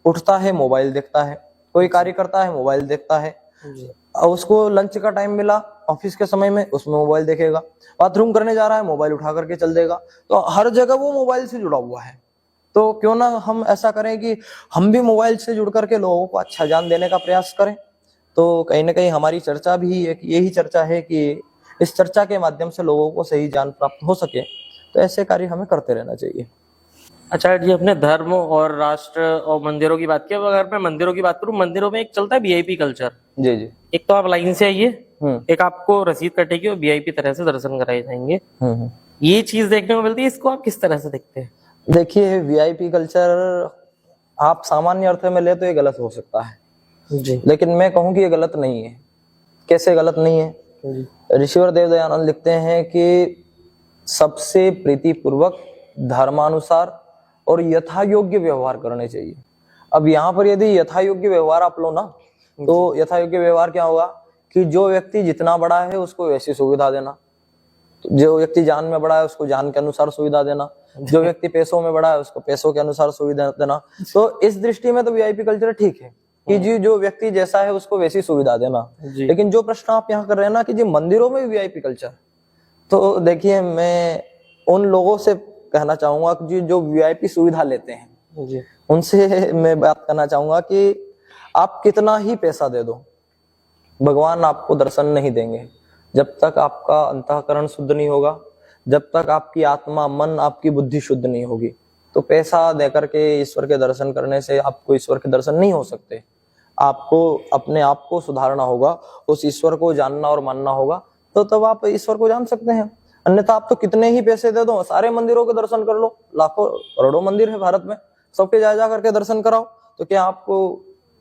उठता है मोबाइल देखता है, कोई कार्य करता है मोबाइल देखता है, और उसको लंच का टाइम मिला ऑफिस के समय में, उसमें मोबाइल देखेगा, बाथरूम करने जा रहा है मोबाइल उठा करके चल देगा। तो हर जगह वो मोबाइल से जुड़ा हुआ है। तो क्यों ना हम ऐसा करें कि हम भी मोबाइल से जुड़ करके लोगों को अच्छा ज्ञान देने का प्रयास करें। तो कहीं ना कहीं हमारी चर्चा भी एक यही चर्चा है कि इस चर्चा के माध्यम से लोगों को सही ज्ञान प्राप्त हो सके। तो ऐसे कार्य हमें करते रहना चाहिए। आचार्य जी, अपने धर्म और राष्ट्र और मंदिरों की बात की, अब अगर मैं मंदिरों की बात करूं, मंदिरों में एक चलता है वीआईपी कल्चर। जी जी। एक तो आप लाइन से आइए, एक आपको रसीद कटेगी और वीआईपी तरह से दर्शन कराए जाएंगे। ये चीज देखने को मिलती है, इसको आप किस तरह से देखते हैं? देखिए, वीआईपी कल्चर आप सामान्य अर्थ में ले तो ये गलत हो सकता है जी, लेकिन मैं कहूँ कि ये गलत नहीं है। कैसे गलत नहीं है? ऋषिवर देव दयानंद लिखते हैं कि सबसे प्रीतिपूर्वक, धर्मानुसार और यथा योग्य व्यवहार करने चाहिए। अब यहाँ पर यदि यथा योग्य व्यवहार आप लो ना, तो यथा योग्य व्यवहार क्या होगा कि जो व्यक्ति जितना बड़ा है उसको वैसी सुविधा देना, जो व्यक्ति जान में बड़ा है उसको जान के अनुसार सुविधा देना, जो व्यक्ति पैसों में बड़ा है उसको पैसों के अनुसार सुविधा देना। तो इस दृष्टि में तो वीआईपी कल्चर ठीक है कि जी जो व्यक्ति जैसा है उसको वैसी सुविधा देना। लेकिन जो प्रश्न आप यहाँ कर रहे हैं ना कि जी मंदिरों में वीआईपी कल्चर, तो देखिए मैं उन लोगों से कहना चाहूंगा कि जो वीआईपी सुविधा लेते हैं जी, उनसे मैं बात करना चाहूंगा कि आप कितना ही पैसा दे दो, भगवान आपको दर्शन नहीं देंगे जब तक आपका अंतःकरण शुद्ध नहीं होगा, जब तक आपकी आत्मा, मन, आपकी बुद्धि शुद्ध नहीं होगी। तो पैसा देकर के ईश्वर के दर्शन करने से आपको ईश्वर के दर्शन नहीं हो सकते। आपको अपने आप को सुधारना होगा, उस ईश्वर को जानना और मानना होगा, तो तब आप ईश्वर को जान सकते हैं। अन्यथा आप तो कितने ही पैसे दे दो, सारे मंदिरों के दर्शन कर लो, लाखों करोड़ों मंदिर है भारत में, सबके जा करके दर्शन कराओ, तो क्या आपको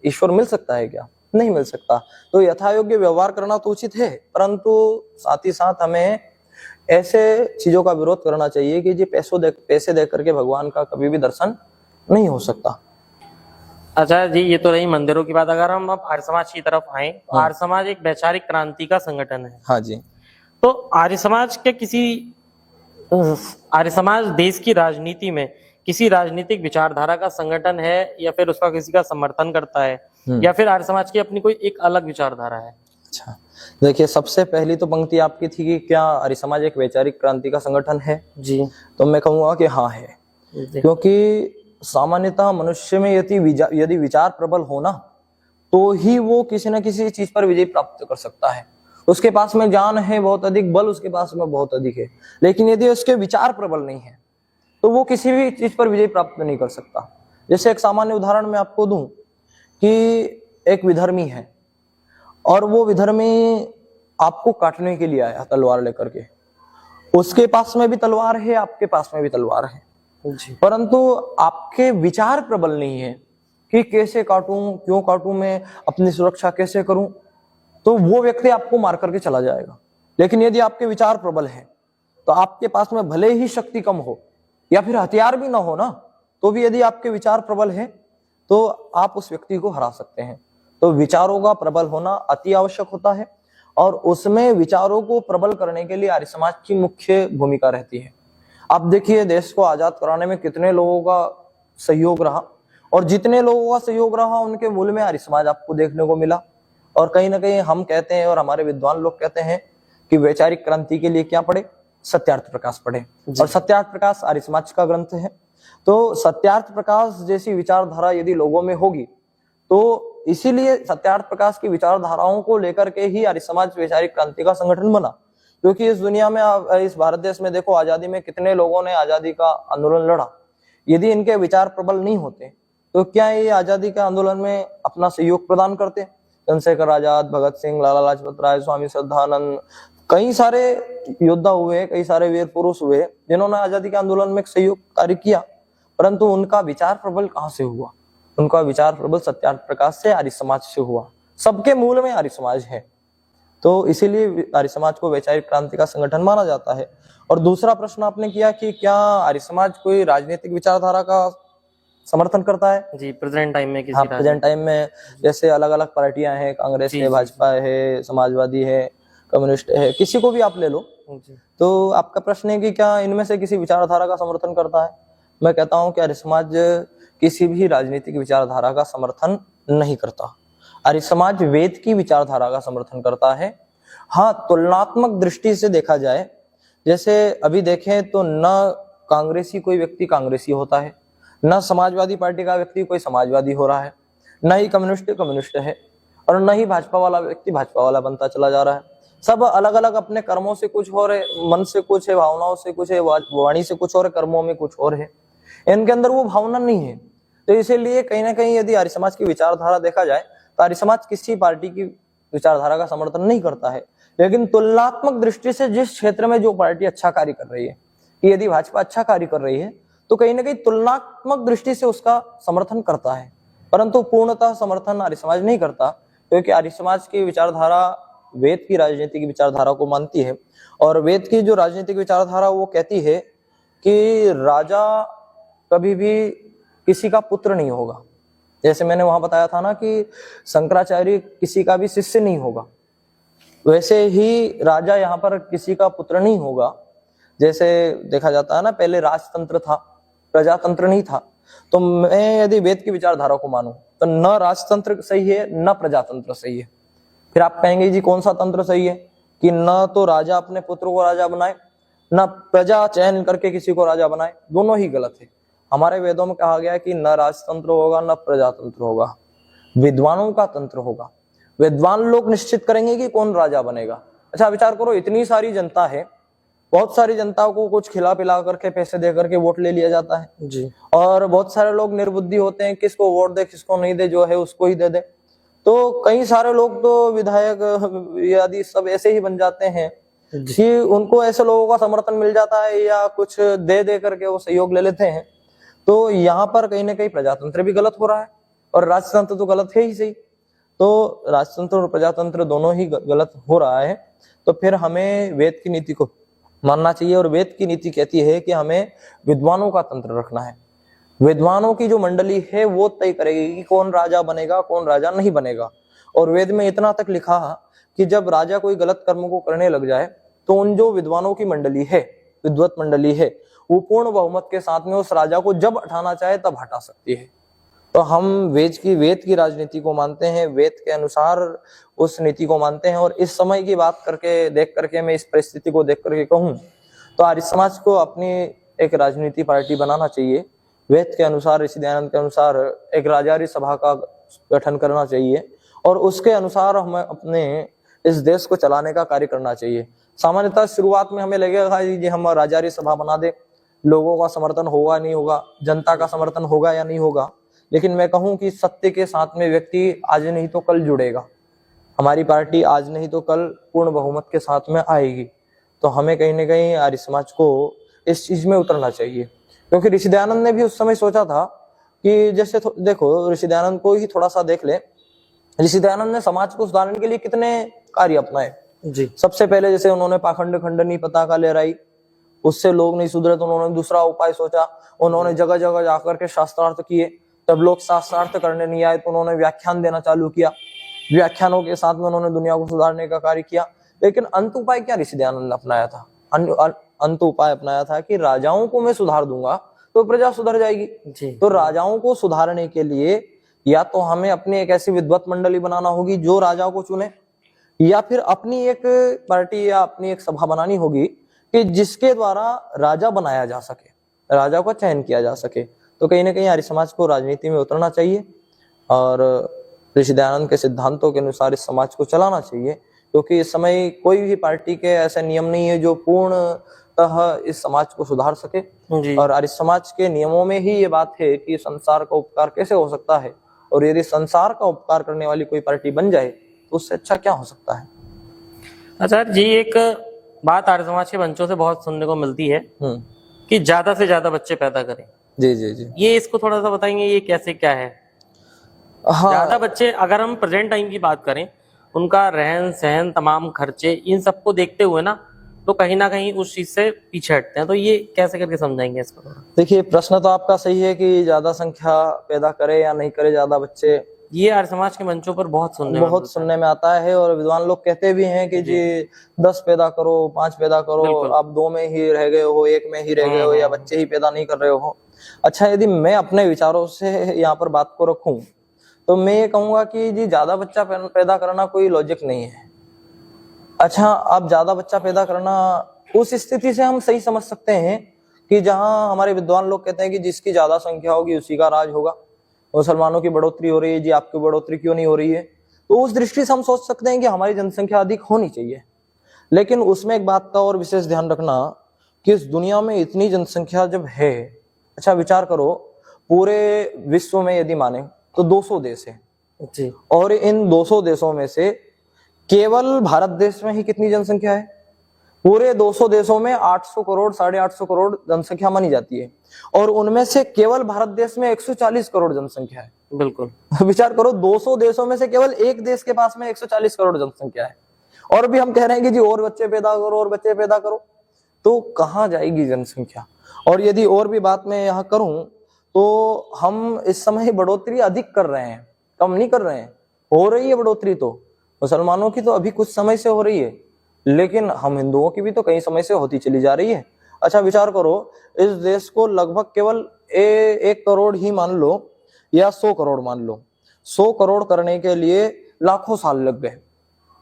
ईश्वर मिल सकता है? क्या नहीं मिल सकता। तो यथायोग्य व्यवहार करना तो उचित है, परंतु साथ ही साथ हमें ऐसे चीजों का विरोध करना चाहिए कि जी पैसे दे करके भगवान का कभी भी दर्शन नहीं हो सकता। अच्छा जी, ये तो रही मंदिरों की बात। अगर हम अब आर्य समाज की तरफ आए, तो आर्य समाज एक वैचारिक क्रांति का संगठन है। हाँ जी। तो आर्य समाज के आर्य समाज देश की राजनीति में किसी राजनीतिक विचारधारा का संगठन है, या फिर उसका किसी का समर्थन करता है, या फिर आर्य समाज की अपनी कोई एक अलग विचारधारा है? अच्छा, देखिए सबसे पहली तो पंक्ति आपकी थी कि क्या आर्य समाज एक वैचारिक क्रांति का संगठन है? जी, तो मैं कहूंगा कि हाँ है, क्योंकि सामान्यतः मनुष्य में यदि विचार प्रबल हो ना, तो ही वो किसी न किसी चीज पर विजय प्राप्त कर सकता है। उसके पास में ज्ञान है बहुत अधिक, बल उसके पास में बहुत अधिक है, लेकिन यदि उसके विचार प्रबल नहीं है तो वो किसी भी चीज पर विजय प्राप्त नहीं कर सकता। जैसे एक सामान्य उदाहरण मैं आपको दूं कि एक विधर्मी है और वो विधर्मी आपको काटने के लिए आया तलवार लेकर के। उसके पास में भी तलवार है, आपके पास में भी तलवार है, परंतु आपके विचार प्रबल नहीं है कि कैसे काटूं, क्यों काटूं, मैं अपनी सुरक्षा कैसे करूं, तो वो व्यक्ति आपको मार करके चला जाएगा। लेकिन यदि आपके विचार प्रबल हैं तो आपके पास में भले ही शक्ति कम हो या फिर हथियार भी ना हो ना, तो भी यदि आपके विचार प्रबल है तो आप उस व्यक्ति को हरा सकते हैं। तो विचारों का प्रबल होना अति आवश्यक होता है, और उसमें विचारों को प्रबल करने के लिए आर्य समाज की मुख्य भूमिका रहती है। आप देखिए देश को आजाद कराने में कितने लोगों का सहयोग रहा, और जितने लोगों का सहयोग रहा उनके मूल में आर्य समाज आपको देखने को मिला। और कहीं ना कहीं हम कहते हैं और हमारे विद्वान लोग कहते हैं कि वैचारिक क्रांति के लिए क्या पढ़े? सत्यार्थ प्रकाश पढ़े, और सत्यार्थ प्रकाश आर्य समाज का ग्रंथ है। तो सत्यार्थ प्रकाश जैसी विचारधारा यदि लोगों में होगी, तो इसीलिए सत्यार्थ प्रकाश की विचारधाराओं को लेकर के ही आर्य समाज वैचारिक क्रांति का संगठन बना। क्योंकि इस दुनिया में, इस भारत देश में देखो, आजादी में कितने लोगों ने आजादी का आंदोलन लड़ा। यदि इनके विचार प्रबल नहीं होते तो क्या ये आजादी के आंदोलन में अपना सहयोग प्रदान करते? चंद्रशेखर आजाद, भगत सिंह, लाला लाजपत राय, स्वामी श्रद्धानंद, कई सारे योद्धा हुए, कई सारे वीर पुरुष हुए जिन्होंने आजादी के आंदोलन में सहयोग कार्य किया, परंतु उनका विचार प्रबल कहाँ से हुआ? उनका विचार प्रबल सत्यार्थ प्रकाश से आर्य समाज से हुआ। सबके मूल में आर्य समाज है, तो इसीलिए आर्य समाज को वैचारिक क्रांति का संगठन माना जाता है। और दूसरा प्रश्न आपने किया कि क्या आर्य समाज कोई राजनीतिक विचारधारा का समर्थन करता है? जी, प्रेजेंट टाइम में हाँ, प्रेजेंट टाइम में जैसे अलग अलग पार्टियां हैं, कांग्रेस है, भाजपा है, समाजवादी है, कम्युनिस्ट है, किसी को भी आप ले लो। तो आपका प्रश्न है कि क्या इनमें से किसी विचारधारा का समर्थन करता है? मैं कहता हूं कि आर्य समाज किसी भी राजनीतिक विचारधारा का समर्थन नहीं करता। आर्य समाज वेद की विचारधारा का समर्थन करता है। हाँ, तुलनात्मक दृष्टि से देखा जाए, जैसे अभी देखें तो न कांग्रेसी कोई व्यक्ति कांग्रेसी होता है, न समाजवादी पार्टी का व्यक्ति कोई समाजवादी हो रहा है, न ही कम्युनिस्ट है, और न ही भाजपा वाला व्यक्ति भाजपा वाला बनता चला जा रहा है। सब अलग अलग अपने कर्मों से कुछ हो रहे, मन से कुछ है, भावनाओं से कुछ है, वाणी से कुछ और है, कर्मों में कुछ और है, इनके अंदर वो भावना नहीं है। तो इसीलिए कहीं ना कहीं यदि आर्य समाज की विचारधारा देखा जाए तो आर्य समाज किसी पार्टी की विचारधारा का समर्थन नहीं करता है, लेकिन तुलनात्मक दृष्टि से जिस क्षेत्र में जो पार्टी अच्छा कार्य कर रही है, कि यदि भाजपा अच्छा कार्य कर रही है तो कहीं ना कहीं तुलनात्मक दृष्टि से उसका समर्थन करता है, परंतु पूर्णतः समर्थन आर्य समाज नहीं करता, क्योंकि आर्य समाज की विचारधारा वेद की राजनीतिक विचारधारा को मानती है। और वेद की जो राजनीतिक विचारधारा वो कहती है कि राजा कभी भी किसी का पुत्र नहीं होगा। जैसे मैंने वहां बताया था ना कि शंकराचार्य किसी का भी शिष्य नहीं होगा, वैसे ही राजा यहाँ पर किसी का पुत्र नहीं होगा। जैसे देखा जाता है ना, पहले राजतंत्र था, प्रजातंत्र नहीं था। तो मैं यदि वेद की विचारधारा को मानूं तो न राजतंत्र सही है, न प्रजातंत्र सही है। फिर आप कहेंगे जी कौन सा तंत्र सही है, कि न तो राजा अपने पुत्र को राजा बनाए, न प्रजा चयन करके किसी को राजा बनाए, दोनों ही गलत है। हमारे वेदों में कहा गया है कि न राजतंत्र होगा न प्रजातंत्र होगा, विद्वानों का तंत्र होगा। विद्वान लोग निश्चित करेंगे कि कौन राजा बनेगा। अच्छा विचार करो, इतनी सारी जनता है, बहुत सारी जनता को कुछ खिला पिला करके पैसे दे करके वोट ले लिया जाता है जी, और बहुत सारे लोग निर्बुद्धि होते हैं, किसको वोट दे किसको नहीं दे, जो है उसको ही दे दे। तो कई सारे लोग तो विधायक आदि सब ऐसे ही बन जाते हैं कि उनको ऐसे लोगों का समर्थन मिल जाता है या कुछ दे दे करके वो सहयोग ले लेते हैं। तो यहाँ पर कहीं ना कहीं प्रजातंत्र भी गलत हो रहा है और राजतंत्र तो गलत है ही सही। तो राजतंत्र और प्रजातंत्र दोनों ही गलत हो रहा है। तो फिर हमें वेद की नीति को मानना चाहिए, और वेद की नीति कहती है कि हमें विद्वानों का तंत्र रखना है। विद्वानों की जो मंडली है वो तय करेगी कि कौन राजा बनेगा कौन राजा नहीं बनेगा। और वेद में इतना तक लिखा कि जब राजा कोई गलत कर्म को करने लग जाए तो उन जो विद्वानों की मंडली है, विद्वत मंडली है, वो पूर्ण बहुमत के साथ में उस राजा को जब हटाना चाहे तब हटा सकती है। तो हम वेद की राजनीति को मानते हैं, वेद के अनुसार उस नीति को मानते हैं। और इस समय की बात करके देख करके मैं इस परिस्थिति को देख करके कहूं तो आर्य समाज को अपनी एक राजनीति पार्टी बनाना चाहिए। वेद के अनुसार, ऋषि दयानंद के अनुसार एक राजारी सभा का गठन करना चाहिए और उसके अनुसार हमें अपने इस देश को चलाने का कार्य करना चाहिए। सामान्यतः शुरुआत में हमें लगेगा कि हम राजारी सभा बना दे, लोगों का समर्थन होगा नहीं होगा, जनता का समर्थन होगा या नहीं होगा, लेकिन मैं कहूं कि सत्य के साथ में व्यक्ति आज नहीं तो कल जुड़ेगा। हमारी पार्टी आज नहीं तो कल पूर्ण बहुमत के साथ में आएगी। तो हमें कहीं ना कहीं आर्य समाज को इस चीज में उतरना चाहिए, क्योंकि ऋषि दयानंद ने भी उस समय सोचा था कि जैसे देखो ऋषि दयानंद को ही थोड़ा सा देख ले, ऋषि दयानंद ने समाज को सुधारने के लिए कितने कार्य अपनाए जी। सबसे पहले जैसे उन्होंने पाखंड खंडनी पताका लहराई, उससे लोग नहीं सुधरे तो उन्होंने दूसरा उपाय सोचा। उन्होंने जगह जगह जाकर के शास्त्रार्थ किए, तब लोग शास्त्रार्थ करने नहीं आए तो उन्होंने व्याख्यान देना चालू किया। व्याख्यानों के साथ में उन्होंने दुनिया को सुधारने का कार्य किया। लेकिन अंत उपाय क्या ऋषि दयानंद ने अपनाया था? अंत उपाय अपनाया था कि राजाओं को मैं सुधार दूंगा तो प्रजा सुधर जाएगी जी। तो राजाओं को सुधारने के लिए या तो हमें अपनी एक ऐसी विद्वत मंडली बनाना होगी जो राजाओं को चुने, या फिर अपनी एक पार्टी या अपनी एक सभा बनानी होगी कि जिसके द्वारा राजा बनाया जा सके, राजा को चयन किया जा सके। तो कहीं ना कहीं आर्य समाज को राजनीति में उतरना चाहिए और ऋषि दयानंद के सिद्धांतों के अनुसार इस समाज को चलाना चाहिए, क्योंकि इस समय कोई भी पार्टी के ऐसे नियम नहीं है जो पूर्णतः इस समाज को सुधार सके जी। और आर्य समाज के नियमों में ही ये बात है कि संसार का उपकार कैसे हो सकता है, और यदि संसार का उपकार करने वाली कोई पार्टी बन जाए तो उससे अच्छा क्या हो सकता है। आचार्य जी, एक बात आर्य समाज के बच्चों से बहुत सुनने को मिलती है कि ज्यादा से ज्यादा बच्चे पैदा करें। जी जी जी, ये इसको थोड़ा सा बताएंगे, ये कैसे क्या है? हाँ ज्यादा बच्चे, अगर हम प्रेजेंट टाइम की बात करें, उनका रहन सहन, तमाम खर्चे, इन सबको देखते हुए ना, तो कहीं ना कहीं उस चीज से पीछे हटते हैं। तो ये कैसे करके समझाएंगे इसको थोड़ा? देखिए, प्रश्न तो आपका सही है कि ज्यादा संख्या पैदा करे या नहीं करे ज्यादा बच्चे, ये आर्य समाज के मंचों पर बहुत सुनने में बहुत मिलता सुनने में आता है। और विद्वान लोग कहते भी हैं कि जी 10 पैदा करो, 5 पैदा करो, बिल्कुल। आप 2 में ही रह गए हो, 1 में ही रह गए हो, या बच्चे ही पैदा नहीं कर रहे हो। अच्छा, यदि मैं अपने विचारों से यहाँ पर बात को रखूं, तो मैं ये कहूंगा कि जी ज्यादा बच्चा पैदा करना कोई लॉजिक नहीं है। अच्छा, आप ज्यादा बच्चा पैदा करना उस स्थिति से हम सही समझ सकते हैं कि जहां हमारे विद्वान लोग कहते हैं कि जिसकी ज्यादा संख्या होगी उसी का राज होगा। मुसलमानों की बढ़ोतरी हो रही है जी, आपकी बढ़ोतरी क्यों नहीं हो रही है? तो उस दृष्टि से हम सोच सकते हैं कि हमारी जनसंख्या अधिक होनी चाहिए। लेकिन उसमें एक बात का और विशेष ध्यान रखना कि इस दुनिया में इतनी जनसंख्या जब है, अच्छा विचार करो, पूरे विश्व में यदि माने तो 200 देश है जी। और इन 200 देशों में से केवल भारत देश में ही कितनी जनसंख्या है? पूरे 200 देशों में 800 करोड़ 850 करोड़ जनसंख्या मानी जाती है, और उनमें से केवल भारत देश में 140 करोड़ जनसंख्या है। बिल्कुल। विचार करो, 200 देशों में से केवल एक देश के पास में 140 करोड़ जनसंख्या है, और भी हम कह रहे हैं कि जी और बच्चे पैदा करो और बच्चे पैदा करो। तो कहाँ जाएगी जनसंख्या? और यदि और भी बात मैं यहाँ करूं, तो हम इस समय बढ़ोतरी अधिक कर रहे हैं, कम नहीं कर रहे हैं। हो रही है बढ़ोतरी, तो मुसलमानों की तो अभी कुछ समय से हो रही है, लेकिन हम हिंदुओं की भी तो कई समय से होती चली जा रही है। अच्छा विचार करो, इस देश को लगभग केवल 1 करोड़ ही मान लो या 100 करोड़ मान लो, 100 करोड़ करने के लिए लाखों साल लग गए।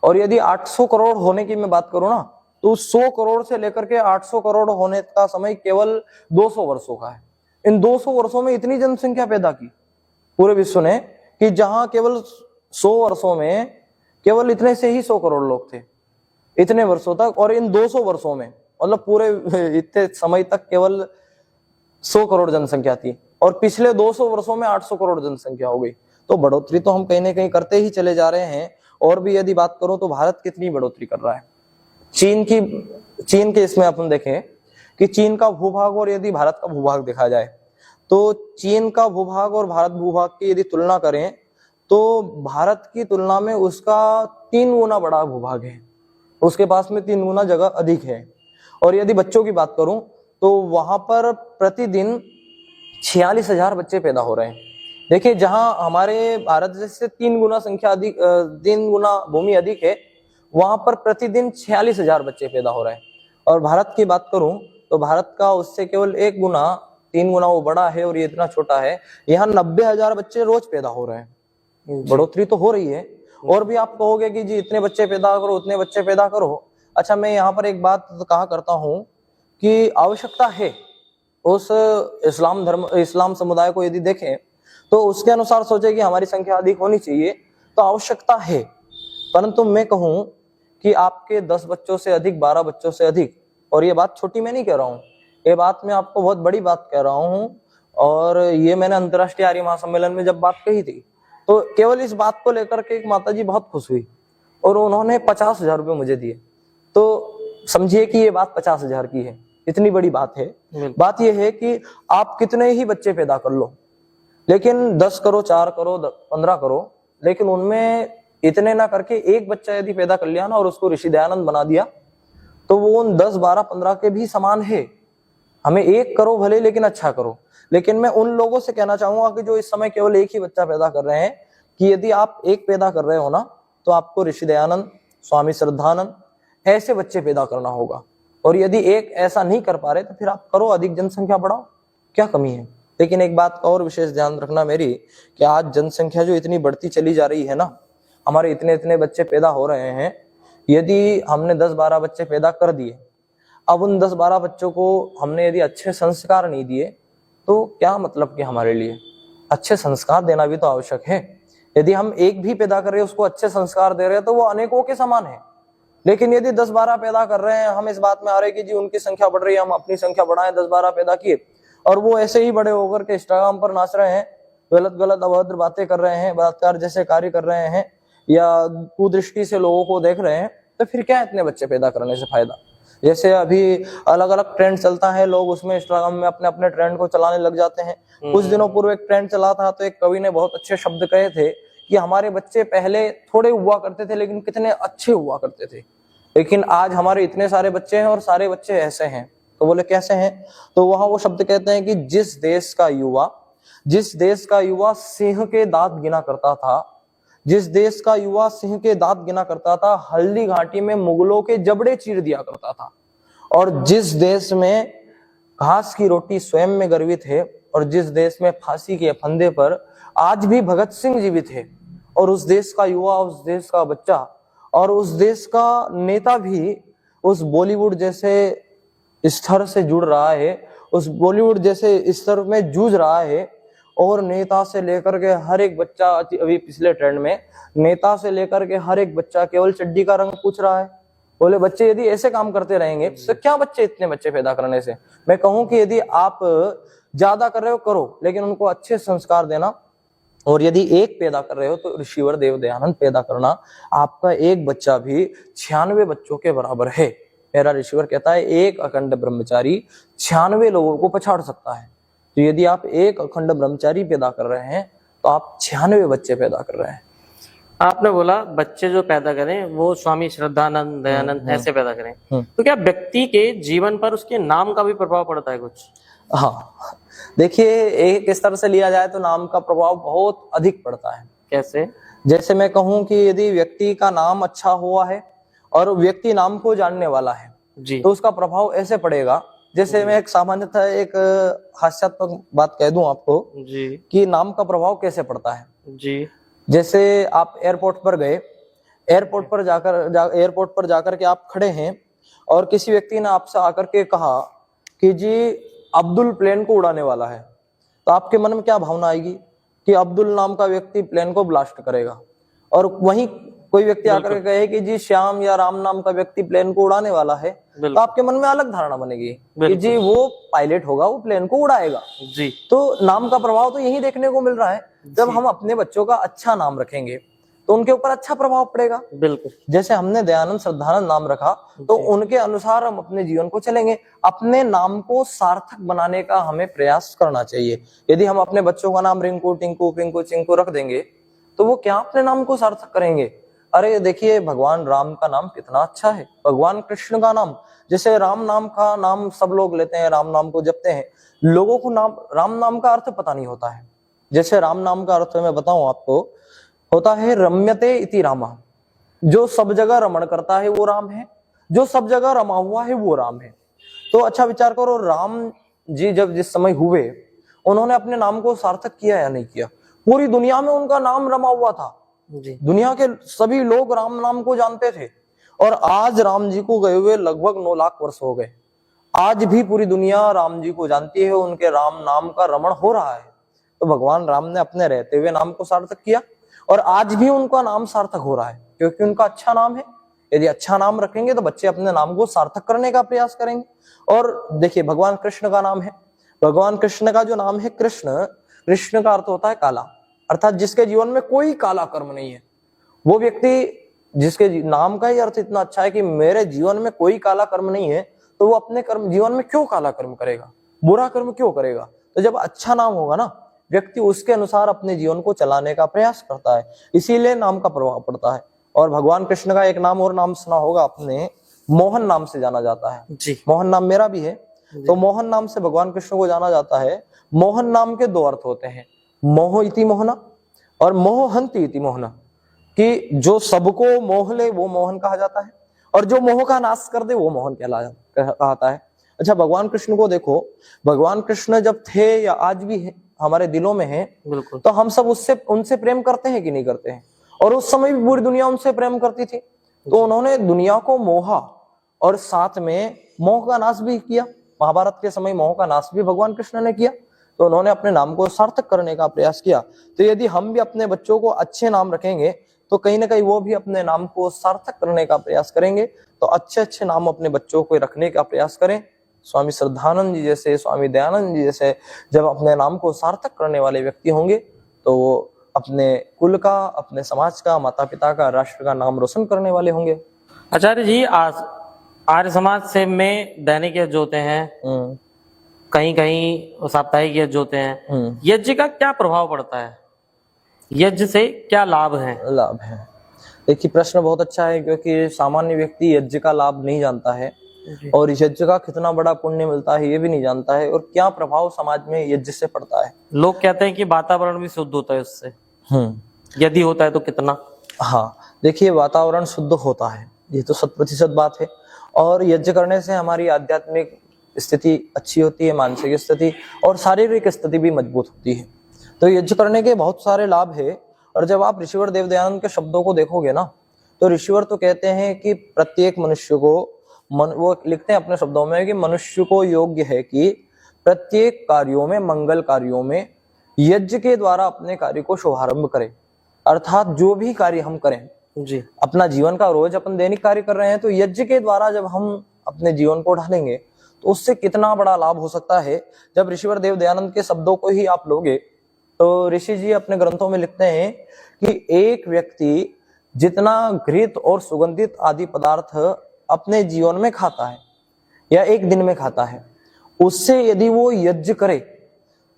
और यदि 800 करोड़ होने की मैं बात करूं ना, तो 100 करोड़ से लेकर के 800 करोड़ होने का समय केवल 200 वर्षों का है। इन 200 वर्षों में इतनी जनसंख्या पैदा की पूरे विश्व ने कि जहां केवल 100 वर्षों में केवल इतने से ही 100 करोड़ लोग थे इतने वर्षों तक। और इन 200 वर्षों में मतलब पूरे इतने समय तक केवल 100 करोड़ जनसंख्या थी, और पिछले 200 वर्षों में 800 करोड़ जनसंख्या हो गई। तो बढ़ोतरी तो हम कहीं ना कहीं करते ही चले जा रहे हैं। और भी यदि बात करो तो भारत कितनी बढ़ोतरी कर रहा है। चीन के इसमें अपन देखें कि चीन का भूभाग और यदि भारत का भूभाग देखा जाए, तो चीन का भूभाग और भारत भूभाग की यदि तुलना करें, तो भारत की तुलना में उसका 3 गुना बड़ा भूभाग है, उसके पास में 3 गुना जगह अधिक है। और यदि बच्चों की बात करूं, तो वहां पर प्रतिदिन 46,000 बच्चे पैदा हो रहे हैं। देखिए, जहां हमारे भारत से 3 गुना संख्या अधिक, 3 गुना भूमि अधिक है, वहां पर प्रतिदिन 46,000 बच्चे पैदा हो रहे हैं। और भारत की बात करूं तो भारत का उससे केवल 1 गुना, 3 गुना वो बड़ा है और ये इतना छोटा है। यहाँ 90,000 बच्चे रोज पैदा हो रहे हैं। बढ़ोतरी तो हो रही है। और भी आप कहोगे कि जी इतने बच्चे पैदा करो, उतने बच्चे पैदा करो। अच्छा, मैं यहाँ पर एक बात कहा करता हूँ कि आवश्यकता है। उस इस्लाम समुदाय को यदि देखें तो उसके अनुसार सोचे कि हमारी संख्या अधिक होनी चाहिए, तो आवश्यकता है। परंतु मैं कहूं कि आपके 10 बच्चों से अधिक, 12 बच्चों से अधिक, और ये बात छोटी मैं नहीं कह रहा हूँ, ये बात मैं आपको बहुत बड़ी बात कह रहा हूँ। और ये मैंने अंतर्राष्ट्रीय आर्य महासम्मेलन में जब बात कही थी, तो केवल इस बात को लेकर के एक माताजी बहुत खुश हुई और उन्होंने 50,000 रुपये मुझे दिए। तो समझिए कि ये बात 50,000 की है, इतनी बड़ी बात है। बात यह है कि आप कितने ही बच्चे पैदा कर लो, लेकिन 10 करो, 4 करो, 15 करो, लेकिन उनमें इतने ना करके एक बच्चा यदि पैदा कर लिया ना और उसको ऋषि दयानंद बना दिया, तो वो उन 10, 12, 15 के भी समान है। हमें 1 करो भले, लेकिन अच्छा करो। लेकिन मैं उन लोगों से कहना चाहूंगा कि जो इस समय केवल 1 ही बच्चा पैदा कर रहे हैं, कि यदि आप 1 पैदा कर रहे हो ना, तो आपको ऋषि दयानंद, स्वामी श्रद्धानंद ऐसे बच्चे पैदा करना होगा। और यदि 1 ऐसा नहीं कर पा रहे, तो फिर आप करो, अधिक जनसंख्या बढ़ाओ, क्या कमी है। लेकिन एक बात का और विशेष ध्यान रखना मेरी, कि आज जनसंख्या जो इतनी बढ़ती चली जा रही है ना, हमारे इतने बच्चे पैदा हो रहे हैं, यदि हमने 10-12 बच्चे पैदा कर दिए, अब उन 10-12 बच्चों को हमने यदि अच्छे संस्कार नहीं दिए, तो क्या मतलब कि हमारे लिए अच्छे संस्कार देना भी तो आवश्यक है। यदि हम 1 भी पैदा कर रहे हैं, उसको अच्छे संस्कार दे रहे हैं, तो वो अनेकों के समान है। लेकिन यदि 10-12 पैदा कर रहे हैं, हम इस बात में आ रहे हैं कि जी उनकी संख्या बढ़ रही है, हम अपनी संख्या बढ़ाएं, 10-12 पैदा किए, और वो ऐसे ही बड़े होकर के इंस्टाग्राम पर नाच रहे हैं, गलत अभद्र बातें कर रहे हैं, बलात्कार जैसे कार्य कर रहे हैं, या कुदृष्टि से लोगों को देख रहे हैं, तो फिर क्या इतने बच्चे पैदा करने से फायदा। जैसे अभी अलग अलग ट्रेंड चलता है, लोग उसमें इंस्टाग्राम में अपने अपने ट्रेंड को चलाने लग जाते हैं। कुछ दिनों पूर्व एक ट्रेंड चला था, तो एक कवि ने बहुत अच्छे शब्द कहे थे कि हमारे बच्चे पहले थोड़े हुआ करते थे लेकिन कितने अच्छे हुआ करते थे, लेकिन आज हमारे इतने सारे बच्चे हैं और सारे बच्चे ऐसे हैं। तो बोले कैसे हैं? तो वहां वो शब्द कहते हैं कि जिस देश का युवा सिंह के दांत गिना करता था, जिस देश का युवा सिंह के दांत गिना करता था, हल्दी घाटी में मुगलों के जबड़े चीर दिया करता था, और जिस देश में घास की रोटी स्वयं में गर्वित है, और जिस देश में फांसी के फंदे पर आज भी भगत सिंह जीवित है, और उस देश का युवा, उस देश का बच्चा और उस देश का नेता भी उस बॉलीवुड जैसे स्तर से जुड़ रहा है, उस बॉलीवुड जैसे स्तर में जूझ रहा है, और नेता से लेकर के हर एक बच्चा, अभी पिछले ट्रेंड में नेता से लेकर के हर एक बच्चा केवल चड्डी का रंग पूछ रहा है। बोले बच्चे यदि ऐसे काम करते रहेंगे तो क्या बच्चे इतने बच्चे पैदा करने से, मैं कहूं कि यदि आप ज्यादा कर रहे हो करो, लेकिन उनको अच्छे संस्कार देना, और यदि एक पैदा कर रहे हो तो ऋषिवर देव दयानंद पैदा करना, आपका एक बच्चा भी 96 बच्चों के बराबर है। मेरा ऋषिवर कहता है एक अखंड ब्रह्मचारी 96 लोगों को पछाड़ सकता है। तो यदि आप एक अखंड ब्रह्मचारी पैदा कर रहे हैं तो आप 96 बच्चे पैदा कर रहे हैं। आपने बोला बच्चे जो पैदा करें वो स्वामी श्रद्धानंद, दयानंद ऐसे पैदा करें, तो क्या व्यक्ति के जीवन पर उसके नाम का भी प्रभाव पड़ता है कुछ? हाँ, देखिए एक स्तर से लिया जाए तो नाम का प्रभाव बहुत अधिक पड़ता है। कैसे? जैसे मैं कहूं कि यदि व्यक्ति का नाम अच्छा हुआ है और व्यक्ति नाम को जानने वाला है जी, तो उसका प्रभाव ऐसे पड़ेगा। जैसे मैं एक सामान्यतः एक हास्यात्मक बात कह दूं आपको जी कि नाम का प्रभाव कैसे पड़ता है। जी जैसे आप एयरपोर्ट पर गए, एयरपोर्ट पर जाकर के आप खड़े हैं और किसी व्यक्ति ने आपसे आकर के कहा कि जी अब्दुल प्लेन को उड़ाने वाला है, तो आपके मन में क्या भावना आएगी कि अब्दुल नाम का व्यक्ति प्लेन को ब्लास्ट करेगा। और वहीं कोई व्यक्ति आकर के कहे कि जी श्याम या राम नाम का व्यक्ति प्लेन को उड़ाने वाला है, तो आपके मन में अलग धारणा बनेगी कि जी वो पायलट होगा, वो प्लेन को उड़ाएगा। जी, तो नाम का प्रभाव तो यही देखने को मिल रहा है। जब हम अपने बच्चों का अच्छा नाम रखेंगे तो उनके ऊपर अच्छा प्रभाव पड़ेगा। बिल्कुल। जैसे हमने दयानंद श्रद्धानंद नाम रखा तो उनके अनुसार हम अपने जीवन को चलेंगे। अपने नाम को सार्थक बनाने का हमें प्रयास करना चाहिए। यदि हम अपने बच्चों का नाम रिंकू, टिंकू, पिंकू, चिंकू रख देंगे तो वो क्या अपने नाम को सार्थक करेंगे? अरे देखिए भगवान राम का नाम कितना अच्छा है, भगवान कृष्ण का नाम, जैसे राम नाम का नाम सब लोग लेते हैं, राम नाम को जपते हैं, लोगों को राम नाम का अर्थ पता नहीं होता है। जैसे राम नाम का अर्थ मैं बताऊं आपको, होता है रम्यते इति रामा, जो सब जगह रमण करता है वो राम है, जो सब जगह रमा हुआ है वो राम है। तो अच्छा विचार करो, राम जी जब जिस समय हुए उन्होंने अपने नाम को सार्थक किया या नहीं किया? पूरी दुनिया में उनका नाम रमा हुआ था जी, दुनिया के सभी लोग राम नाम को जानते थे, और आज राम जी को गए हुए लगभग 9 लाख वर्ष हो गए, आज भी पूरी दुनिया राम जी को जानती है, उनके राम नाम का रमण हो रहा है। तो भगवान राम ने अपने रहते हुए नाम को सार्थक किया और आज भी उनका नाम सार्थक हो रहा है क्योंकि उनका अच्छा नाम है। यदि अच्छा नाम रखेंगे तो बच्चे अपने नाम को सार्थक करने का प्रयास करेंगे। और देखिए भगवान कृष्ण का नाम है, भगवान कृष्ण का जो नाम है कृष्ण, कृष्ण का अर्थ होता है काला, अर्थात जिसके जीवन में कोई काला कर्म नहीं है। वो व्यक्ति जिसके नाम का ही अर्थ इतना अच्छा है कि मेरे जीवन में कोई काला कर्म नहीं है, तो वो अपने कर्म जीवन में क्यों काला कर्म करेगा, बुरा कर्म क्यों करेगा? तो जब अच्छा नाम होगा ना, व्यक्ति उसके अनुसार अपने जीवन को चलाने का प्रयास करता है, इसीलिए नाम का प्रभाव पड़ता है। और भगवान कृष्ण का एक नाम और नाम सुना होगा आपने, मोहन नाम से जाना जाता है जी। मोहन नाम मेरा भी है, तो मोहन नाम से भगवान कृष्ण को जाना जाता है। मोहन नाम के 2 अर्थ होते हैं, मोह इति मोहना और मोहंती इति मोहना, कि जो सबको मोह ले वो मोहन कहा जाता है, और जो मोह का नाश कर दे वो मोहन कहलाता है। अच्छा भगवान कृष्ण को देखो, भगवान कृष्ण जब थे या आज भी है, हमारे दिलों में है, बिल्कुल, तो हम सब उनसे प्रेम करते हैं कि नहीं करते हैं? और उस समय भी पूरी दुनिया उनसे प्रेम करती थी, तो उन्होंने दुनिया को मोहा और साथ में मोह का नाश भी किया। महाभारत के समय मोह का नाश भी भगवान कृष्ण ने किया, तो उन्होंने अपने नाम को सार्थक करने का प्रयास किया। तो यदि हम भी अपने बच्चों को अच्छे नाम रखेंगे तो कहीं ना कहीं वो भी अपने नाम को सार्थक करने का प्रयास करेंगे। तो अच्छे अच्छे नाम अपने बच्चों को रखने का प्रयास करें। स्वामी श्रद्धानंद जी जैसे, स्वामी दयानंद जी जैसे जब अपने नाम को सार्थक करने वाले व्यक्ति होंगे तो वो अपने कुल का, अपने समाज का, माता पिता का, राष्ट्र का नाम रोशन करने वाले होंगे। आचार्य जी, आर्य समाज से में दैनिक यज्ञ होते हैं, कहीं कहीं साप्ताहिक यज्ञ होते हैं। यज्ञ का क्या प्रभाव पड़ता है, यज्ञ से क्या लाभ है? लाभ है, देखिए प्रश्न बहुत अच्छा है, क्योंकि सामान्य व्यक्ति यज्ञ का लाभ नहीं जानता है और यज्ञ का कितना बड़ा पुण्य मिलता है ये भी नहीं जानता है, और क्या प्रभाव समाज में यज्ञ से पड़ता है। लोग कहते हैं कि वातावरण भी शुद्ध होता है उससे, यदि होता है तो कितना? हाँ, देखिए वातावरण शुद्ध होता है, ये तो 100% बात है, और यज्ञ करने से हमारी आध्यात्मिक स्थिति अच्छी होती है, मानसिक स्थिति और शारीरिक स्थिति भी मजबूत होती है। तो यज्ञ करने के बहुत सारे लाभ है। और जब आप ऋषिवर देवदयानंद के शब्दों को देखोगे ना, तो ऋषिवर तो कहते हैं कि प्रत्येक मनुष्य को वो लिखते हैं अपने शब्दों में कि मनुष्य को योग्य है कि प्रत्येक कार्यों में, मंगल कार्यों में यज्ञ के द्वारा अपने कार्य को शुभारंभ करें। अर्थात जो भी कार्य हम करें जी, अपना जीवन का, रोज अपन दैनिक कार्य कर रहे हैं, तो यज्ञ के द्वारा जब हम अपने जीवन को ढालेंगे तो उससे कितना बड़ा लाभ हो सकता है। जब ऋषिवर देवदयानंद के शब्दों को ही आप लोगे तो ऋषि जी अपने ग्रंथों में लिखते हैं कि एक व्यक्ति जितना घृत और सुगंधित आदि पदार्थ अपने जीवन में खाता है या एक दिन में खाता है, उससे यदि वो यज्ञ करे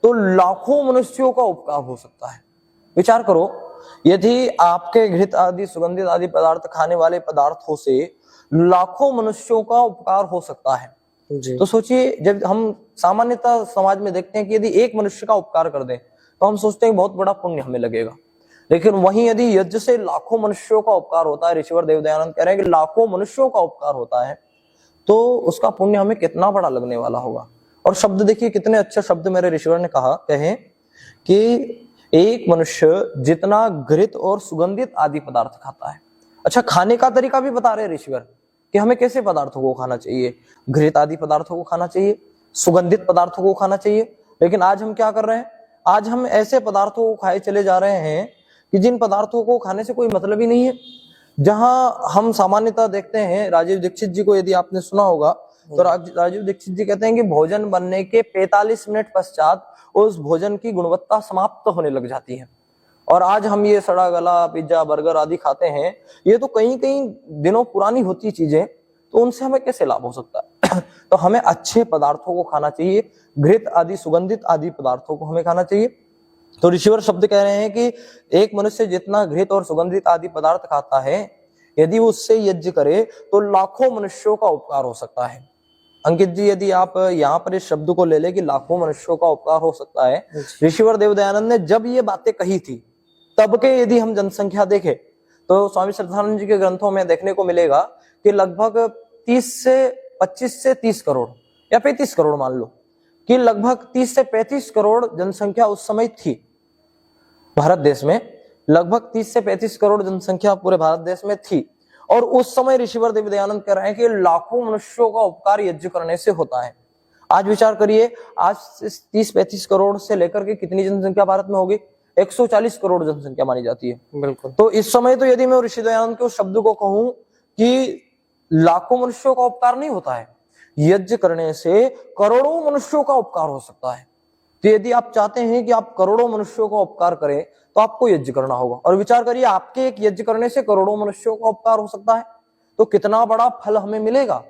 तो लाखों मनुष्यों का उपकार हो सकता है। विचार करो, यदि आपके घृत आदि सुगंधित आदि पदार्थ खाने वाले पदार्थों से लाखों मनुष्यों का उपकार हो सकता है जी। तो सोचिए, जब हम सामान्यतः समाज में देखते हैं कि यदि एक मनुष्य का उपकार कर दें तो हम सोचते हैं बहुत बड़ा पुण्य हमें लगेगा, लेकिन वहीं यदि यज्ञ से लाखों मनुष्यों का उपकार होता है, ऋषिवर देवदयानंद कह रहे हैं कि लाखों मनुष्यों का उपकार होता है, तो उसका पुण्य हमें कितना बड़ा लगने वाला होगा। और शब्द देखिए कितने अच्छे शब्द मेरे ऋषिवर ने कहे कि एक मनुष्य जितना घृत और सुगंधित आदि पदार्थ खाता है। अच्छा, खाने का तरीका भी बता रहे ऋषिवर कि हमें कैसे पदार्थों को खाना चाहिए। घृत आदि पदार्थों को खाना चाहिए, सुगंधित पदार्थों को खाना चाहिए, लेकिन आज हम क्या कर रहे हैं, आज हम ऐसे पदार्थों को खाए चले जा रहे हैं कि जिन पदार्थों को खाने से कोई मतलब ही नहीं है। जहां हम सामान्यतः देखते हैं, राजीव दीक्षित जी को यदि आपने सुना होगा तो राजीव दीक्षित जी कहते हैं कि भोजन बनने के 45 मिनट पश्चात उस भोजन की गुणवत्ता समाप्त होने लग जाती है। और आज हम ये सड़ा गला पिज्जा बर्गर आदि खाते हैं, ये तो कई कई दिनों पुरानी होती चीजें, तो उनसे हमें कैसे लाभ हो सकता है। तो हमें अच्छे पदार्थों को खाना चाहिए, घृत आदि सुगंधित आदि पदार्थों को हमें खाना चाहिए। तो ऋषिवर शब्द कह रहे हैं कि एक मनुष्य जितना घृत और सुगंधित आदि पदार्थ खाता है, यदि उससे यज्ञ करे तो लाखों मनुष्यों का उपकार हो सकता है। अंकित जी, यदि आप यहाँ पर इस शब्द को ले ले कि लाखों मनुष्यों का उपकार हो सकता है, ऋषिवर देवदयानंद ने जब ये बातें कही थी तब के यदि हम जनसंख्या देखें तो स्वामी श्रद्धानंद जी के ग्रंथों में देखने को मिलेगा कि लगभग 25 से 30 करोड़ या 35 करोड़ मान लो कि लगभग 30 से 35 करोड़ जनसंख्या उस समय थी भारत देश में। लगभग 30 से 35 करोड़ जनसंख्या पूरे भारत देश में थी, और उस समय ऋषिवर देवदयानंद कह रहे हैं कि लाखों मनुष्यों का उपकार यज्ञ करने से होता है। आज विचार करिए, आज 30-35 करोड़ से लेकर के कितनी जनसंख्या भारत में होगी, 140 करोड़ जनसंख्या मानी जाती है। बिल्कुल। तो इस समय तो यदि मैं ऋषि दयानंद के उस शब्द को कहूं कि लाखों मनुष्यों का उपकार नहीं होता है, यज्ञ करने से करोड़ों मनुष्यों का उपकार हो सकता है। तो यदि आप चाहते हैं कि आप करोड़ों मनुष्यों का उपकार करें तो आपको यज्ञ करना होगा। और विचार करिए, आपके एक यज्ञ करने से करोड़ों मनुष्यों का उपकार हो सकता है, तो कितना बड़ा फल हमें मिलेगा।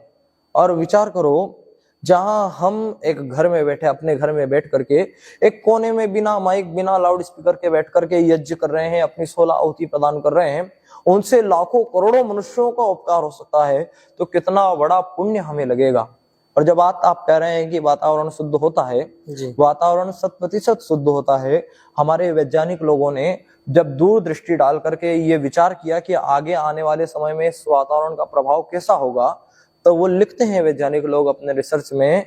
और विचार करो, जहां हम एक घर में बैठे, अपने घर में बैठ करके एक कोने में बिना माइक बिना लाउड स्पीकर के बैठ करके यज्ञ कर रहे हैं, अपनी 16 आहुति प्रदान कर रहे हैं, उनसे लाखों करोड़ों मनुष्यों का उपकार हो सकता है, तो कितना बड़ा पुण्य हमें लगेगा। और जब आप कह रहे हैं कि वातावरण शुद्ध होता है, वातावरण 100% शुद्ध होता है। हमारे वैज्ञानिक लोगों ने जब दूरदृष्टि डाल करके ये विचार किया कि आगे आने वाले समय में इस वातावरण का प्रभाव कैसा होगा, तो वो लिखते हैं वैज्ञानिक लोग अपने रिसर्च में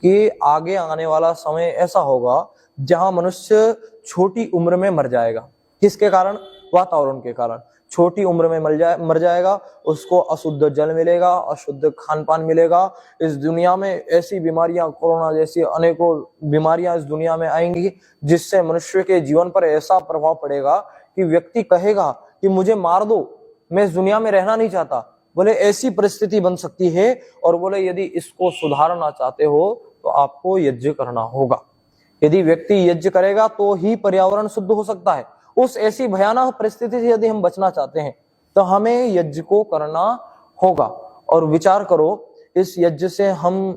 कि आगे आने वाला समय ऐसा होगा जहां मनुष्य छोटी उम्र में मर जाएगा। किसके कारण? वातावरण के कारण। छोटी उम्र में मर जाएगा, उसको अशुद्ध जल मिलेगा, अशुद्ध खान पान मिलेगा। इस दुनिया में ऐसी बीमारियां, कोरोना जैसी अनेकों बीमारियां इस दुनिया में आएंगी जिससे मनुष्य के जीवन पर ऐसा प्रभाव पड़ेगा कि व्यक्ति कहेगा कि मुझे मार दो, मैं इस दुनिया में रहना नहीं चाहता। बोले ऐसी परिस्थिति बन सकती है। और बोले यदि इसको सुधारना चाहते हो तो आपको यज्ञ करना होगा। यदि व्यक्ति यज्ञ करेगा तो ही पर्यावरण शुद्ध हो सकता है। उस ऐसी भयानक परिस्थिति से यदि हम बचना चाहते हैं तो हमें यज्ञ को करना होगा। और विचार करो इस यज्ञ से हम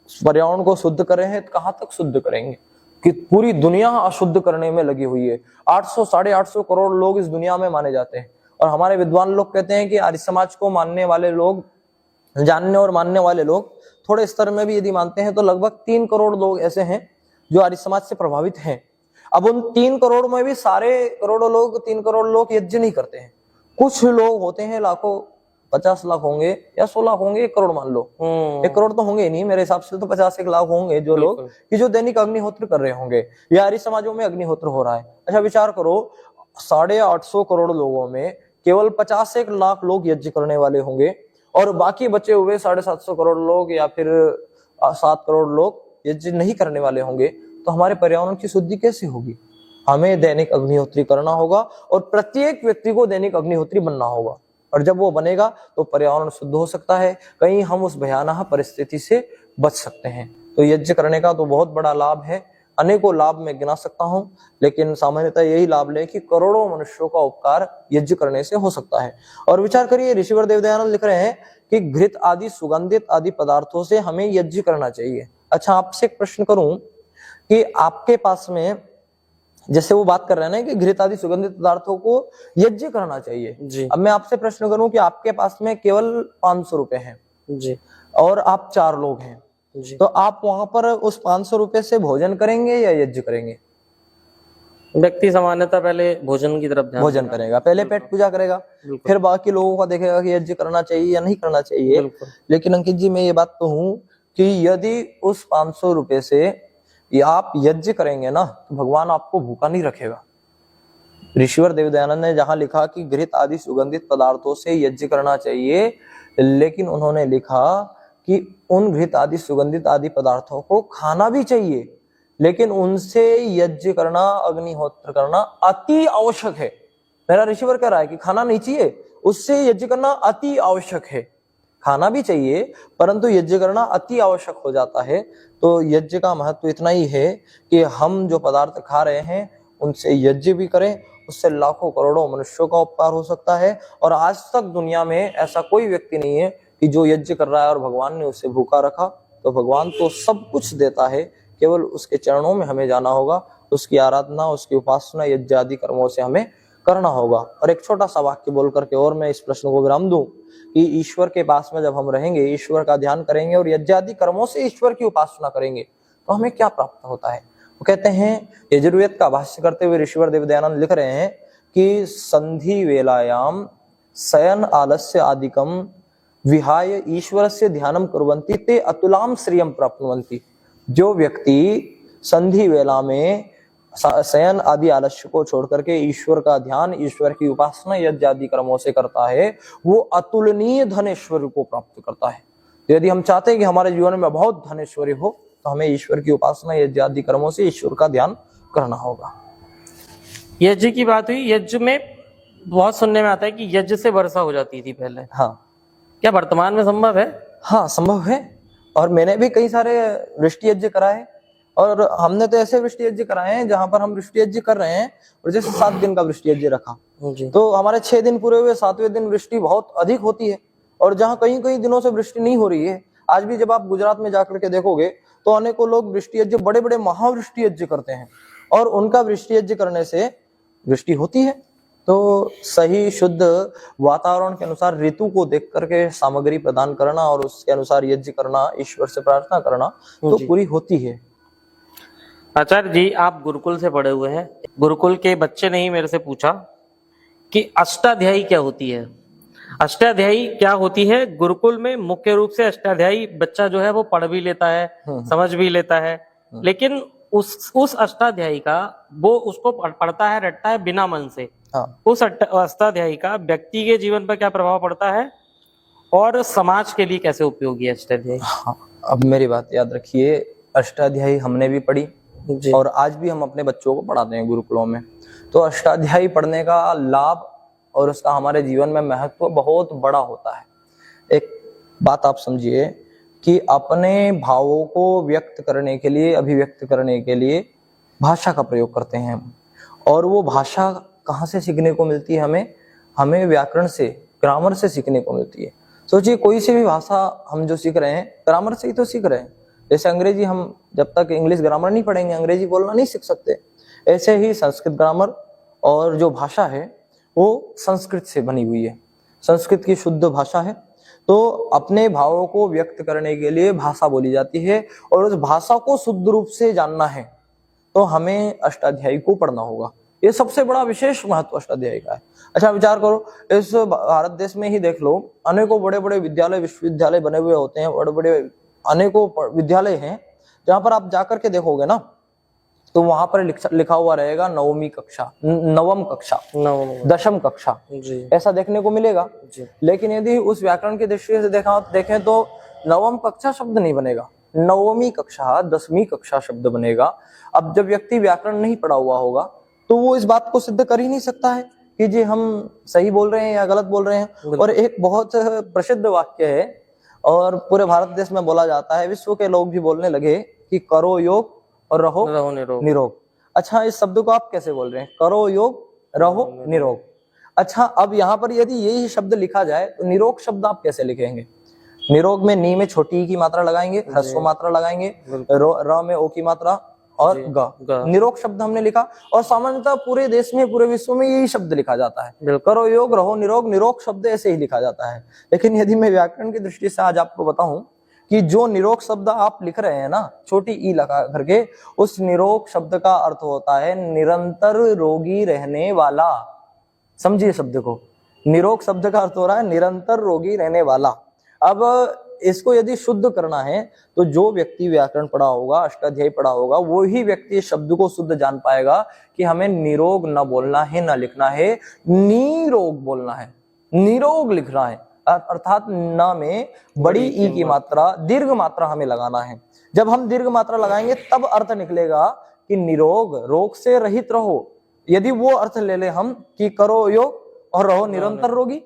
पर्यावरण को शुद्ध कर रहे हैं, तो कहां तक शुद्ध करेंगे कि पूरी दुनिया अशुद्ध करने में लगी हुई है। 800-850 करोड़ लोग इस दुनिया में माने जाते हैं, और हमारे विद्वान लोग कहते हैं कि आर्य समाज को मानने वाले लोग, जानने और मानने वाले लोग थोड़े स्तर में भी यदि मानते हैं तो लगभग 3 करोड़ लोग ऐसे हैं जो आर्य समाज से प्रभावित हैं। अब उन 3 करोड़ में भी सारे करोड़ों लोग, 3 करोड़ लोग यज्ञ नहीं करते हैं। कुछ लोग होते हैं, लाखों, 50 लाख होंगे या 100 लाख होंगे, 1 करोड़ मान लो। 1 करोड़ तो होंगे ही नहीं, मेरे हिसाब से तो 50-1 लाख होंगे जो लोग कि जो दैनिक अग्निहोत्र कर रहे होंगे, या आर्य समाजों में अग्निहोत्र हो रहा है। अच्छा विचार करो, 850 करोड़ लोगों में केवल 50-1 लाख लोग यज्ञ करने वाले होंगे, और बाकी बचे हुए 750 करोड़ लोग या फिर 7 करोड़ लोग यज्ञ नहीं करने वाले होंगे। तो हमारे पर्यावरण की शुद्धि कैसे होगी? हमें दैनिक अग्निहोत्री करना होगा, और प्रत्येक व्यक्ति को दैनिक अग्निहोत्री बनना होगा, और जब वो बनेगा तो पर्यावरण शुद्ध हो सकता है, कहीं हम उस भयानक परिस्थिति से बच सकते हैं। तो यज्ञ करने का तो बहुत बड़ा लाभ है, अनेकों लाभ मैं गिना सकता हूं, लेकिन सामान्यतः यही लाभ ले कि करोड़ों मनुष्यों का उपकार यज्ञ करने से हो सकता है। और विचार करिए, ऋषिवर देवदयानंद लिख रहे हैं कि घृत आदि सुगंधित आदि पदार्थों से हमें यज्ञ करना चाहिए। अच्छा, आपसे एक प्रश्न करूं कि आपके पास में, जैसे वो बात कर रहे हैं ना कि घृत आदि सुगंधित पदार्थों को यज्ञ करना चाहिए जी। अब मैं आपसे प्रश्न करूं कि आपके पास में केवल 500 रुपए हैं जी, और आप 4 लोग हैं जी, तो आप वहां पर उस 500 रुपए से भोजन करेंगे या यज्ञ करेंगे? व्यक्ति सामान्यतः पहले भोजन की तरफ भोजन करेगा, पहले पेट पूजा करेगा, फिर बाकी लोगों का देखेगा कि यज्ञ करना चाहिए या नहीं करना चाहिए। लेकिन अंकित जी, मैं ये बात कहूं कि यदि उस 500 रुपए से या आप यज्ञ करेंगे ना, तो भगवान आपको भूखा नहीं रखेगा। ऋषिवर देवदयानंद ने जहां लिखा कि घृत आदि सुगंधित पदार्थों से यज्ञ करना चाहिए, लेकिन उन्होंने लिखा कि उन घृत आदि सुगंधित आदि पदार्थों को खाना भी चाहिए, लेकिन उनसे यज्ञ करना, अग्निहोत्र करना अति आवश्यक है। मेरा ऋषिवर कह रहा है कि खाना नहीं चाहिए, उससे यज्ञ करना अति आवश्यक है। खाना भी चाहिए, परंतु यज्ञ करना अति आवश्यक हो जाता है। तो यज्ञ का महत्व इतना ही है कि हम जो पदार्थ खा रहे हैं उनसे यज्ञ भी करें, उससे लाखों करोड़ों मनुष्यों का उपकार हो सकता है। और आज तक दुनिया में ऐसा कोई व्यक्ति नहीं है कि जो यज्ञ कर रहा है और भगवान ने उसे भूखा रखा। तो भगवान तो सब कुछ देता है, केवल उसके चरणों में हमें जाना होगा, उसकी आराधना, उसकी उपासना, यज्ञ आदि कर्मों से हमें करना होगा। और एक छोटा सा वाक्य बोल करके और मैं इस प्रश्न को विराम दूं कि ईश्वर के पास में जब हम रहेंगे, ईश्वर का ध्यान करेंगे और यज्ञ आदि कर्मों से ईश्वर की उपासना करेंगे, तो हमें क्या प्राप्त होता है? वो कहते हैं, यजुर्वेद का भाष्य करते हुए ऋषिवर देवदयानंद लिख रहे हैं कि संधि वेलायाम शयन आलस्य आदिकम विहाय ईश्वरस्य ध्यानम कुर्वन्ति ते अतुलाम श्रियम प्राप्नुवन्ति। जो व्यक्ति संधि वेला में शयन आदि आलस्य को छोड़ करके ईश्वर का ध्यान, ईश्वर की उपासना, यज्ञ आदि कर्मों से करता है, वो अतुलनीय धनेश्वरी को प्राप्त करता है। तो यदि हम चाहते हैं कि हमारे जीवन में बहुत धनेश्वरी हो, तो हमें ईश्वर की उपासना, यज्ञ आदि कर्मों से ईश्वर का ध्यान करना होगा। यज्ञ की बात हुई, यज्ञ में बहुत सुनने में आता है कि यज्ञ से वर्षा हो जाती थी पहले। हाँ, क्या वर्तमान में संभव है? हाँ, संभव है। और मैंने भी कई सारे वृष्टि यज्ञ कराए, और हमने तो ऐसे वृष्टि यज्ञ कराए हैं जहां पर हम वृष्टि यज्ञ कर रहे हैं, और जैसे 7 दिन का वृष्टि यज्ञ रखा तो हमारे 6 दिन पूरे हुए, 7वें दिन वृष्टि बहुत अधिक होती है। और जहां कई कई दिनों से वृष्टि नहीं हो रही है, आज भी जब आप गुजरात में जाकर के देखोगे तो अनेकों लोग वृष्टि यज्ञ, बड़े बड़े महावृष्टि यज्ञ करते हैं, और उनका वृष्टि यज्ञ करने से वृष्टि होती है। तो सही शुद्ध वातावरण के अनुसार ऋतु को देख करके सामग्री प्रदान करना और उसके अनुसार यज्ञ करना, ईश्वर से प्रार्थना करना तो पूरी होती है। आचार्य जी, आप गुरुकुल से पढ़े हुए हैं, गुरुकुल के बच्चे ने ही मेरे से पूछा कि अष्टाध्यायी क्या होती है। अष्टाध्यायी क्या होती है? गुरुकुल में मुख्य रूप से अष्टाध्यायी बच्चा जो है वो पढ़ भी लेता है, समझ भी लेता है, लेकिन उस अष्टाध्यायी का वो उसको पढ़ता है, रटता है बिना मन से। उस अष्टाध्यायी का व्यक्ति के जीवन पर क्या प्रभाव पड़ता है और समाज के लिए कैसे उपयोगी है अष्टाध्यायी? अब मेरी बात याद रखिए, अष्टाध्यायी हमने भी पढ़ी और आज भी हम अपने बच्चों को पढ़ाते हैं गुरुकुलों में। तो अष्टाध्यायी पढ़ने का लाभ और उसका हमारे जीवन में महत्व बहुत बड़ा होता है। एक बात आप समझिए कि अपने भावों को व्यक्त करने के लिए, अभिव्यक्त करने के लिए भाषा का प्रयोग करते हैं हम। और वो भाषा कहाँ से सीखने को मिलती है? हमें व्याकरण से, ग्रामर से सीखने को मिलती है। सोचिए कोई सी भी भाषा हम जो सीख रहे हैं ग्रामर से ही तो सीख रहे हैं। जैसे अंग्रेजी, हम जब तक इंग्लिश ग्रामर नहीं पढ़ेंगे अंग्रेजी बोलना नहीं सीख सकते। ऐसे ही संस्कृत ग्रामर और जो भाषा है वो संस्कृत से बनी हुई है, संस्कृत की शुद्ध भाषा है। तो अपने भावों को व्यक्त करने के लिए भाषा बोली जाती है, और उस भाषा को शुद्ध रूप से जानना है तो हमें अष्टाध्यायी को पढ़ना होगा। ये सबसे बड़ा विशेष महत्व अष्टाध्यायी का है। अच्छा विचार करो, इस भारत देश में ही देख लो, अनेकों बड़े बड़े विद्यालय विश्वविद्यालय बने हुए होते हैं, बड़े बड़े अनेकों विद्यालय हैं जहां पर आप जाकर के देखोगे ना तो वहां पर लिखा हुआ रहेगा नवमी कक्षा, नवम कक्षा, दशम कक्षा, ऐसा देखने को मिलेगा। लेकिन यदि उस व्याकरण की दृष्टि से देखें तो नवम कक्षा शब्द नहीं बनेगा, नवमी कक्षा, दसवीं कक्षा शब्द बनेगा। अब जब व्यक्ति व्याकरण नहीं पढ़ा हुआ होगा तो वो इस बात को सिद्ध कर ही नहीं सकता है कि जी हम सही बोल रहे हैं या गलत बोल रहे हैं। और एक बहुत प्रसिद्ध वाक्य है और पूरे भारत देश में बोला जाता है, विश्व के लोग भी बोलने लगे कि करो योग और रहो निरोग। अच्छा, इस शब्द को आप कैसे बोल रहे हैं? करो योग, रहो निरोग। अच्छा, अब यहाँ पर यदि यही शब्द लिखा जाए तो निरोग शब्द आप कैसे लिखेंगे? निरोग में नी में छोटी ई की मात्रा लगाएंगे, ह्रस्व मात्रा लगाएंगे, र में ओ की मात्रा और ग। निरोग शब्द हमने लिखा, और सामान्यतः पूरे देश में, पूरे विश्व में यही शब्द लिखा जाता है, करो योग रहो निरोग। निरोग शब्द ऐसे ही लिखा जाता है। लेकिन यदि मैं व्याकरण की दृष्टि से आज आपको बताऊं कि जो निरोग शब्द आप लिख रहे हैं ना, छोटी ई लगा करके, उस निरोग शब्द का अर्थ होता है निरंतर रोगी रहने वाला। समझिए शब्द को, निरोग शब्द का अर्थ हो रहा है निरंतर रोगी रहने वाला। अब इसको यदि शुद्ध करना है तो जो व्यक्ति व्याकरण पढ़ा होगा, अष्टाध्यायी पढ़ा होगा, वो ही व्यक्ति इस शब्द को शुद्ध जान पाएगा कि हमें निरोग न बोलना है, न लिखना है, निरोग बोलना है, निरोग लिखना है। अर्थात न में बड़ी ई की मात्रा, दीर्घ मात्रा हमें लगाना है। जब हम दीर्घ मात्रा लगाएंगे तब अर्थ निकलेगा कि निरोग, रोग से रहित रहो। यदि वो अर्थ ले ले हम कि करो योग और रहो निरंतर रोगी,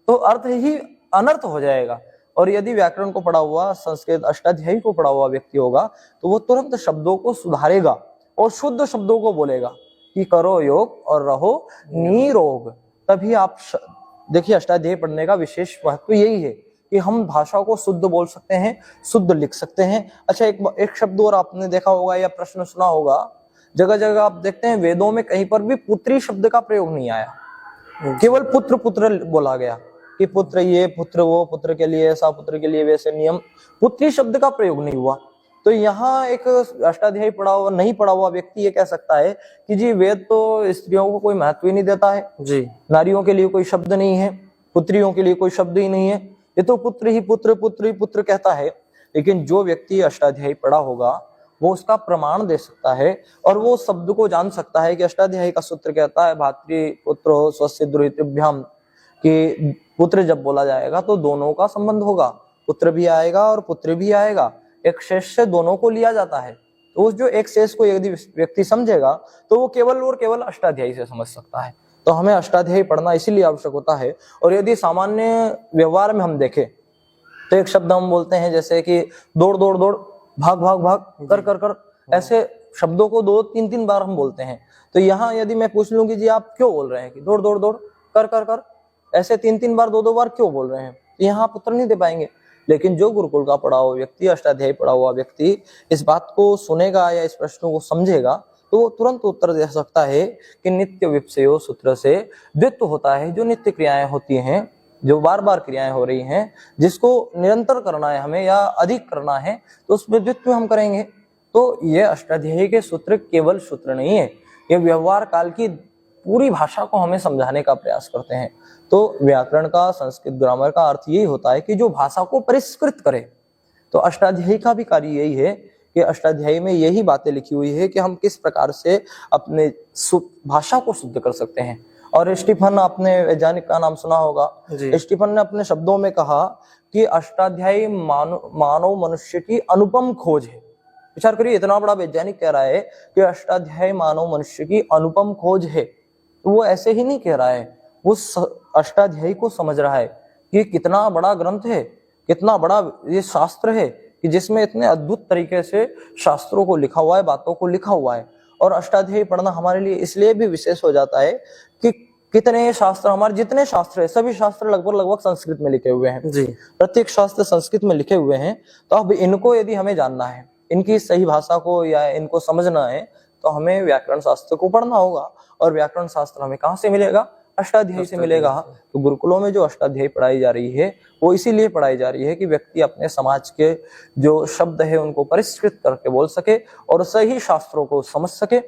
तो अर्थ ही अनर्थ हो जाएगा। और यदि व्याकरण को पढ़ा हुआ, संस्कृत अष्टाध्यायी को पढ़ा हुआ व्यक्ति होगा तो वो तुरंत शब्दों को सुधारेगा और शुद्ध शब्दों को बोलेगा कि करो योग और रहो निरोग। तभी आप देखिए, अष्टाध्यायी पढ़ने का विशेष महत्व यही है कि हम भाषा को शुद्ध बोल सकते हैं, शुद्ध लिख सकते हैं। अच्छा, एक शब्द और आपने देखा होगा या प्रश्न सुना होगा, जगह जगह आप देखते हैं वेदों में कहीं पर भी पुत्री शब्द का प्रयोग नहीं आया, केवल पुत्र पुत्र बोला गया कि पुत्र ये, पुत्र वो, पुत्र के लिए ऐसा, पुत्र के लिए वैसे नियम। पुत्री शब्द का प्रयोग नहीं हुआ। तो यहाँ एक अष्टाध्यायी पढ़ा हुआ, नहीं पढ़ा हुआ व्यक्ति ये कह सकता है कि जी वेद तो स्त्रियों को कोई महत्व ही नहीं देता है जी, नारियों के लिए कोई शब्द नहीं है, पुत्रियों के लिए कोई शब्द ही नहीं है, ये तो पुत्र ही पुत्र, पुत्र ही पुत्र कहता है। लेकिन जो व्यक्ति अष्टाध्यायी पढ़ा होगा वो उसका प्रमाण दे सकता है और वो शब्द को जान सकता है कि अष्टाध्यायी का सूत्र कहता है भातृ पुत्रो स्वस्य दुहितृभ्याम, कि पुत्र जब बोला जाएगा तो दोनों का संबंध होगा, पुत्र भी आएगा और पुत्र भी आएगा, एक शेष से दोनों को लिया जाता है। तो उस जो एक शेष को यदि व्यक्ति समझेगा तो वो केवल और केवल अष्टाध्यायी से समझ सकता है। तो हमें अष्टाध्यायी पढ़ना इसीलिए आवश्यक होता है। और यदि सामान्य व्यवहार में हम देखें तो एक शब्द हम बोलते हैं जैसे कि दौड़ दौड़ दौड़, भाग भाग भाग, कर कर कर, ऐसे शब्दों को 2-3 बार हम बोलते हैं। तो यहाँ यदि मैं पूछ लूं कि जी आप क्यों बोल रहे हैं कि दौड़ दौड़ दौड़, कर कर कर, ऐसे 3-3 बार 2-2 बार क्यों बोल रहे हैं, तो यहाँ आप उत्तर नहीं दे पाएंगे। लेकिन जो गुरुकुल का पढ़ा हुआ व्यक्ति, अष्टाध्यायी पढ़ा हुआ व्यक्ति इस बात को सुनेगा या इस प्रश्न को समझेगा तो वो तुरंत उत्तर दे सकता है कि नित्य विपसयो सूत्र से द्वित्व होता है, जो नित्य क्रियाएं होती हैं, जो बार बार क्रियाएं हो रही हैं, जिसको निरंतर करना है हमें या अधिक करना है तो उसमें द्वित्व हम करेंगे। तो ये अष्टाध्यायी के सूत्र केवल सूत्र नहीं है, ये व्यवहार काल की पूरी भाषा को हमें समझाने का प्रयास करते हैं। तो व्याकरण का, संस्कृत ग्रामर का अर्थ यही होता है कि जो भाषा को परिष्कृत करे। तो अष्टाध्यायी का भी कार्य यही है कि अष्टाध्यायी में यही बातें लिखी हुई है कि हम किस प्रकार से अपने भाषा को शुद्ध कर सकते हैं। और स्टीफन, आपने वैज्ञानिक का नाम सुना होगा, स्टीफन ने अपने शब्दों में कहा कि अष्टाध्यायी मानव मनुष्य की अनुपम खोज है। विचार करिए, इतना बड़ा वैज्ञानिक कह रहा है कि अष्टाध्यायी मानव मनुष्य की अनुपम खोज है। तो वो ऐसे ही नहीं कह रहा है, वो अष्टाध्यायी को समझ रहा है कि कितना बड़ा ग्रंथ है, कितना बड़ा ये शास्त्र है कि जिसमें इतने अद्भुत तरीके से शास्त्रों को लिखा हुआ है, बातों को लिखा हुआ है। और अष्टाध्यायी पढ़ना हमारे लिए इसलिए भी विशेष हो जाता है कि कितने शास्त्र, हमारे जितने शास्त्र है सभी शास्त्र लगभग संस्कृत में लिखे हुए हैं जी। प्रत्येक शास्त्र संस्कृत में लिखे हुए हैं। तो अब इनको यदि हमें जानना है, इनकी सही भाषा को या इनको समझना है, तो हमें व्याकरण शास्त्र को पढ़ना होगा। और व्याकरण शास्त्र हमें कहाँ से मिलेगा? अष्टाध्यायी से मिलेगा। तो गुरुकुलों में जो अष्टाध्यायी पढ़ाई जा रही है वो इसीलिए पढ़ाई जा रही है कि व्यक्ति अपने समाज के जो शब्द है उनको परिष्कृत करके बोल सके और सही शास्त्रों को समझ सके।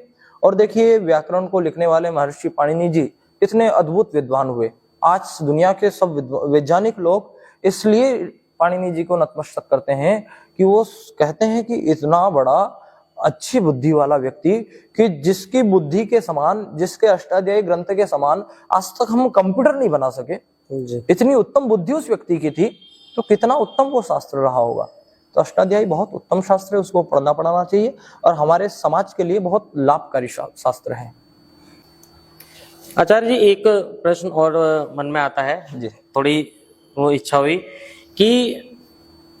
और देखिए, व्याकरण को लिखने वाले महर्षि पाणिनि जी कितने अद्भुत विद्वान हुए। आज दुनिया के सब वैज्ञानिक लोग इसलिए पाणिनि जी को नतमस्तक करते हैं कि वो कहते हैं कि इतना बड़ा अच्छी बुद्धि वाला व्यक्ति कि जिसकी बुद्धि के समान, जिसके अष्टाध्यायी ग्रंथ के समान आज तक हम कंप्यूटर नहीं बना सके, इतनी उत्तम बुद्धि उस व्यक्ति की थी, तो कितना उत्तम वो शास्त्र रहा होगा। तो अष्टाध्यायी बहुत उत्तम शास्त्र है, उसको पढ़ना चाहिए और हमारे समाज के लिए बहुत लाभकारी शास्त्र है। आचार्य जी, एक प्रश्न और मन में आता है जी। थोड़ी वो इच्छा हुई कि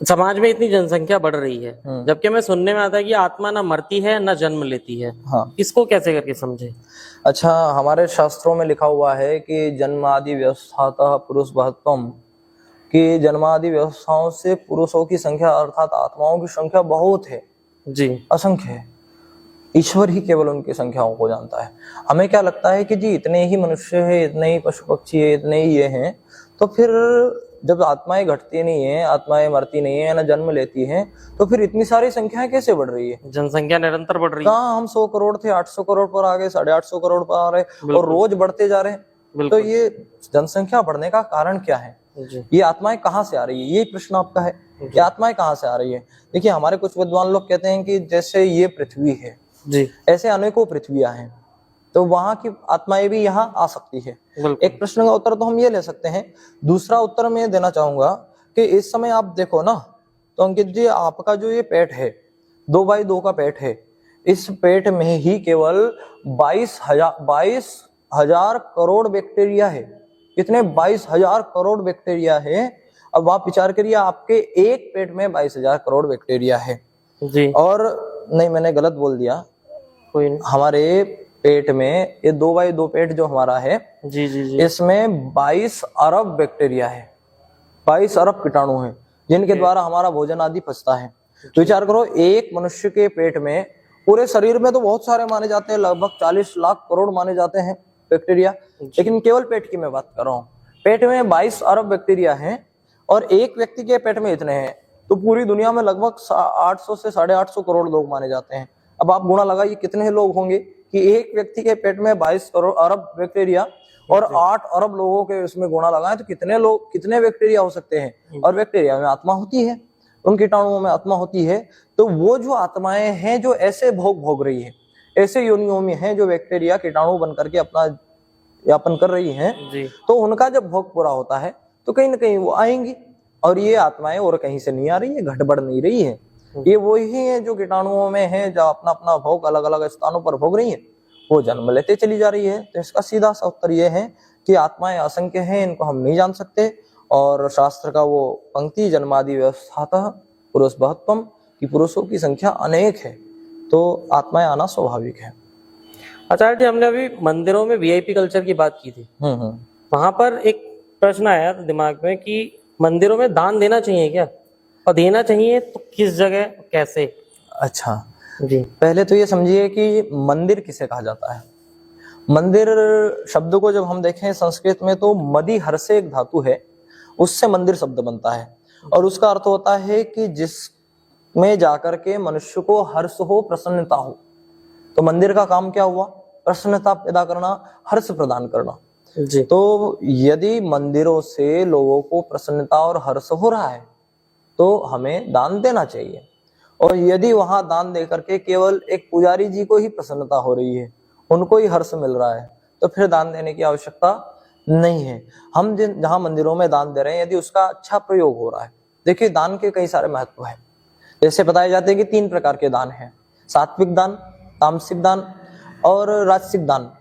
समाज में इतनी जनसंख्या बढ़ रही है, जबकि मैं सुनने में आता है कि आत्मा ना मरती है ना जन्म लेती है। हाँ। इसको कैसे करके समझे? अच्छा, हमारे शास्त्रों में लिखा हुआ है कि जन्मादि व्यवस्थातः पुरुष बहत्वम, कि जन्मादि व्यवस्थाओं से पुरुषों की संख्या अर्थात आत्माओं की संख्या बहुत है जी, असंख्य है। ईश्वर ही केवल उनकी संख्याओं को जानता है। हमें क्या लगता है कि जी इतने ही मनुष्य है, इतने ही पशु पक्षी है, इतने ही ये हैं, तो फिर जब आत्माएं घटती नहीं है, आत्माएं मरती नहीं है, ना जन्म लेती हैं, तो फिर इतनी सारी संख्याएं कैसे बढ़ रही है? जनसंख्या निरंतर बढ़ रही है। कहाँ हम 100 करोड़ थे, 800 करोड़ पर आ गए, 850 करोड़ पर आ रहे और रोज बढ़ते जा रहे हैं। तो ये जनसंख्या बढ़ने का कारण क्या है? ये आत्माएं कहाँ से आ रही है? ये प्रश्न आपका है कि आत्माएं कहाँ से आ रही है। देखिए, हमारे कुछ विद्वान लोग कहते हैं कि जैसे ये पृथ्वी है जी, ऐसे अनेकों पृथ्वियां हैं, तो वहां की आत्माएं भी यहाँ आ सकती है। एक प्रश्न का उत्तर तो हम ये ले सकते हैं। दूसरा उत्तर मैं देना चाहूंगा कि इस समय आप देखो ना, तो अंकित जी आपका जो ये पेट है 2x2 का पेट है, इस पेट में ही केवल 22,000 करोड़ बैक्टीरिया है। कितने? 22,000 करोड़ बैक्टीरिया है। अब आप विचार करिए, आपके एक पेट में 22,000 करोड़ बैक्टीरिया है जी। और नहीं, मैंने गलत बोल दिया, कोई नहीं। हमारे पेट में ये 2x2 पेट जो हमारा है, जी जी जी, इसमें 22 अरब बैक्टीरिया है, 22 अरब कीटाणु हैं जिनके द्वारा हमारा भोजन आदि पचता है। तो विचार करो, एक मनुष्य के पेट में, पूरे शरीर में तो बहुत सारे माने जाते हैं, लगभग 40 लाख करोड़ माने जाते हैं बैक्टीरिया, लेकिन केवल पेट की मैं बात कर रहा हूँ। पेट में 22 अरब बैक्टीरिया हैं और एक व्यक्ति के पेट में इतने हैं, तो पूरी दुनिया में लगभग 800 से 850 करोड़ लोग माने जाते हैं। अब आप गुणा लगाइए कितने लोग होंगे कि एक व्यक्ति के पेट में 22 अरब बैक्टीरिया और 8 अरब लोगों के उसमें गुणा लगाएं तो कितने लोग, कितने बैक्टीरिया हो सकते हैं। और बैक्टीरिया में आत्मा होती है, उन कीटाणुओं में आत्मा होती है। तो वो जो आत्माएं हैं जो ऐसे भोग रही है, ऐसे योनियों में हैं जो बैक्टीरिया कीटाणु बन करके अपना यापन कर रही हैं, तो उनका जब भोग पूरा होता है तो कहीं ना कहीं वो आएंगी। और ये आत्माएं और कहीं से नहीं आ रही है, घट बढ़ नहीं रही है, ये वही है जो कीटाणुओं में है, जो अपना अपना भोग अलग अलग स्थानों पर भोग रही है, वो जन्म लेते चली जा रही है। तो इसका सीधा सा उत्तर ये है कि आत्माएं असंख्य हैं, इनको हम नहीं जान सकते। और शास्त्र का वो पंक्ति जन्मादि व्यवस्थातः पुरुष बहत्वम, कि पुरुषों की संख्या अनेक है, तो आत्माएं आना स्वाभाविक है। आचार्य जी, हमने अभी मंदिरों में वीआईपी कल्चर की बात की थी, वहां पर एक प्रश्न आया दिमाग में कि मंदिरों में दान देना चाहिए क्या, और देना चाहिए तो किस जगह, कैसे? अच्छा जी, पहले तो ये समझिए कि मंदिर किसे कहा जाता है। मंदिर शब्द को जब हम देखें संस्कृत में, तो मदि हर से एक धातु है, उससे मंदिर शब्द बनता है और उसका अर्थ होता है कि जिसमें जाकर के मनुष्य को हर्ष हो, प्रसन्नता हो। तो मंदिर का काम क्या हुआ? प्रसन्नता पैदा करना, हर्ष प्रदान करना। जी। तो यदि मंदिरों से लोगों को प्रसन्नता और हर्ष हो रहा है तो हमें दान देना चाहिए। और यदि वहां दान दे करके केवल एक पुजारी जी को ही प्रसन्नता हो रही है, उनको ही हर्ष मिल रहा है, तो फिर दान देने की आवश्यकता नहीं है। हम जहां मंदिरों में दान दे रहे हैं, यदि उसका अच्छा प्रयोग हो रहा है, देखिए दान के कई सारे महत्व हैं। जैसे बताए जाते हैं कि 3 प्रकार के दान हैं, सात्विक दान, तामसिक दान और राजसिक दान।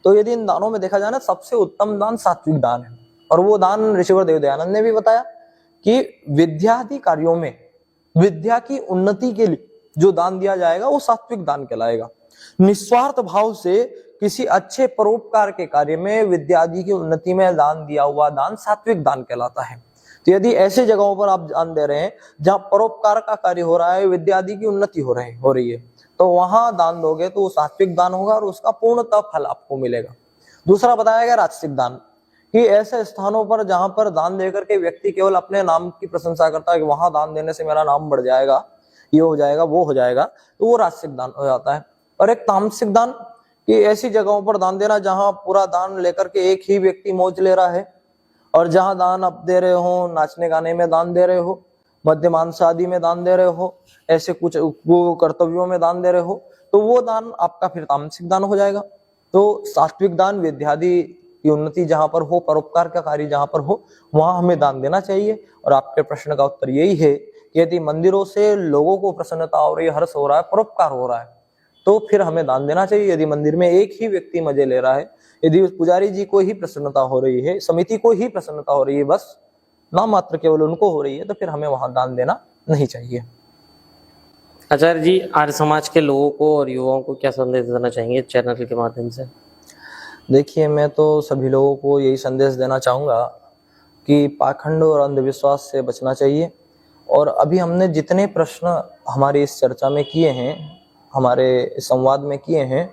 तो यदि इन दानों में देखा जाए ना, सबसे उत्तम दान सात्विक दान है। और वो दान ऋषिवर देव दयानंद ने भी बताया कि विद्यादि कार्यों में विद्या की उन्नति के लिए जो दान दिया जाएगा वो सात्विक दान कहलाएगा। निस्वार्थ भाव से किसी अच्छे परोपकार के कार्य में, विद्यादि की उन्नति में दान दिया हुआ दान सात्विक दान कहलाता है। तो यदि ऐसी जगहों पर आप दान दे रहे हैं जहां परोपकार का कार्य हो रहा है, विद्यादि की उन्नति हो रही है, तो वहां दान दोगे तो वो सात्विक दान होगा और उसका पूर्णतः फल आपको मिलेगा। दूसरा बताया गया राजसिक दान, कि ऐसे स्थानों पर जहां पर दान देकर के व्यक्ति केवल अपने नाम की प्रशंसा करता है कि वहां दान देने से मेरा नाम बढ़ जाएगा, ये हो जाएगा, वो हो जाएगा, तो वो राजसिक दान हो जाता है। और एक तामसिक दान, कि ऐसी जगहों पर दान देना जहां पूरा दान लेकर के एक ही व्यक्ति मौज ले रहा है, और जहां दान आप दे रहे हो, नाचने गाने में दान दे रहे हो, मद्यमांस आदि में दान दे रहे हो, ऐसे कुछ वो कर्तव्यों में दान दे रहे हो, तो वो दान आपका फिर तामसिक दान हो जाएगा। तो सात्विक दान, विद्यादि की उन्नति जहां पर हो, परोपकार का कार्य जहां पर हो, वहां हमें दान देना चाहिए। और आपके प्रश्न का उत्तर यही है कि यदि मंदिरों से लोगों को प्रसन्नता हो रही है, हर्ष हो रहा है, परोपकार हो रहा है, तो फिर हमें दान देना चाहिए। यदि मंदिर में एक ही व्यक्ति मजे ले रहा है, यदि उस पुजारी जी को ही प्रसन्नता हो रही है, समिति को ही प्रसन्नता हो रही है, बस नाम मात्र केवल उनको हो रही है, तो फिर हमें वहां दान देना नहीं चाहिए। आचार्य जी, आर्य समाज के लोगों को और युवाओं को क्या संदेश देना चाहेंगे चैनल के माध्यम से? देखिए, मैं तो सभी लोगों को यही संदेश देना चाहूंगा कि पाखंड और अंधविश्वास से बचना चाहिए। और अभी हमने जितने प्रश्न हमारी इस चर्चा में किए हैं, हमारे संवाद में किए हैं,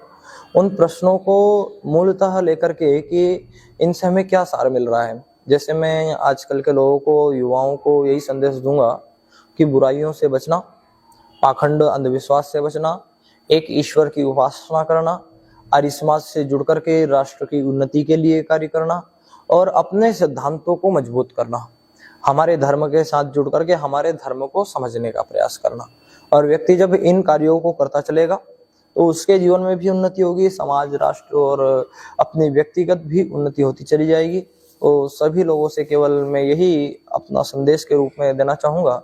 उन प्रश्नों को मूलतः लेकर के कि इनसे हमें क्या सार मिल रहा है। जैसे मैं आजकल के लोगों को, युवाओं को यही संदेश दूंगा कि बुराइयों से बचना, पाखंड अंधविश्वास से बचना, एक ईश्वर की उपासना करना, आर्य समाज से जुड़ करके राष्ट्र की उन्नति के लिए कार्य करना और अपने सिद्धांतों को मजबूत करना, हमारे धर्म के साथ जुड़ करके हमारे धर्म को समझने का प्रयास करना। और व्यक्ति जब इन कार्यों को करता चलेगा तो उसके जीवन में भी उन्नति होगी, समाज, राष्ट्र और अपनी व्यक्तिगत भी उन्नति होती चली जाएगी। तो सभी लोगों से केवल मैं यही अपना संदेश के रूप में देना चाहूंगा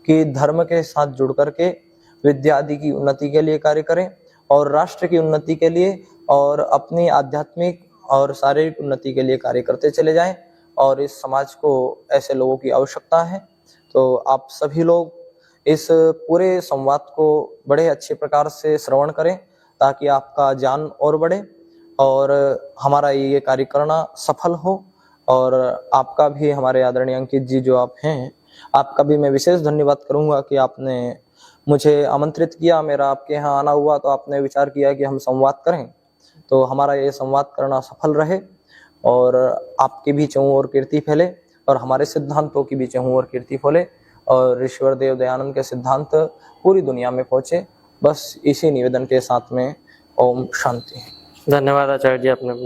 कि धर्म के साथ जुड़ करके विद्या आदि की उन्नति के लिए कार्य करें और राष्ट्र की उन्नति के लिए और अपनी आध्यात्मिक और शारीरिक उन्नति के लिए कार्य करते चले जाएं। और इस समाज को ऐसे लोगों की आवश्यकता है। तो आप सभी लोग इस पूरे संवाद को बड़े अच्छे प्रकार से श्रवण करें ताकि आपका ज्ञान और बढ़े और हमारा ये कार्य करना सफल हो। और आपका भी, हमारे आदरणीय अंकित जी जो आप हैं, आपका भी मैं विशेष धन्यवाद करूंगा कि आपने मुझे आमंत्रित किया, मेरा आपके यहाँ आना हुआ तो आपने विचार किया कि हम संवाद करें। तो हमारा ये संवाद करना सफल रहे और आपकी भी चहुं ओर कीर्ति फैले और हमारे सिद्धांतों की भी चहुं ओर कीर्ति फैले और ईश्वर देव दयानंद के सिद्धांत पूरी दुनिया में पहुंचे। बस इसी निवेदन के साथ में ओम शांति। धन्यवाद आचार्य जी, आपने अपना